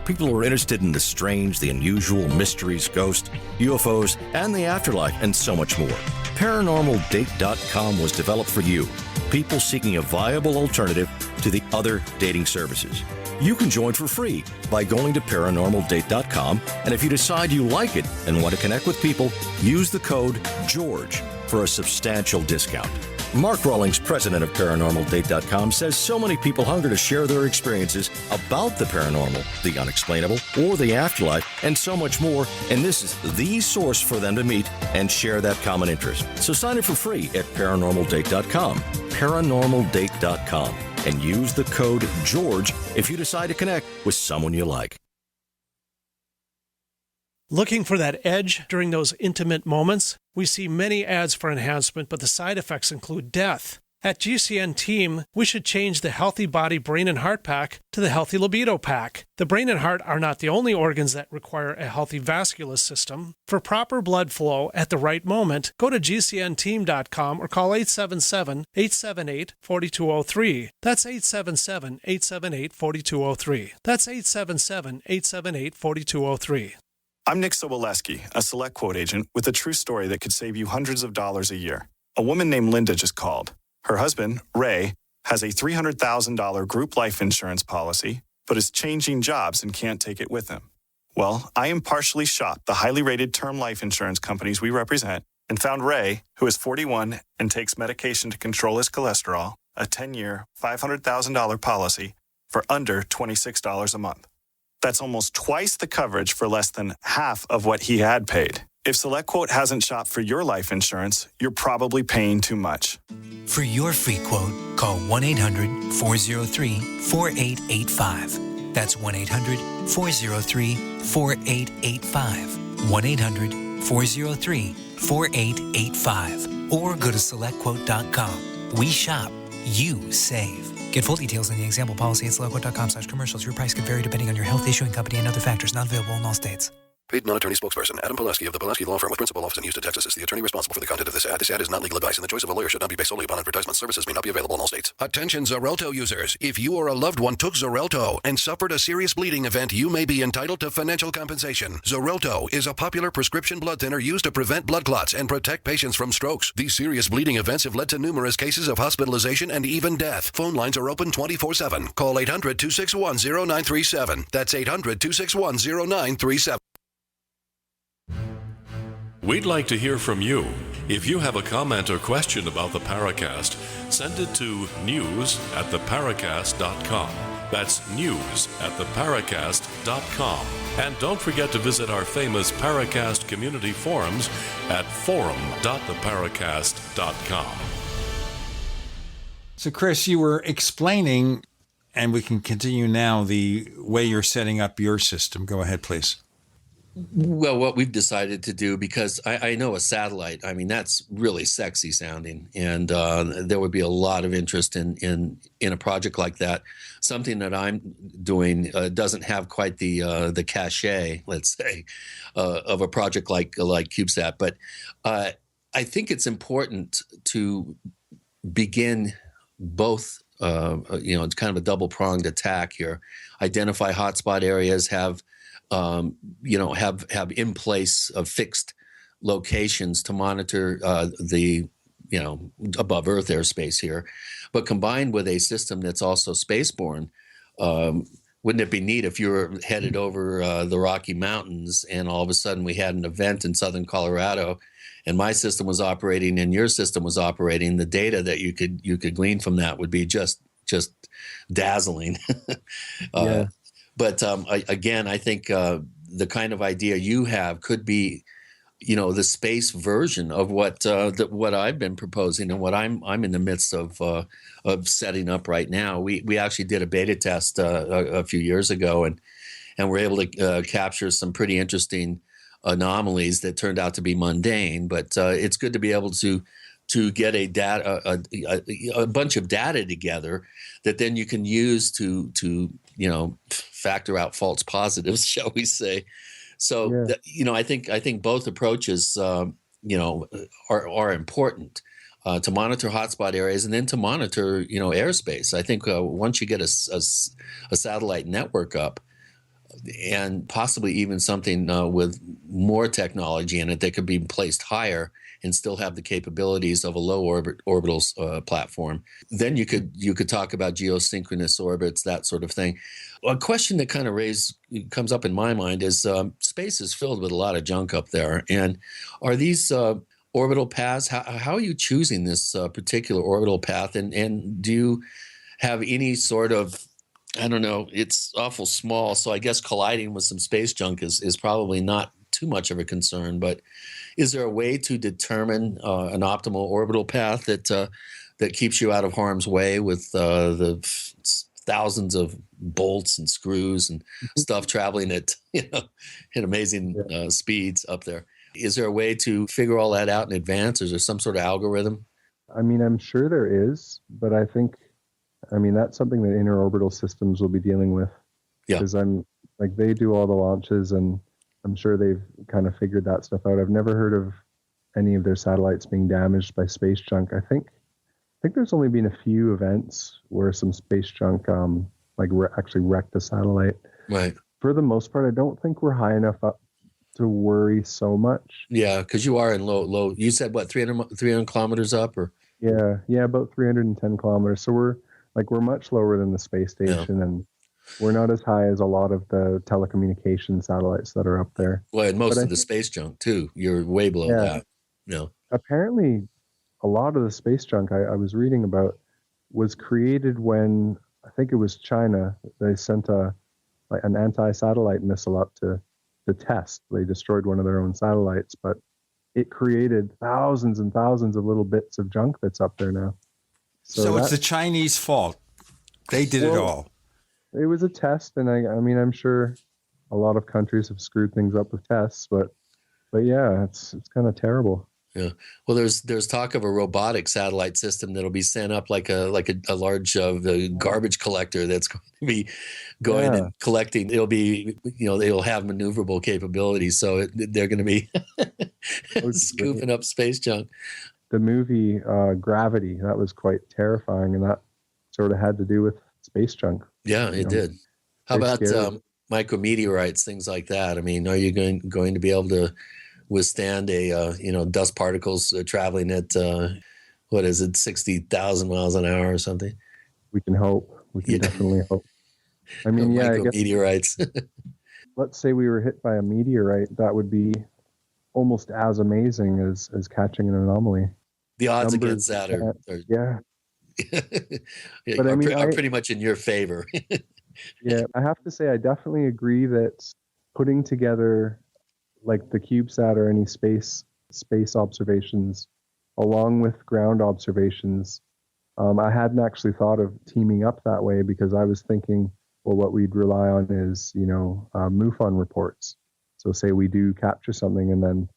Speaker 6: People who are interested in the strange, the unusual, mysteries, ghosts, UFOs, and the afterlife, and so much more. ParanormalDate.com was developed for you. people seeking a viable alternative to the other dating services. You can join for free by going to paranormaldate.com, and if you decide you like it and want to connect with people, use the code GEORGE for a substantial discount. Mark Rawlings, president of ParanormalDate.com, says so many people hunger to share their experiences about the paranormal, the unexplainable, or the afterlife, and so much more, and this is the source for them to meet and share that common interest. So sign up for free at ParanormalDate.com, ParanormalDate.com, and use the code GEORGE if you decide to connect with someone you like.
Speaker 4: Looking for that edge during those intimate moments? We see many ads for enhancement, but the side effects include death. At GCN Team, we should change the Healthy Body, Brain, and Heart Pack to the Healthy Libido Pack. The brain and heart are not the only organs that require a healthy vascular system. For proper blood flow at the right moment, go to GCNteam.com or call 877-878-4203. That's 877-878-4203. That's 877-878-4203.
Speaker 13: I'm Nick Soboleski, a Select Quote agent with a true story that could save you hundreds of dollars a year. A woman named Linda just called. Her husband, Ray, has a $300,000 group life insurance policy, but is changing jobs and can't take it with him. Well, I impartially shopped the highly rated term life insurance companies we represent and found Ray, who is 41 and takes medication to control his cholesterol, a 10-year, $500,000 policy for under $26 a month. That's almost twice the coverage for less than half of what he had paid. If SelectQuote hasn't shopped for your life insurance, you're probably paying too much.
Speaker 14: For your free quote, call 1-800-403-4885. That's 1-800-403-4885. 1-800-403-4885. Or go to SelectQuote.com. We shop, you save. Get full details in the example policy at SelectQuote.com/commercials. Your price could vary depending on your health, issuing company, and other factors. Not available in all states.
Speaker 25: Paid non-attorney spokesperson Adam Pulaski of the Pulaski Law Firm with principal office in Houston, Texas is the attorney responsible for the content of this ad. This ad is not legal advice, and the choice of a lawyer should not be based solely upon advertisement. Services may not be available in all states. Attention Xarelto users. If you or a loved one took Xarelto and suffered a serious bleeding event, you may be entitled to financial compensation. Xarelto is a popular prescription blood thinner used to prevent blood clots and protect patients from strokes. These serious bleeding events have led to numerous cases of hospitalization and even death. Phone lines are open 24/7. Call 800-261-0937. That's 800-261-0937.
Speaker 12: We'd like to hear from you. If you have a comment or question about the Paracast, send it to news@theparacast.com. That's news@theparacast.com. And don't forget to visit our famous Paracast community forums at forum.theparacast.com.
Speaker 2: So, Chris, you were explaining, and we can continue now, the way you're setting up your system. Go ahead, please.
Speaker 3: Well, what we've decided to do, because I know a satellite, I mean, that's really sexy sounding, and there would be a lot of interest in a project like that. Something that I'm doing doesn't have quite the cachet, let's say, of a project like CubeSat, but I think it's important to begin both. It's kind of a double-pronged attack here. Identify hotspot areas, have in place fixed locations to monitor the above Earth airspace here, but combined with a system that's also spaceborne. Wouldn't it be neat if you were headed over the Rocky Mountains and all of a sudden we had an event in southern Colorado, and my system was operating and your system was operating? The data that you could glean from that would be just dazzling.
Speaker 9: Yeah.
Speaker 3: But again, I think the kind of idea you have could be, the space version of what I've been proposing and what I'm in the midst of setting up right now. We actually did a beta test a few years ago, and we're able to capture some pretty interesting anomalies that turned out to be mundane. But it's good to be able to get a bunch of data together that then you can use to factor out false positives, shall we say. So, yeah. I think both approaches, are important to monitor hotspot areas and then to monitor, airspace. I think once you get a satellite network up, and possibly even something with more technology in it that could be placed higher and still have the capabilities of a low orbital platform. Then you could talk about geosynchronous orbits, that sort of thing. A question that kind of comes up in my mind is space is filled with a lot of junk up there, and are these orbital paths? How are you choosing this particular orbital path, and do you have any sort of, I don't know, it's awful small, so I guess colliding with some space junk is probably not too much of a concern, but is there a way to determine an optimal orbital path that keeps you out of harm's way with the thousands of bolts and screws and stuff traveling at amazing speeds up there? Is there a way to figure all that out in advance? Is there some sort of algorithm?
Speaker 9: I mean, I'm sure there is, but I think, that's something that interorbital systems will be dealing with.
Speaker 3: Yeah.
Speaker 9: Because they do all the launches, and I'm sure they've kind of figured that stuff out. I've never heard of any of their satellites being damaged by space junk. I think there's only been a few events where some space junk actually wrecked a satellite.
Speaker 3: Right.
Speaker 9: For the most part, I don't think we're high enough up to worry so much.
Speaker 3: Yeah, because you are in low. You said what, 300 kilometers up, or?
Speaker 9: Yeah, about 310 kilometers. So we're much lower than the space station, and we're not as high as a lot of the telecommunication satellites that are up there.
Speaker 3: Well, and most of the space junk too. You're way below that. Yeah.
Speaker 9: Apparently, a lot of the space junk I was reading about was created when, I think it was China. They sent an anti-satellite missile up to test. They destroyed one of their own satellites, but it created thousands and thousands of little bits of junk that's up there now.
Speaker 5: So it's the Chinese fault. They did it all.
Speaker 9: It was a test, and I'm sure a lot of countries have screwed things up with tests, but yeah, it's kind of terrible.
Speaker 3: Yeah. Well, there's talk of a robotic satellite system that'll be sent up like a large garbage collector that's going to be going and collecting. It'll be, they'll have maneuverable capabilities, so they're going to be scooping up space junk.
Speaker 9: The movie Gravity, that was quite terrifying, and that sort of had to do with space junk.
Speaker 3: Yeah, it did. How about micrometeorites, things like that? I mean, are you going to be able to withstand dust particles traveling at 60,000 miles an hour or something?
Speaker 9: We can hope. We can definitely hope. I mean,
Speaker 3: micrometeorites.
Speaker 9: Let's say we were hit by a meteorite, that would be almost as amazing as catching an anomaly.
Speaker 3: The odds against that are
Speaker 9: but
Speaker 3: are pretty much in your favor.
Speaker 9: Yeah, I have to say, I definitely agree that putting together like the CubeSat or any space observations along with ground observations, I hadn't actually thought of teaming up that way, because I was thinking, well, what we'd rely on is, MUFON reports. So say we do capture something, and then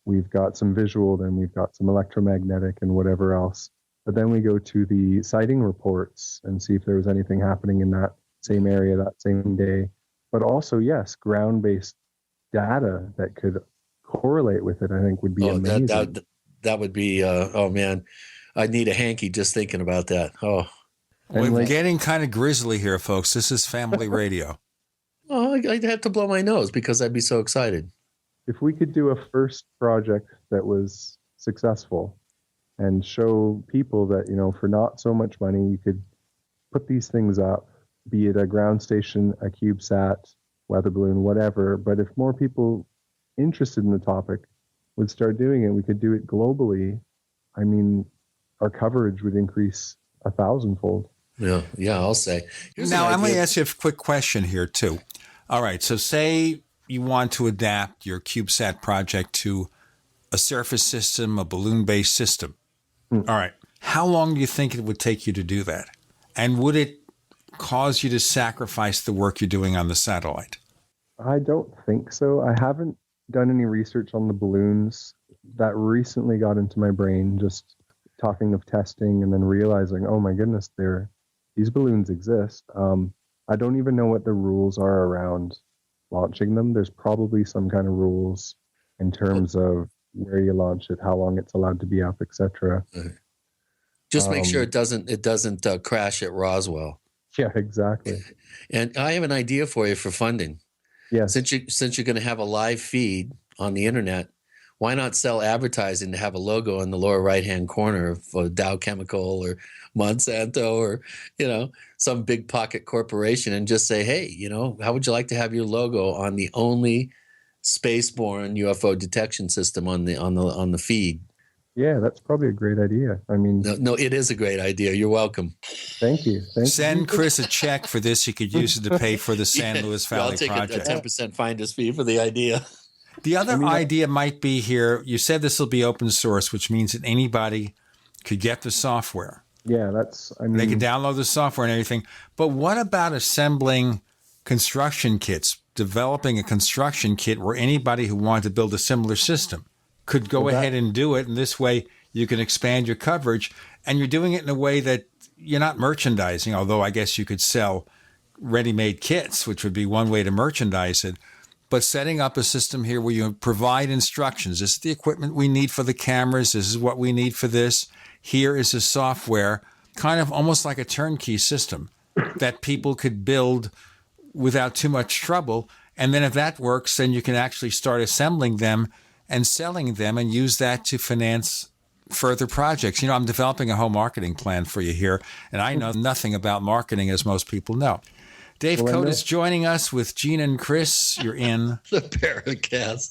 Speaker 9: we've got some visual, then we've got some electromagnetic and whatever else. But then we go to the sighting reports and see if there was anything happening in that same area that same day. But also, yes, ground-based data that could correlate with it, I think would be amazing.
Speaker 3: That would be, oh man, I'd need a hanky just thinking about that. Oh,
Speaker 5: we're getting kind of grisly here, folks. This is family radio.
Speaker 3: Oh, I'd have to blow my nose because I'd be so excited.
Speaker 9: If we could do a first project that was successful and show people that, for not so much money, you could put these things up, be it a ground station, a CubeSat, weather balloon, whatever. But if more people interested in the topic would start doing it, we could do it globally. I mean, our coverage would increase 1,000-fold.
Speaker 3: Yeah, I'll say.
Speaker 5: Now, I'm going to ask you a quick question here, too. All right, so say you want to adapt your CubeSat project to a surface system, a balloon-based system. All right. How long do you think it would take you to do that? And would it cause you to sacrifice the work you're doing on the satellite?
Speaker 9: I don't think so. I haven't done any research on the balloons. That recently got into my brain, just talking of testing and then realizing, oh my goodness, these balloons exist. I don't even know what the rules are around launching them. There's probably some kind of rules in terms of where you launch it, how long it's allowed to be up, etc.
Speaker 3: Just make sure it doesn't crash at Roswell.
Speaker 9: Yeah, exactly.
Speaker 3: And I have an idea for you for funding.
Speaker 9: Yeah.
Speaker 3: Since you're going to have a live feed on the internet, why not sell advertising to have a logo in the lower right-hand corner of Dow Chemical or Monsanto or, some big pocket corporation, and just say, hey, how would you like to have your logo on the only spaceborne UFO detection system on the feed?
Speaker 9: Yeah, that's probably a great idea. I mean,
Speaker 3: no, it is a great idea. You're welcome.
Speaker 9: Thank you.
Speaker 2: Send Chris a check for this. He could use it to pay for the San Luis Valley project.
Speaker 3: I'll take a 10% finder's fee for the idea.
Speaker 2: The other idea might be here. You said this will be open source, which means that anybody could get the software.
Speaker 9: Yeah,
Speaker 2: they can download the software and everything. But what about assembling construction kits, developing a construction kit where anybody who wanted to build a similar system could go ahead and do it? And this way you can expand your coverage, and you're doing it in a way that you're not merchandising, although I guess you could sell ready-made kits, which would be one way to merchandise it. But setting up a system here where you provide instructions. This is the equipment we need for the cameras. This is what we need for this. Here is the software, kind of almost like a turnkey system that people could build without too much trouble. And then if that works, then you can actually start assembling them and selling them and use that to finance further projects. I'm developing a whole marketing plan for you here, and I know nothing about marketing, as most people know. Dave Cote is joining us with Gina and Chris. You're in
Speaker 3: the Paracast.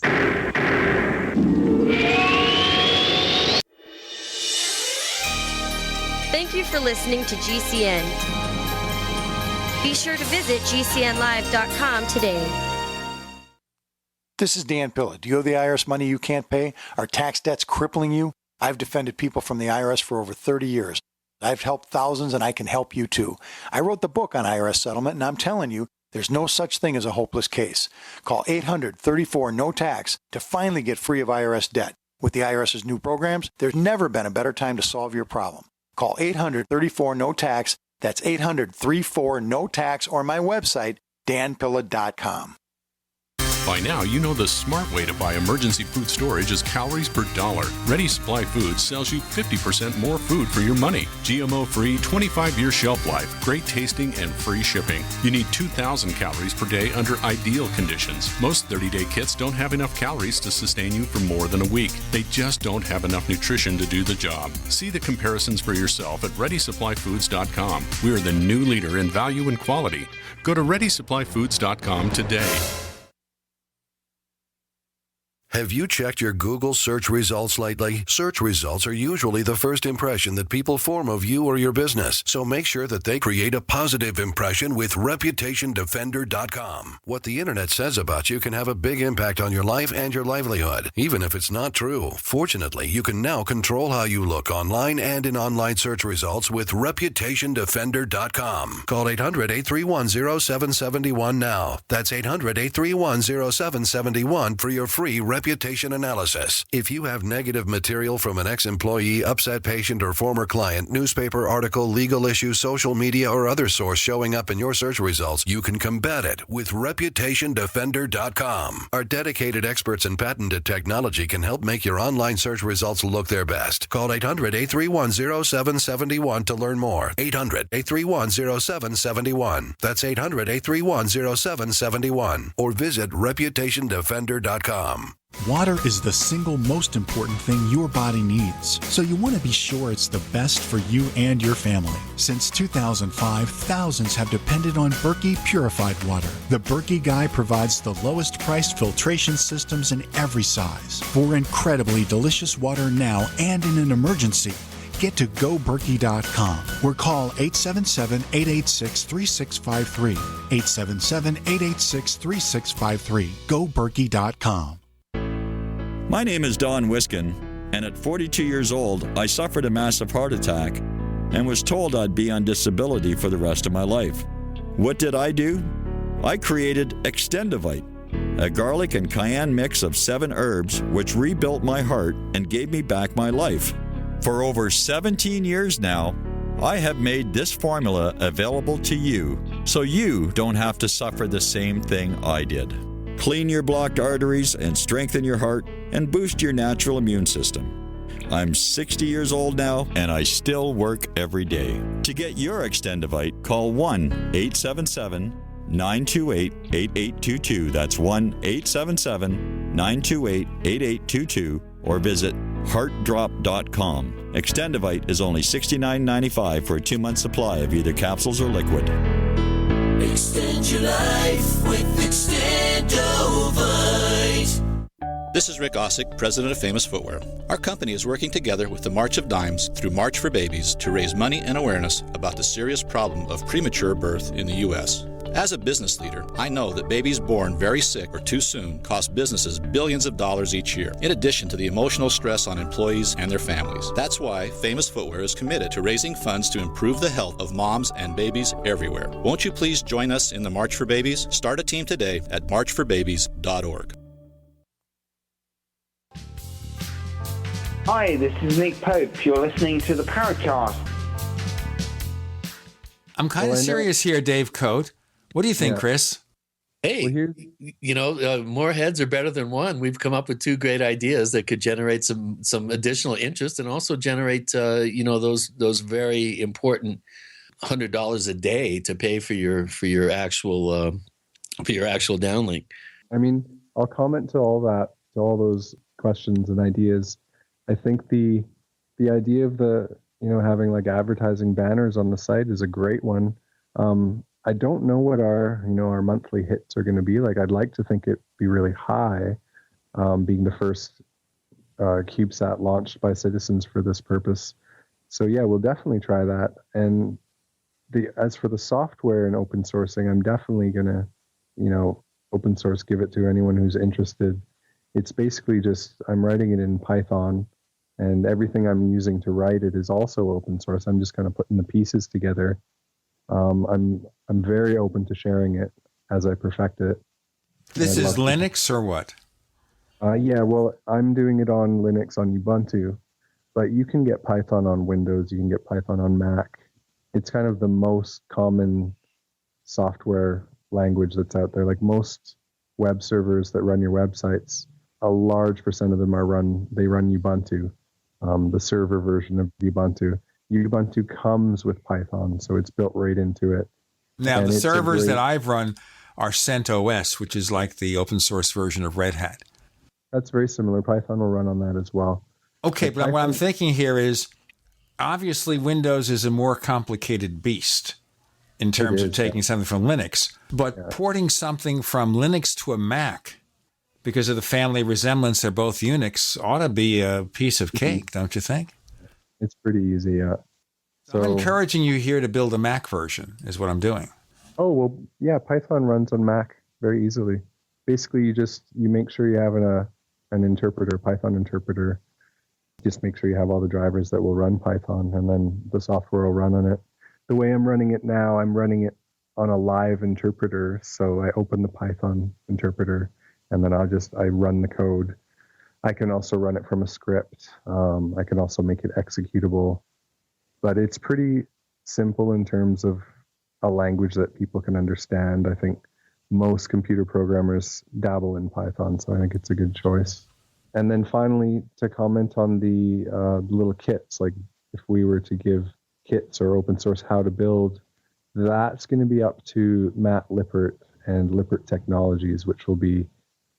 Speaker 10: Thank you for listening to GCN. Be sure to visit GCNlive.com today.
Speaker 22: This is Dan Pilla. Do you owe the IRS money you can't pay? Are tax debts crippling you? I've defended people from the IRS for over 30 years. I've helped thousands, and I can help you too. I wrote the book on IRS settlement, and I'm telling you, there's no such thing as a hopeless case. Call 800-34-NO-TAX to finally get free of IRS debt. With the IRS's new programs, there's never been a better time to solve your problem. Call 800-34-NO-TAX. That's 800-34-NO-TAX, or my website, danpilla.com.
Speaker 12: By now, you know the smart way to buy emergency food storage is calories per dollar. Ready Supply Foods sells you 50% more food for your money. GMO-free, 25-year shelf life, great tasting, and free shipping. You need 2,000 calories per day under ideal conditions. Most 30-day kits don't have enough calories to sustain you for more than a week. They just don't have enough nutrition to do the job. See the comparisons for yourself at ReadySupplyFoods.com. We are the new leader in value and quality. Go to ReadySupplyFoods.com today.
Speaker 25: Have you checked your Google search results lately? Search results are usually the first impression that people form of you or your business, so make sure that they create a positive impression with ReputationDefender.com. What the internet says about you can have a big impact on your life and your livelihood, even if it's not true. Fortunately, you can now control how you look online and in online search results with ReputationDefender.com. Call 800-831-0771 now. That's 800-831-0771 for your free reputation analysis. If you have negative material from an ex-employee, upset patient, or former client, newspaper article, legal issue, social media, or other source showing up in your search results, you can combat it with ReputationDefender.com. Our dedicated experts in patented technology can help make your online search results look their best. Call 800-831-0771 to learn more. 800-831-0771. That's 800-831-0771. Or visit ReputationDefender.com.
Speaker 15: Water is the single most important thing your body needs, so you want to be sure it's the best for you and your family. Since 2005, thousands have depended on Berkey purified water. The Berkey Guy provides the lowest priced filtration systems in every size. For incredibly delicious water now and in an emergency, get to GoBerkey.com or call 877-886-3653. 877-886-3653. GoBerkey.com.
Speaker 16: My name is Don Wiskin, and at 42 years old, I suffered a massive heart attack and was told I'd be on disability for the rest of my life. What did I do? I created Extendivite, a garlic and cayenne mix of 7 herbs which rebuilt my heart and gave me back my life. For over 17 years now, I have made this formula available to you so you don't have to suffer the same thing I did. Clean your blocked arteries and strengthen your heart and boost your natural immune system. I'm 60 years old now and I still work every day. To get your Extendivite, call 1-877-928-8822. That's 1-877-928-8822. 928-8822 or visit heartdrop.com. Extendivite is only $69.95 for a 2-month supply of either capsules or liquid.
Speaker 17: Extend your life with Extendovite.
Speaker 19: This is Rick Ossick, president of Famous Footwear. Our company is working together with the March of Dimes through March for Babies to raise money and awareness about the serious problem of premature birth in the U.S. As a business leader, I know that babies born very sick or too soon cost businesses billions of dollars each year, in addition to the emotional stress on employees and their families. That's why Famous Footwear is committed to raising funds to improve the health of moms and babies everywhere. Won't you please join us in the March for Babies? Start a team today at marchforbabies.org.
Speaker 21: Hi, this is Nick Pope. You're listening to the Paracast.
Speaker 2: I'm kind of serious here, Dave Cote. What do you think, Chris?
Speaker 3: Hey, more heads are better than one. We've come up with 2 great ideas that could generate some additional interest and also generate, those very important $100 a day to pay for your actual downlink.
Speaker 9: I mean, I'll comment to all those questions and ideas. I think the idea of having like advertising banners on the site is a great one. I don't know what our monthly hits are going to be like. I'd like to think it'd be really high, being the first CubeSat launched by citizens for this purpose. So yeah, we'll definitely try that. And as for the software and open sourcing, I'm definitely going to, open source, give it to anyone who's interested. It's basically just, I'm writing it in Python, and everything I'm using to write it is also open source. I'm just kind of putting the pieces together. I'm very open to sharing it as I perfect it.
Speaker 2: This is Linux or what?
Speaker 9: Yeah, well, I'm doing it on Linux on Ubuntu, but you can get Python on Windows. You can get Python on Mac. It's kind of the most common software language that's out there. Like most web servers that run your websites, a large percent of them run Ubuntu, the server version of Ubuntu. Ubuntu comes with Python, so it's built right into it.
Speaker 2: Now, the servers that I've run are CentOS, which is like the open source version of Red Hat.
Speaker 9: That's very similar. Python will run on that as well.
Speaker 2: Okay, but what I'm thinking here is, obviously Windows is a more complicated beast in terms of taking something from Linux, but porting something from Linux to a Mac, because of the family resemblance, they're both Unix, ought to be a piece of cake, don't you think?
Speaker 9: It's pretty easy, yeah.
Speaker 2: So I'm encouraging you here to build a Mac version, is what I'm doing.
Speaker 9: Oh, well, yeah, Python runs on Mac very easily. Basically, you make sure you have an interpreter, Python interpreter. Just make sure you have all the drivers that will run Python, and then the software will run on it. The way I'm running it now, I'm running it on a live interpreter. So I open the Python interpreter, and then I run the code. I can also run it from a script. I can also make it executable, but it's pretty simple in terms of a language that people can understand. I think most computer programmers dabble in Python, so I think it's a good choice. And then finally, to comment on the little kits, like if we were to give kits or open source how to build, that's going to be up to Matt Lippert and Lippert Technologies, which will be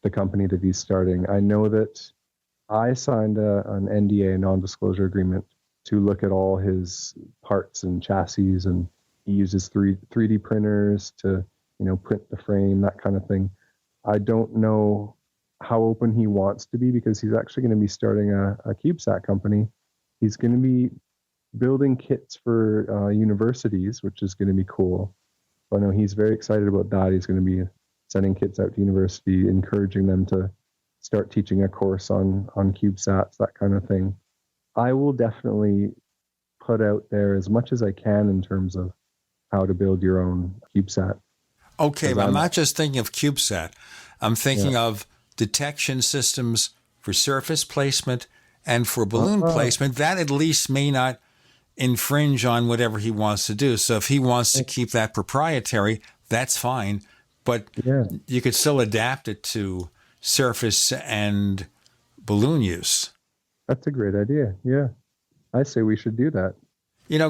Speaker 9: the company that he's starting. I know that I signed an NDA, non-disclosure agreement, to look at all his parts and chassis, and he uses 3D printers to, print the frame, that kind of thing. I don't know how open he wants to be, because he's actually going to be starting a CubeSat company. He's going to be building kits for universities, which is going to be cool. So I know he's very excited about that. He's going to be sending kits out to university, encouraging them to start teaching a course on CubeSats, that kind of thing. I will definitely put out there as much as I can in terms of how to build your own CubeSat.
Speaker 2: Okay, but I'm not just thinking of CubeSat. I'm thinking of detection systems for surface placement and for balloon placement. That at least may not infringe on whatever he wants to do. So if he wants to keep that proprietary, that's fine. But you could still adapt it to surface and balloon use.
Speaker 9: That's a great idea. Yeah. I say we should do that.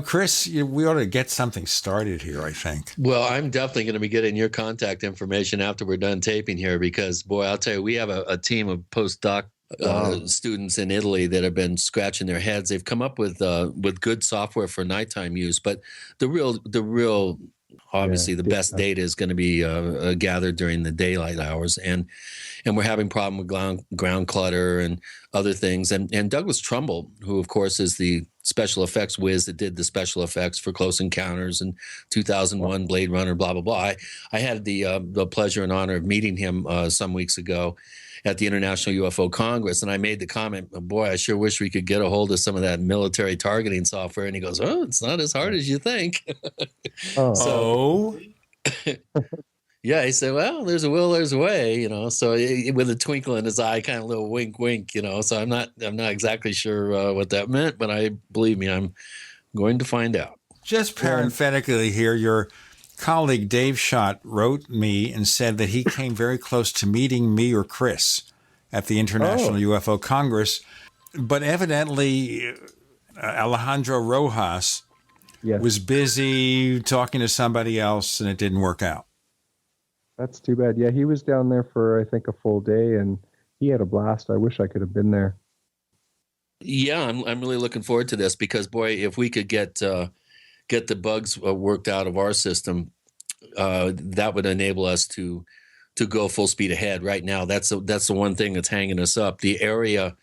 Speaker 2: Chris, we ought to get something started here, I think.
Speaker 3: Well, I'm definitely going to be getting your contact information after we're done taping here because, boy, I'll tell you, we have a team of postdoc students in Italy that have been scratching their heads. They've come up with good software for nighttime use, but the real obviously the best data is going to be gathered during the daylight hours, and we're having problem with ground clutter and other things. And Douglas Trumbull, who of course is the special effects whiz that did the special effects for Close Encounters and 2001, Blade Runner, blah blah blah. I had the pleasure and honor of meeting him some weeks ago at the International UFO Congress, and I made the comment, boy, I sure wish we could get a hold of some of that military targeting software. And he goes, oh, it's not as hard as you think. Yeah, he said, well, there's a will, there's a way, so with a twinkle in his eye, kind of a little wink, wink, so I'm not exactly sure what that meant, but believe me, I'm going to find out.
Speaker 2: Just parenthetically here, your colleague Dave Schott wrote me and said that he came very close to meeting me or Chris at the International UFO Congress, but evidently Alejandro Rojas was busy talking to somebody else and it didn't work out.
Speaker 9: That's too bad. Yeah, he was down there for, I think, a full day, and he had a blast. I wish I could have been there.
Speaker 3: Yeah, I'm really looking forward to this because, boy, if we could get the bugs worked out of our system, that would enable us to go full speed ahead. Right now, that's the one thing that's hanging us up. The area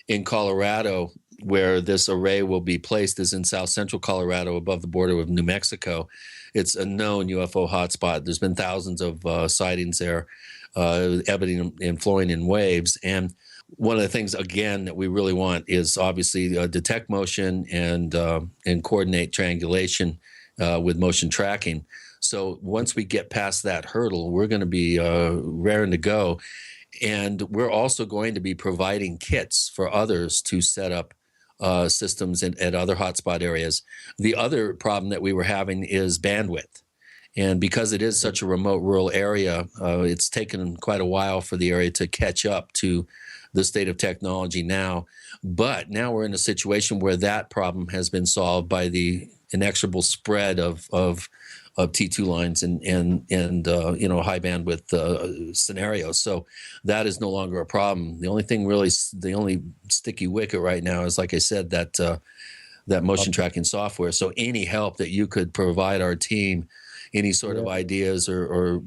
Speaker 3: in Colorado where this array will be placed is in south central Colorado, above the border with New Mexico. It's a known UFO hotspot. There's been thousands of sightings there, ebony and flowing in waves. And one of the things, again, that we really want is obviously detect motion and coordinate triangulation with motion tracking. So once we get past that hurdle, we're going to be raring to go. And we're also going to be providing kits for others to set up systems at other hotspot areas. The other problem that we were having is bandwidth. And because it is such a remote rural area, it's taken quite a while for the area to catch up to the state of technology now. But now we're in a situation where that problem has been solved by the inexorable spread of T2 lines and high bandwidth scenarios. So that is no longer a problem. The only sticky wicket right now is, like I said, that motion tracking software. So any help that you could provide our team, any sort of ideas or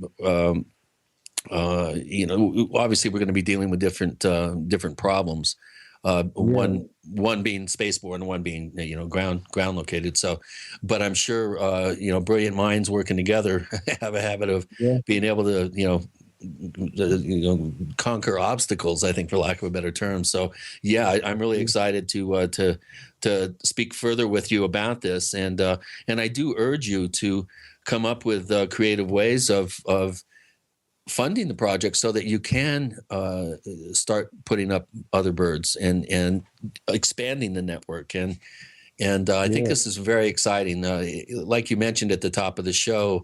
Speaker 3: obviously we're going to be dealing with different problems. One being spaceborne, one being ground located. So, but I'm sure brilliant minds working together have a habit of being able to conquer obstacles, I think, for lack of a better term. So yeah, I'm really excited to speak further with you about this, and I do urge you to come up with creative ways of funding the project so that you can start putting up other birds and expanding the network. And I think this is very exciting. Like you mentioned at the top of the show,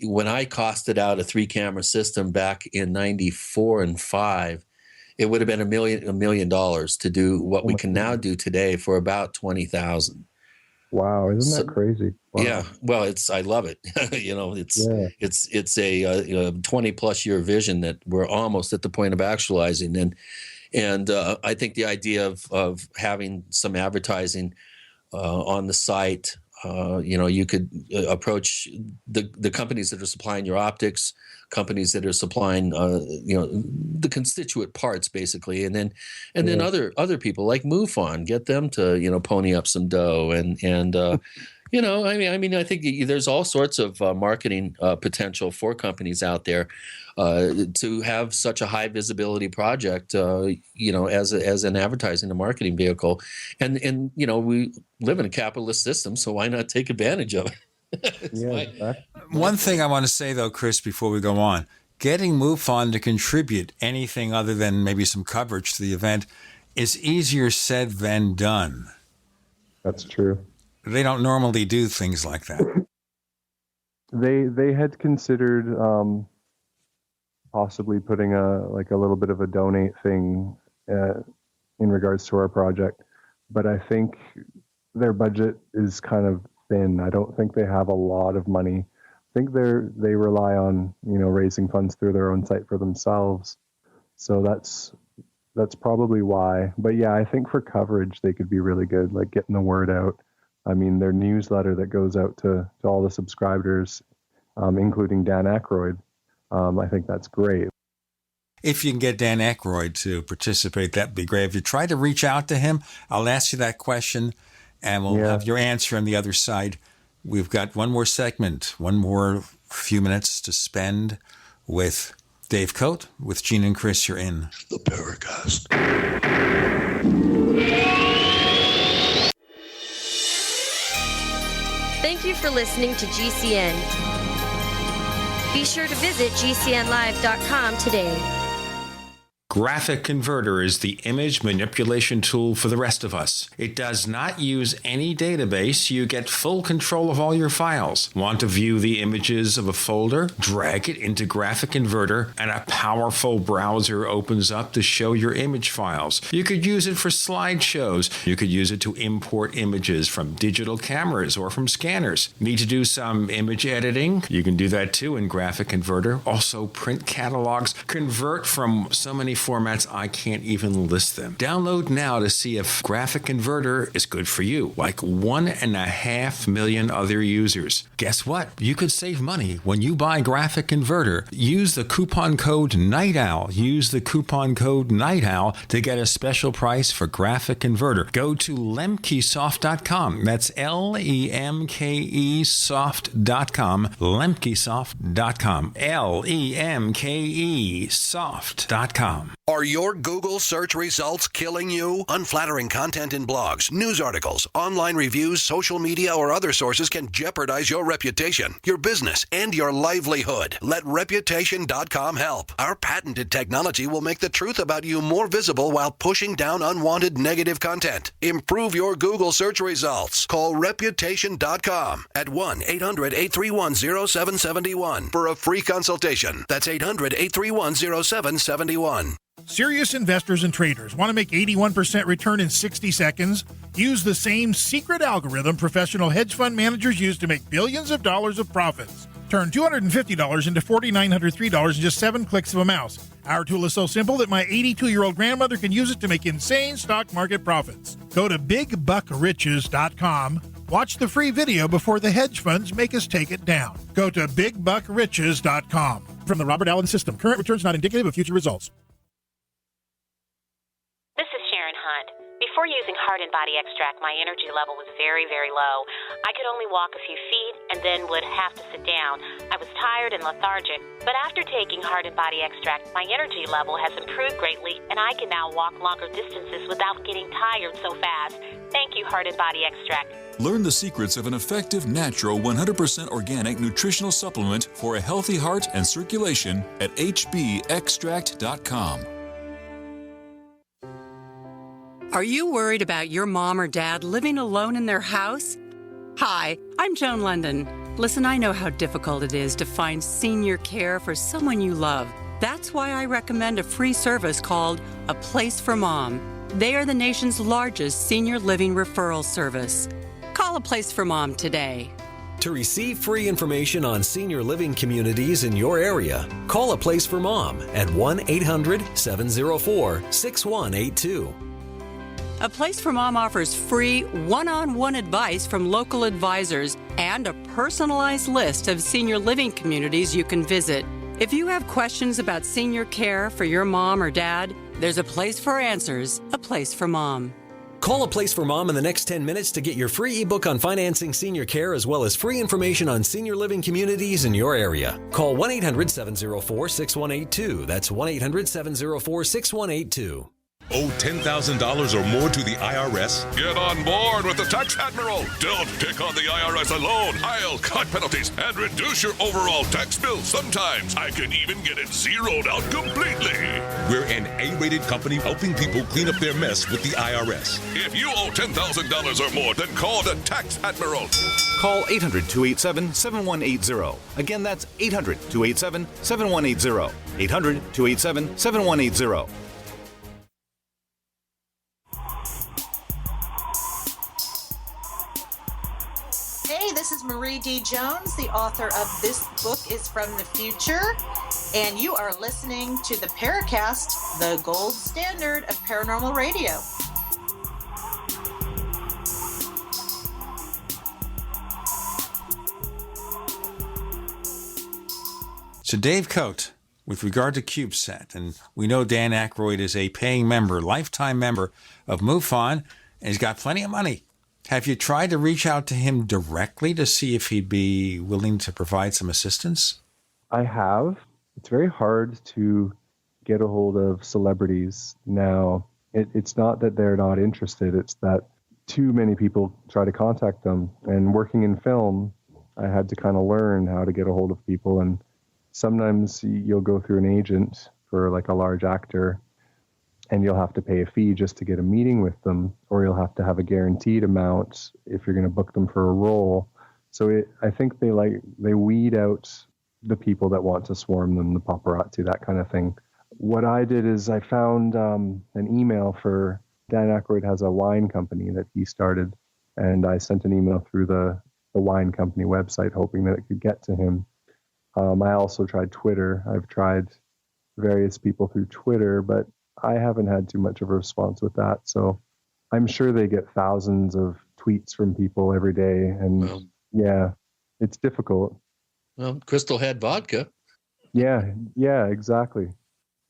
Speaker 3: when I costed out a 3-camera system back in 94 and 5, it would have been $1 million to do what we can now do today for about $20,000.
Speaker 9: Wow, isn't that crazy? Wow.
Speaker 3: Yeah, well, I love it. It's a 20 plus year vision that we're almost at the point of actualizing, and I think the idea of having some advertising on the site. You could approach the companies that are supplying your optics, companies that are supplying the constituent parts basically, and then other people like MUFON, get them to pony up some dough and I think there's all sorts of marketing potential for companies out there to have such a high visibility project, as an advertising and marketing vehicle, and we live in a capitalist system, so why not take advantage of it?
Speaker 2: One thing I want to say though, Chris, before we go on, getting MUFON to contribute anything other than maybe some coverage to the event is easier said than done.
Speaker 9: That's true.
Speaker 2: They don't normally do things like that.
Speaker 9: They had considered possibly putting a little bit of a donate thing in regards to our project, but I think their budget is kind of thin. I don't think they have a lot of money. I think they rely on, raising funds through their own site for themselves. So that's probably why. But yeah, I think for coverage, they could be really good, like getting the word out. I mean, their newsletter that goes out to all the subscribers, including Dan Aykroyd, I think that's great.
Speaker 2: If you can get Dan Aykroyd to participate, that'd be great. If you try to reach out to him, I'll ask you that question, and we'll have your answer on the other side. We've got one more segment, one more few minutes to spend with Dave Cote. With Gene and Chris, you're in
Speaker 25: the Paracast.
Speaker 10: Thank you for listening to GCN. Be sure to visit GCNlive.com today.
Speaker 5: Graphic Converter is the image manipulation tool for the rest of us. It does not use any database. You get full control of all your files. Want to view the images of a folder? Drag it into Graphic Converter, and a powerful browser opens up to show your image files. You could use it for slideshows. You could use it to import images from digital cameras or from scanners. Need to do some image editing? You can do that too in Graphic Converter. Also print catalogs. Convert from so many formats I can't even list them. Download now to see if Graphic Converter is good for you, like 1.5 million other users. Guess what? You could save money when you buy Graphic Converter. Use the coupon code NIGHTOWL. Use the coupon code NIGHTOWL to get a special price for Graphic Converter. Go to lemkesoft.com. That's LEMKEsoft.com. lemkesoft.com. LEMKEsoft.com.
Speaker 25: Are your Google search results killing you? Unflattering content in blogs, news articles, online reviews, social media, or other sources can jeopardize your reputation, your business, and your livelihood. Let Reputation.com help. Our patented technology will make the truth about you more visible while pushing down unwanted negative content. Improve your Google search results. Call Reputation.com at 1-800-831-0771 for a free consultation. That's 800-831-0771.
Speaker 11: Serious investors and traders want to make 81% return in 60 seconds? Use the same secret algorithm professional hedge fund managers use to make billions of dollars of profits. Turn $250 into $4,903 in just 7 clicks of a mouse. Our tool is so simple that my 82-year-old grandmother can use it to make insane stock market profits. Go to BigBuckRiches.com. Watch the free video before the hedge funds make us take it down. Go to BigBuckRiches.com. From the Robert Allen System, current returns not indicative of future results.
Speaker 7: This is Sharon Hunt. Before using Heart and Body Extract, my energy level was very, very low. I could only walk a few feet and then would have to sit down. I was tired and lethargic. But after taking Heart and Body Extract, my energy level has improved greatly, and I can now walk longer distances without getting tired so fast. Thank you, Heart and Body Extract.
Speaker 8: Learn the secrets of an effective, natural, 100% organic nutritional supplement for a healthy heart and circulation at hbextract.com.
Speaker 20: Are you worried about your mom or dad living alone in their house? Hi, I'm Joan London. Listen, I know how difficult it is to find senior care for someone you love. That's why I recommend a free service called A Place for Mom. They are the nation's largest senior living referral service. Call A Place for Mom today.
Speaker 23: To receive free information on senior living communities in your area, call A Place for Mom at 1-800-704-6182.
Speaker 20: A Place for Mom offers free one-on-one advice from local advisors and a personalized list of senior living communities you can visit. If you have questions about senior care for your mom or dad, there's a place for answers, A Place for Mom.
Speaker 23: Call A Place for Mom in the next 10 minutes to get your free ebook on financing senior care as well as free information on senior living communities in your area. Call 1-800-704-6182. That's 1-800-704-6182.
Speaker 24: Owe $10,000 or more to the IRS?
Speaker 12: Get on board with the Tax Admiral. Don't take on the IRS alone. I'll cut penalties and reduce your overall tax bill. Sometimes I can even get it zeroed out completely.
Speaker 24: We're an A-rated company helping people clean up their mess with the IRS.
Speaker 12: If you owe $10,000 or more, then call the Tax Admiral.
Speaker 26: Call 800-287-7180. Again, that's 800-287-7180. 800-287-7180.
Speaker 1: is Marie D. Jones, the author of This Book is from the Future, and you are listening to the Paracast, the gold standard of paranormal radio.
Speaker 2: So Dave Cote, with regard to CubeSat, and we know Dan Aykroyd is a paying member, lifetime member of MUFON, and he's got plenty of money. Have you tried to reach out to him directly to see if he'd be willing to provide some assistance?
Speaker 9: I have. It's very hard to get a hold of celebrities now. It's not that they're not interested, it's that too many people try to contact them. And working in film, I had to kind of learn how to get a hold of people, and sometimes you'll go through an agent for like a large actor and you'll have to pay a fee just to get a meeting with them, or you'll have to have a guaranteed amount if you're going to book them for a role. So I think they weed out the people that want to swarm them, the paparazzi, that kind of thing. What I did is I found an email for Dan Aykroyd has a wine company that he started, and I sent an email through the wine company website hoping that it could get to him. I also tried Twitter. I've tried various people through Twitter, but I haven't had too much of a response with that. So I'm sure they get thousands of tweets from people every day. And yeah, it's difficult.
Speaker 3: Well, Crystal had vodka.
Speaker 9: Yeah, exactly.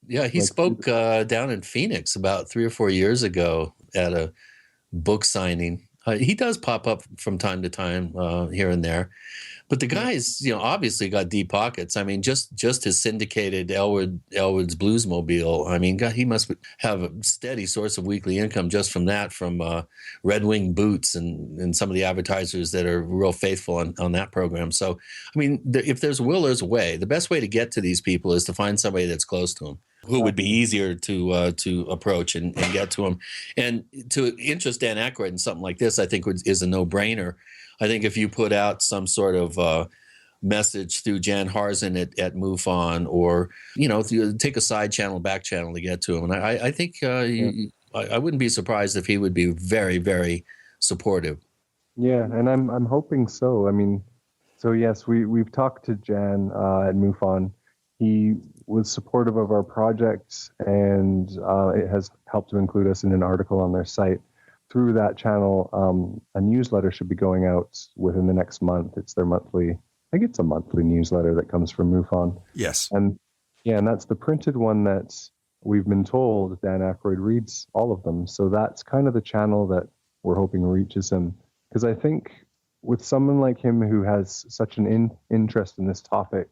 Speaker 3: Yeah, he spoke down in Phoenix about 3 or 4 years ago at a book signing. He does pop up from time to time here and there. But the guy's, obviously got deep pockets. I mean, just his syndicated Elwood's Bluesmobile. I mean, God, he must have a steady source of weekly income just from that, from Red Wing Boots and some of the advertisers that are real faithful on that program. So, I mean, if there's a will, there's a way. The best way to get to these people is to find somebody that's close to them, who would be easier to approach and get to them. And to interest Dan Aykroyd in something like this, I think is a no-brainer. I think if you put out some sort of message through Jan Harzen at MUFON, or, if you take a side channel, back channel to get to him. And I think I wouldn't be surprised if he would be very, very supportive.
Speaker 9: Yeah, and I'm hoping so. I mean, so yes, we've talked to Jan at MUFON. He was supportive of our project, and it has helped to include us in an article on their site. Through that channel, a newsletter should be going out within the next month. It's their monthly, I think it's a monthly newsletter that comes from MUFON.
Speaker 2: Yes.
Speaker 9: And that's the printed one that we've been told Dan Aykroyd reads all of them. So that's kind of the channel that we're hoping reaches him. Because I think with someone like him who has such an interest in this topic,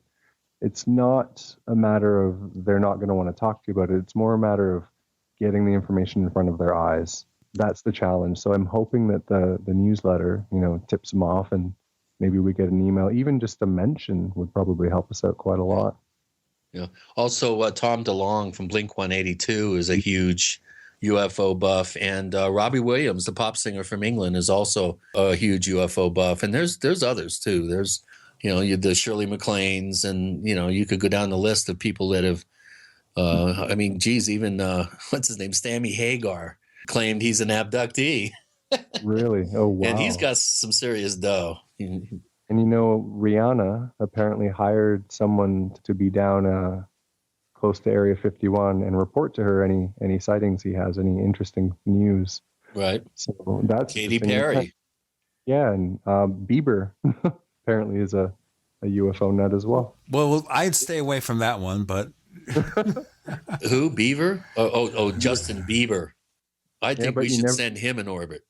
Speaker 9: it's not a matter of they're not going to want to talk to you about it. It's more a matter of getting the information in front of their eyes. That's the challenge. So I'm hoping that the newsletter, tips them off, and maybe we get an email. Even just a mention would probably help us out quite a lot.
Speaker 3: Yeah. Also, Tom DeLonge from Blink-182 is a huge UFO buff, and Robbie Williams, the pop singer from England, is also a huge UFO buff. And there's others too. There's the Shirley MacLaines, and you could go down the list of people that have. Even what's his name, Sammy Hagar, claimed he's an abductee.
Speaker 9: Really? Oh, wow.
Speaker 3: And he's got some serious dough.
Speaker 9: And Rihanna apparently hired someone to be down close to Area 51 and report to her any sightings he has, any interesting news.
Speaker 3: Right.
Speaker 9: So that's
Speaker 3: Katy Perry.
Speaker 9: Yeah, and Bieber apparently is a UFO nut as well.
Speaker 2: Well, I'd stay away from that one, but...
Speaker 3: Who? Beaver? Oh, Justin Bieber. I think we should send him in orbit.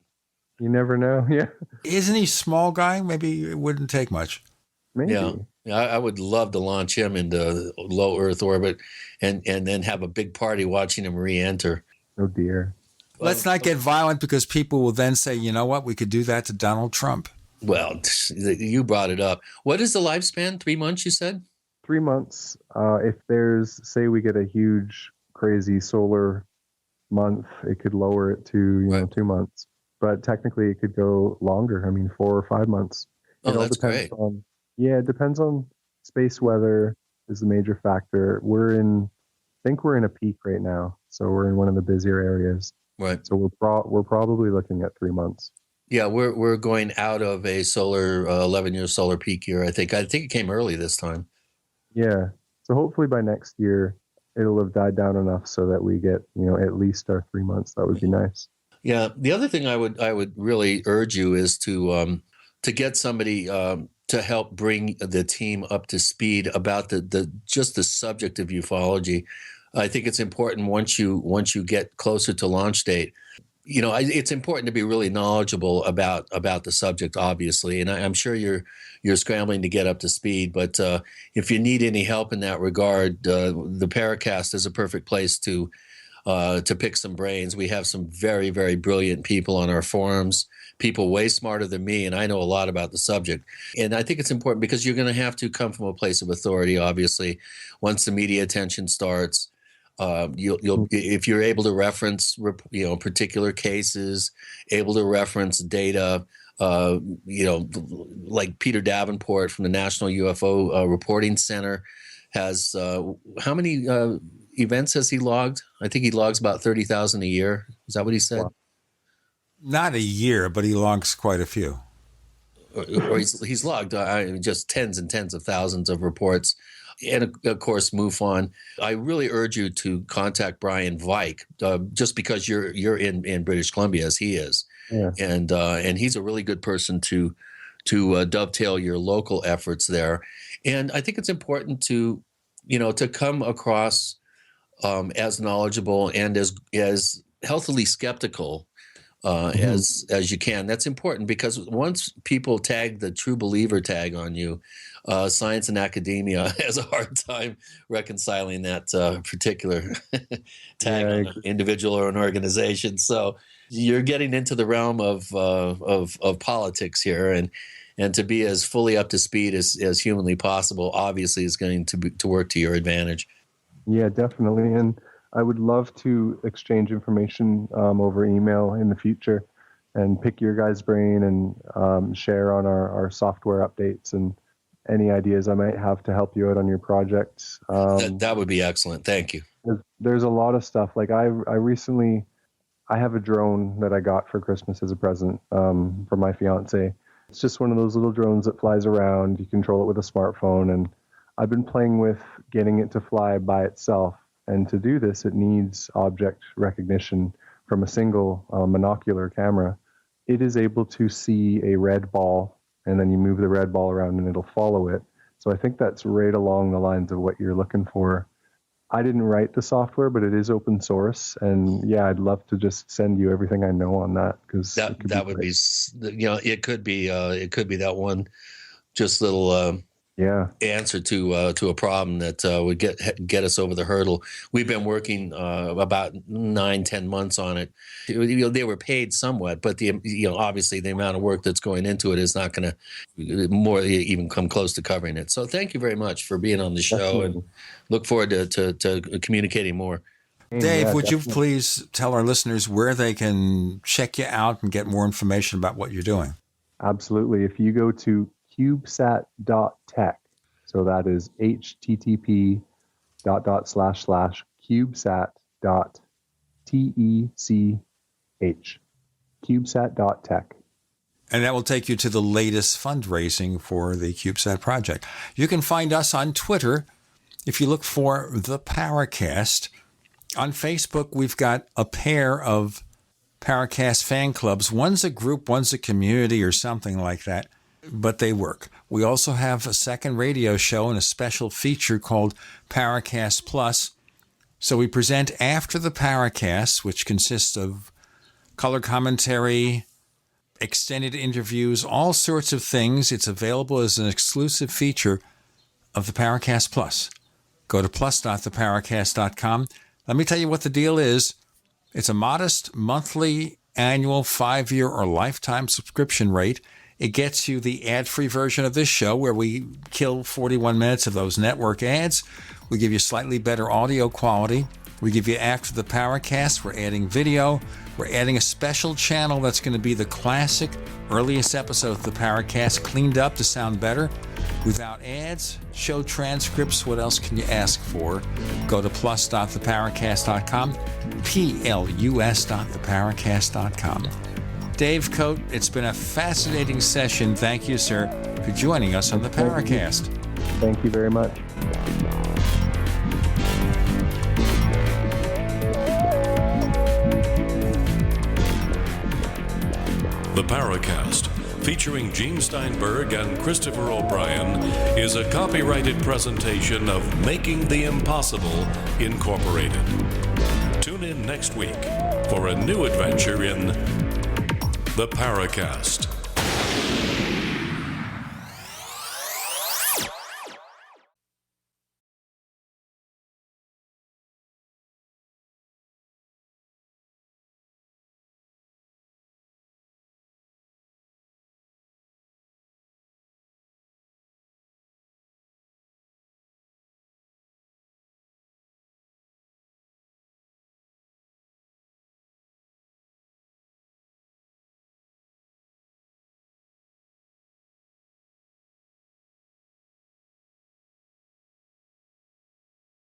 Speaker 9: You never know. Yeah.
Speaker 2: Isn't he a small guy? Maybe it wouldn't take much.
Speaker 9: Maybe.
Speaker 3: Yeah. I would love to launch him into low Earth orbit and then have a big party watching him re-enter.
Speaker 9: Oh, dear.
Speaker 2: Let's not get violent, because people will then say, you know what, we could do that to Donald Trump.
Speaker 3: Well, you brought it up. What is the lifespan? 3 months, you said?
Speaker 9: 3 months. If say we get a huge, crazy solar month, it could lower it to 2 months. But technically, it could go longer. 4 or 5 months.
Speaker 3: Oh, that's great.
Speaker 9: It depends on space weather is the major factor. I think we're in a peak right now, so we're in one of the busier areas.
Speaker 3: Right.
Speaker 9: So we're probably looking at 3 months.
Speaker 3: Yeah, we're going out of a solar 11-year solar peak year. I think it came early this time.
Speaker 9: Yeah. So hopefully by next year, it'll have died down enough so that we get, at least our 3 months. That would be nice.
Speaker 3: Yeah. The other thing I would really urge you is to get somebody to help bring the team up to speed about the subject of ufology. I think it's important once you get closer to launch date. It's important to be really knowledgeable about the subject, obviously, and I'm sure you're scrambling to get up to speed. But if you need any help in that regard, the Paracast is a perfect place to pick some brains. We have some very, very brilliant people on our forums, people way smarter than me, and I know a lot about the subject. And I think it's important because you're going to have to come from a place of authority, obviously, once the media attention starts. You'll if you're able to reference particular cases, able to reference data, like Peter Davenport from the National UFO Reporting Center has how many events has he logged? I think he logs about 30,000 a year. Is that what he said?
Speaker 2: Wow. Not a year, but he logs quite a few.
Speaker 3: Or he's logged just tens and tens of thousands of reports. And of course, MUFON. I really urge you to contact Brian Vike, just because you're in British Columbia as he is,
Speaker 9: yeah.
Speaker 3: And he's a really good person to dovetail your local efforts there. And I think it's important to come across as knowledgeable and as healthily skeptical as you can. That's important because once people tag the true believer tag on you, science and academia has a hard time reconciling that particular tag on an individual or an organization. So you're getting into the realm of politics here, and to be as fully up to speed as humanly possible, obviously, is going to work to your advantage.
Speaker 9: Yeah, definitely. And I would love to exchange information over email in the future and pick your guys' brain and share on our software updates and any ideas I might have to help you out on your projects.
Speaker 3: That would be excellent. Thank you.
Speaker 9: There's a lot of stuff. Like I have a drone that I got for Christmas as a present from my fiance. It's just one of those little drones that flies around. You control it with a smartphone. And I've been playing with getting it to fly by itself. And to do this, it needs object recognition from a single monocular camera. It is able to see a red ball, and then you move the red ball around and it'll follow it. So I think that's right along the lines of what you're looking for. I didn't write the software, but it is open source. And yeah, I'd love to just send you everything I know on that, because
Speaker 3: that would be, it could be that one just little answer to a problem that would get us over the hurdle. We've been working about 9-10 months on it. They were paid somewhat, but obviously the amount of work that's going into it is not going to even come close to covering it. So thank you very much for being on the show, and look forward to communicating more.
Speaker 2: Dave, would you please tell our listeners where they can check you out and get more information about what you're doing?
Speaker 9: Absolutely. If you go to CubeSat.tech, so that is http://CubeSat.tech, CubeSat.tech.
Speaker 2: And that will take you to the latest fundraising for the CubeSat project. You can find us on Twitter if you look for the Paracast. On Facebook, we've got a pair of Paracast fan clubs. One's a group, one's a community or something like that, but they work. We also have a second radio show and a special feature called Paracast Plus. So we present after the Paracast, which consists of color commentary, extended interviews, all sorts of things. It's available as an exclusive feature of the Paracast Plus. Go to plus.theparacast.com. Let me tell you what the deal is. It's a modest monthly, annual, 5-year, or lifetime subscription rate. It gets you the ad-free version of this show where we kill 41 minutes of those network ads. We give you slightly better audio quality. We give you after the Paracast. We're adding video. We're adding a special channel that's going to be the classic earliest episode of the Paracast, cleaned up to sound better, without ads, show transcripts. What else can you ask for? Go to plus.theparacast.com, plus.theparacast.com. Dave Cote, it's been a fascinating session. Thank you, sir, for joining us on the Paracast.
Speaker 9: Thank you very much.
Speaker 12: The Paracast, featuring Gene Steinberg and Christopher O'Brien, is a copyrighted presentation of Making the Impossible Incorporated. Tune in next week for a new adventure in The Paracast.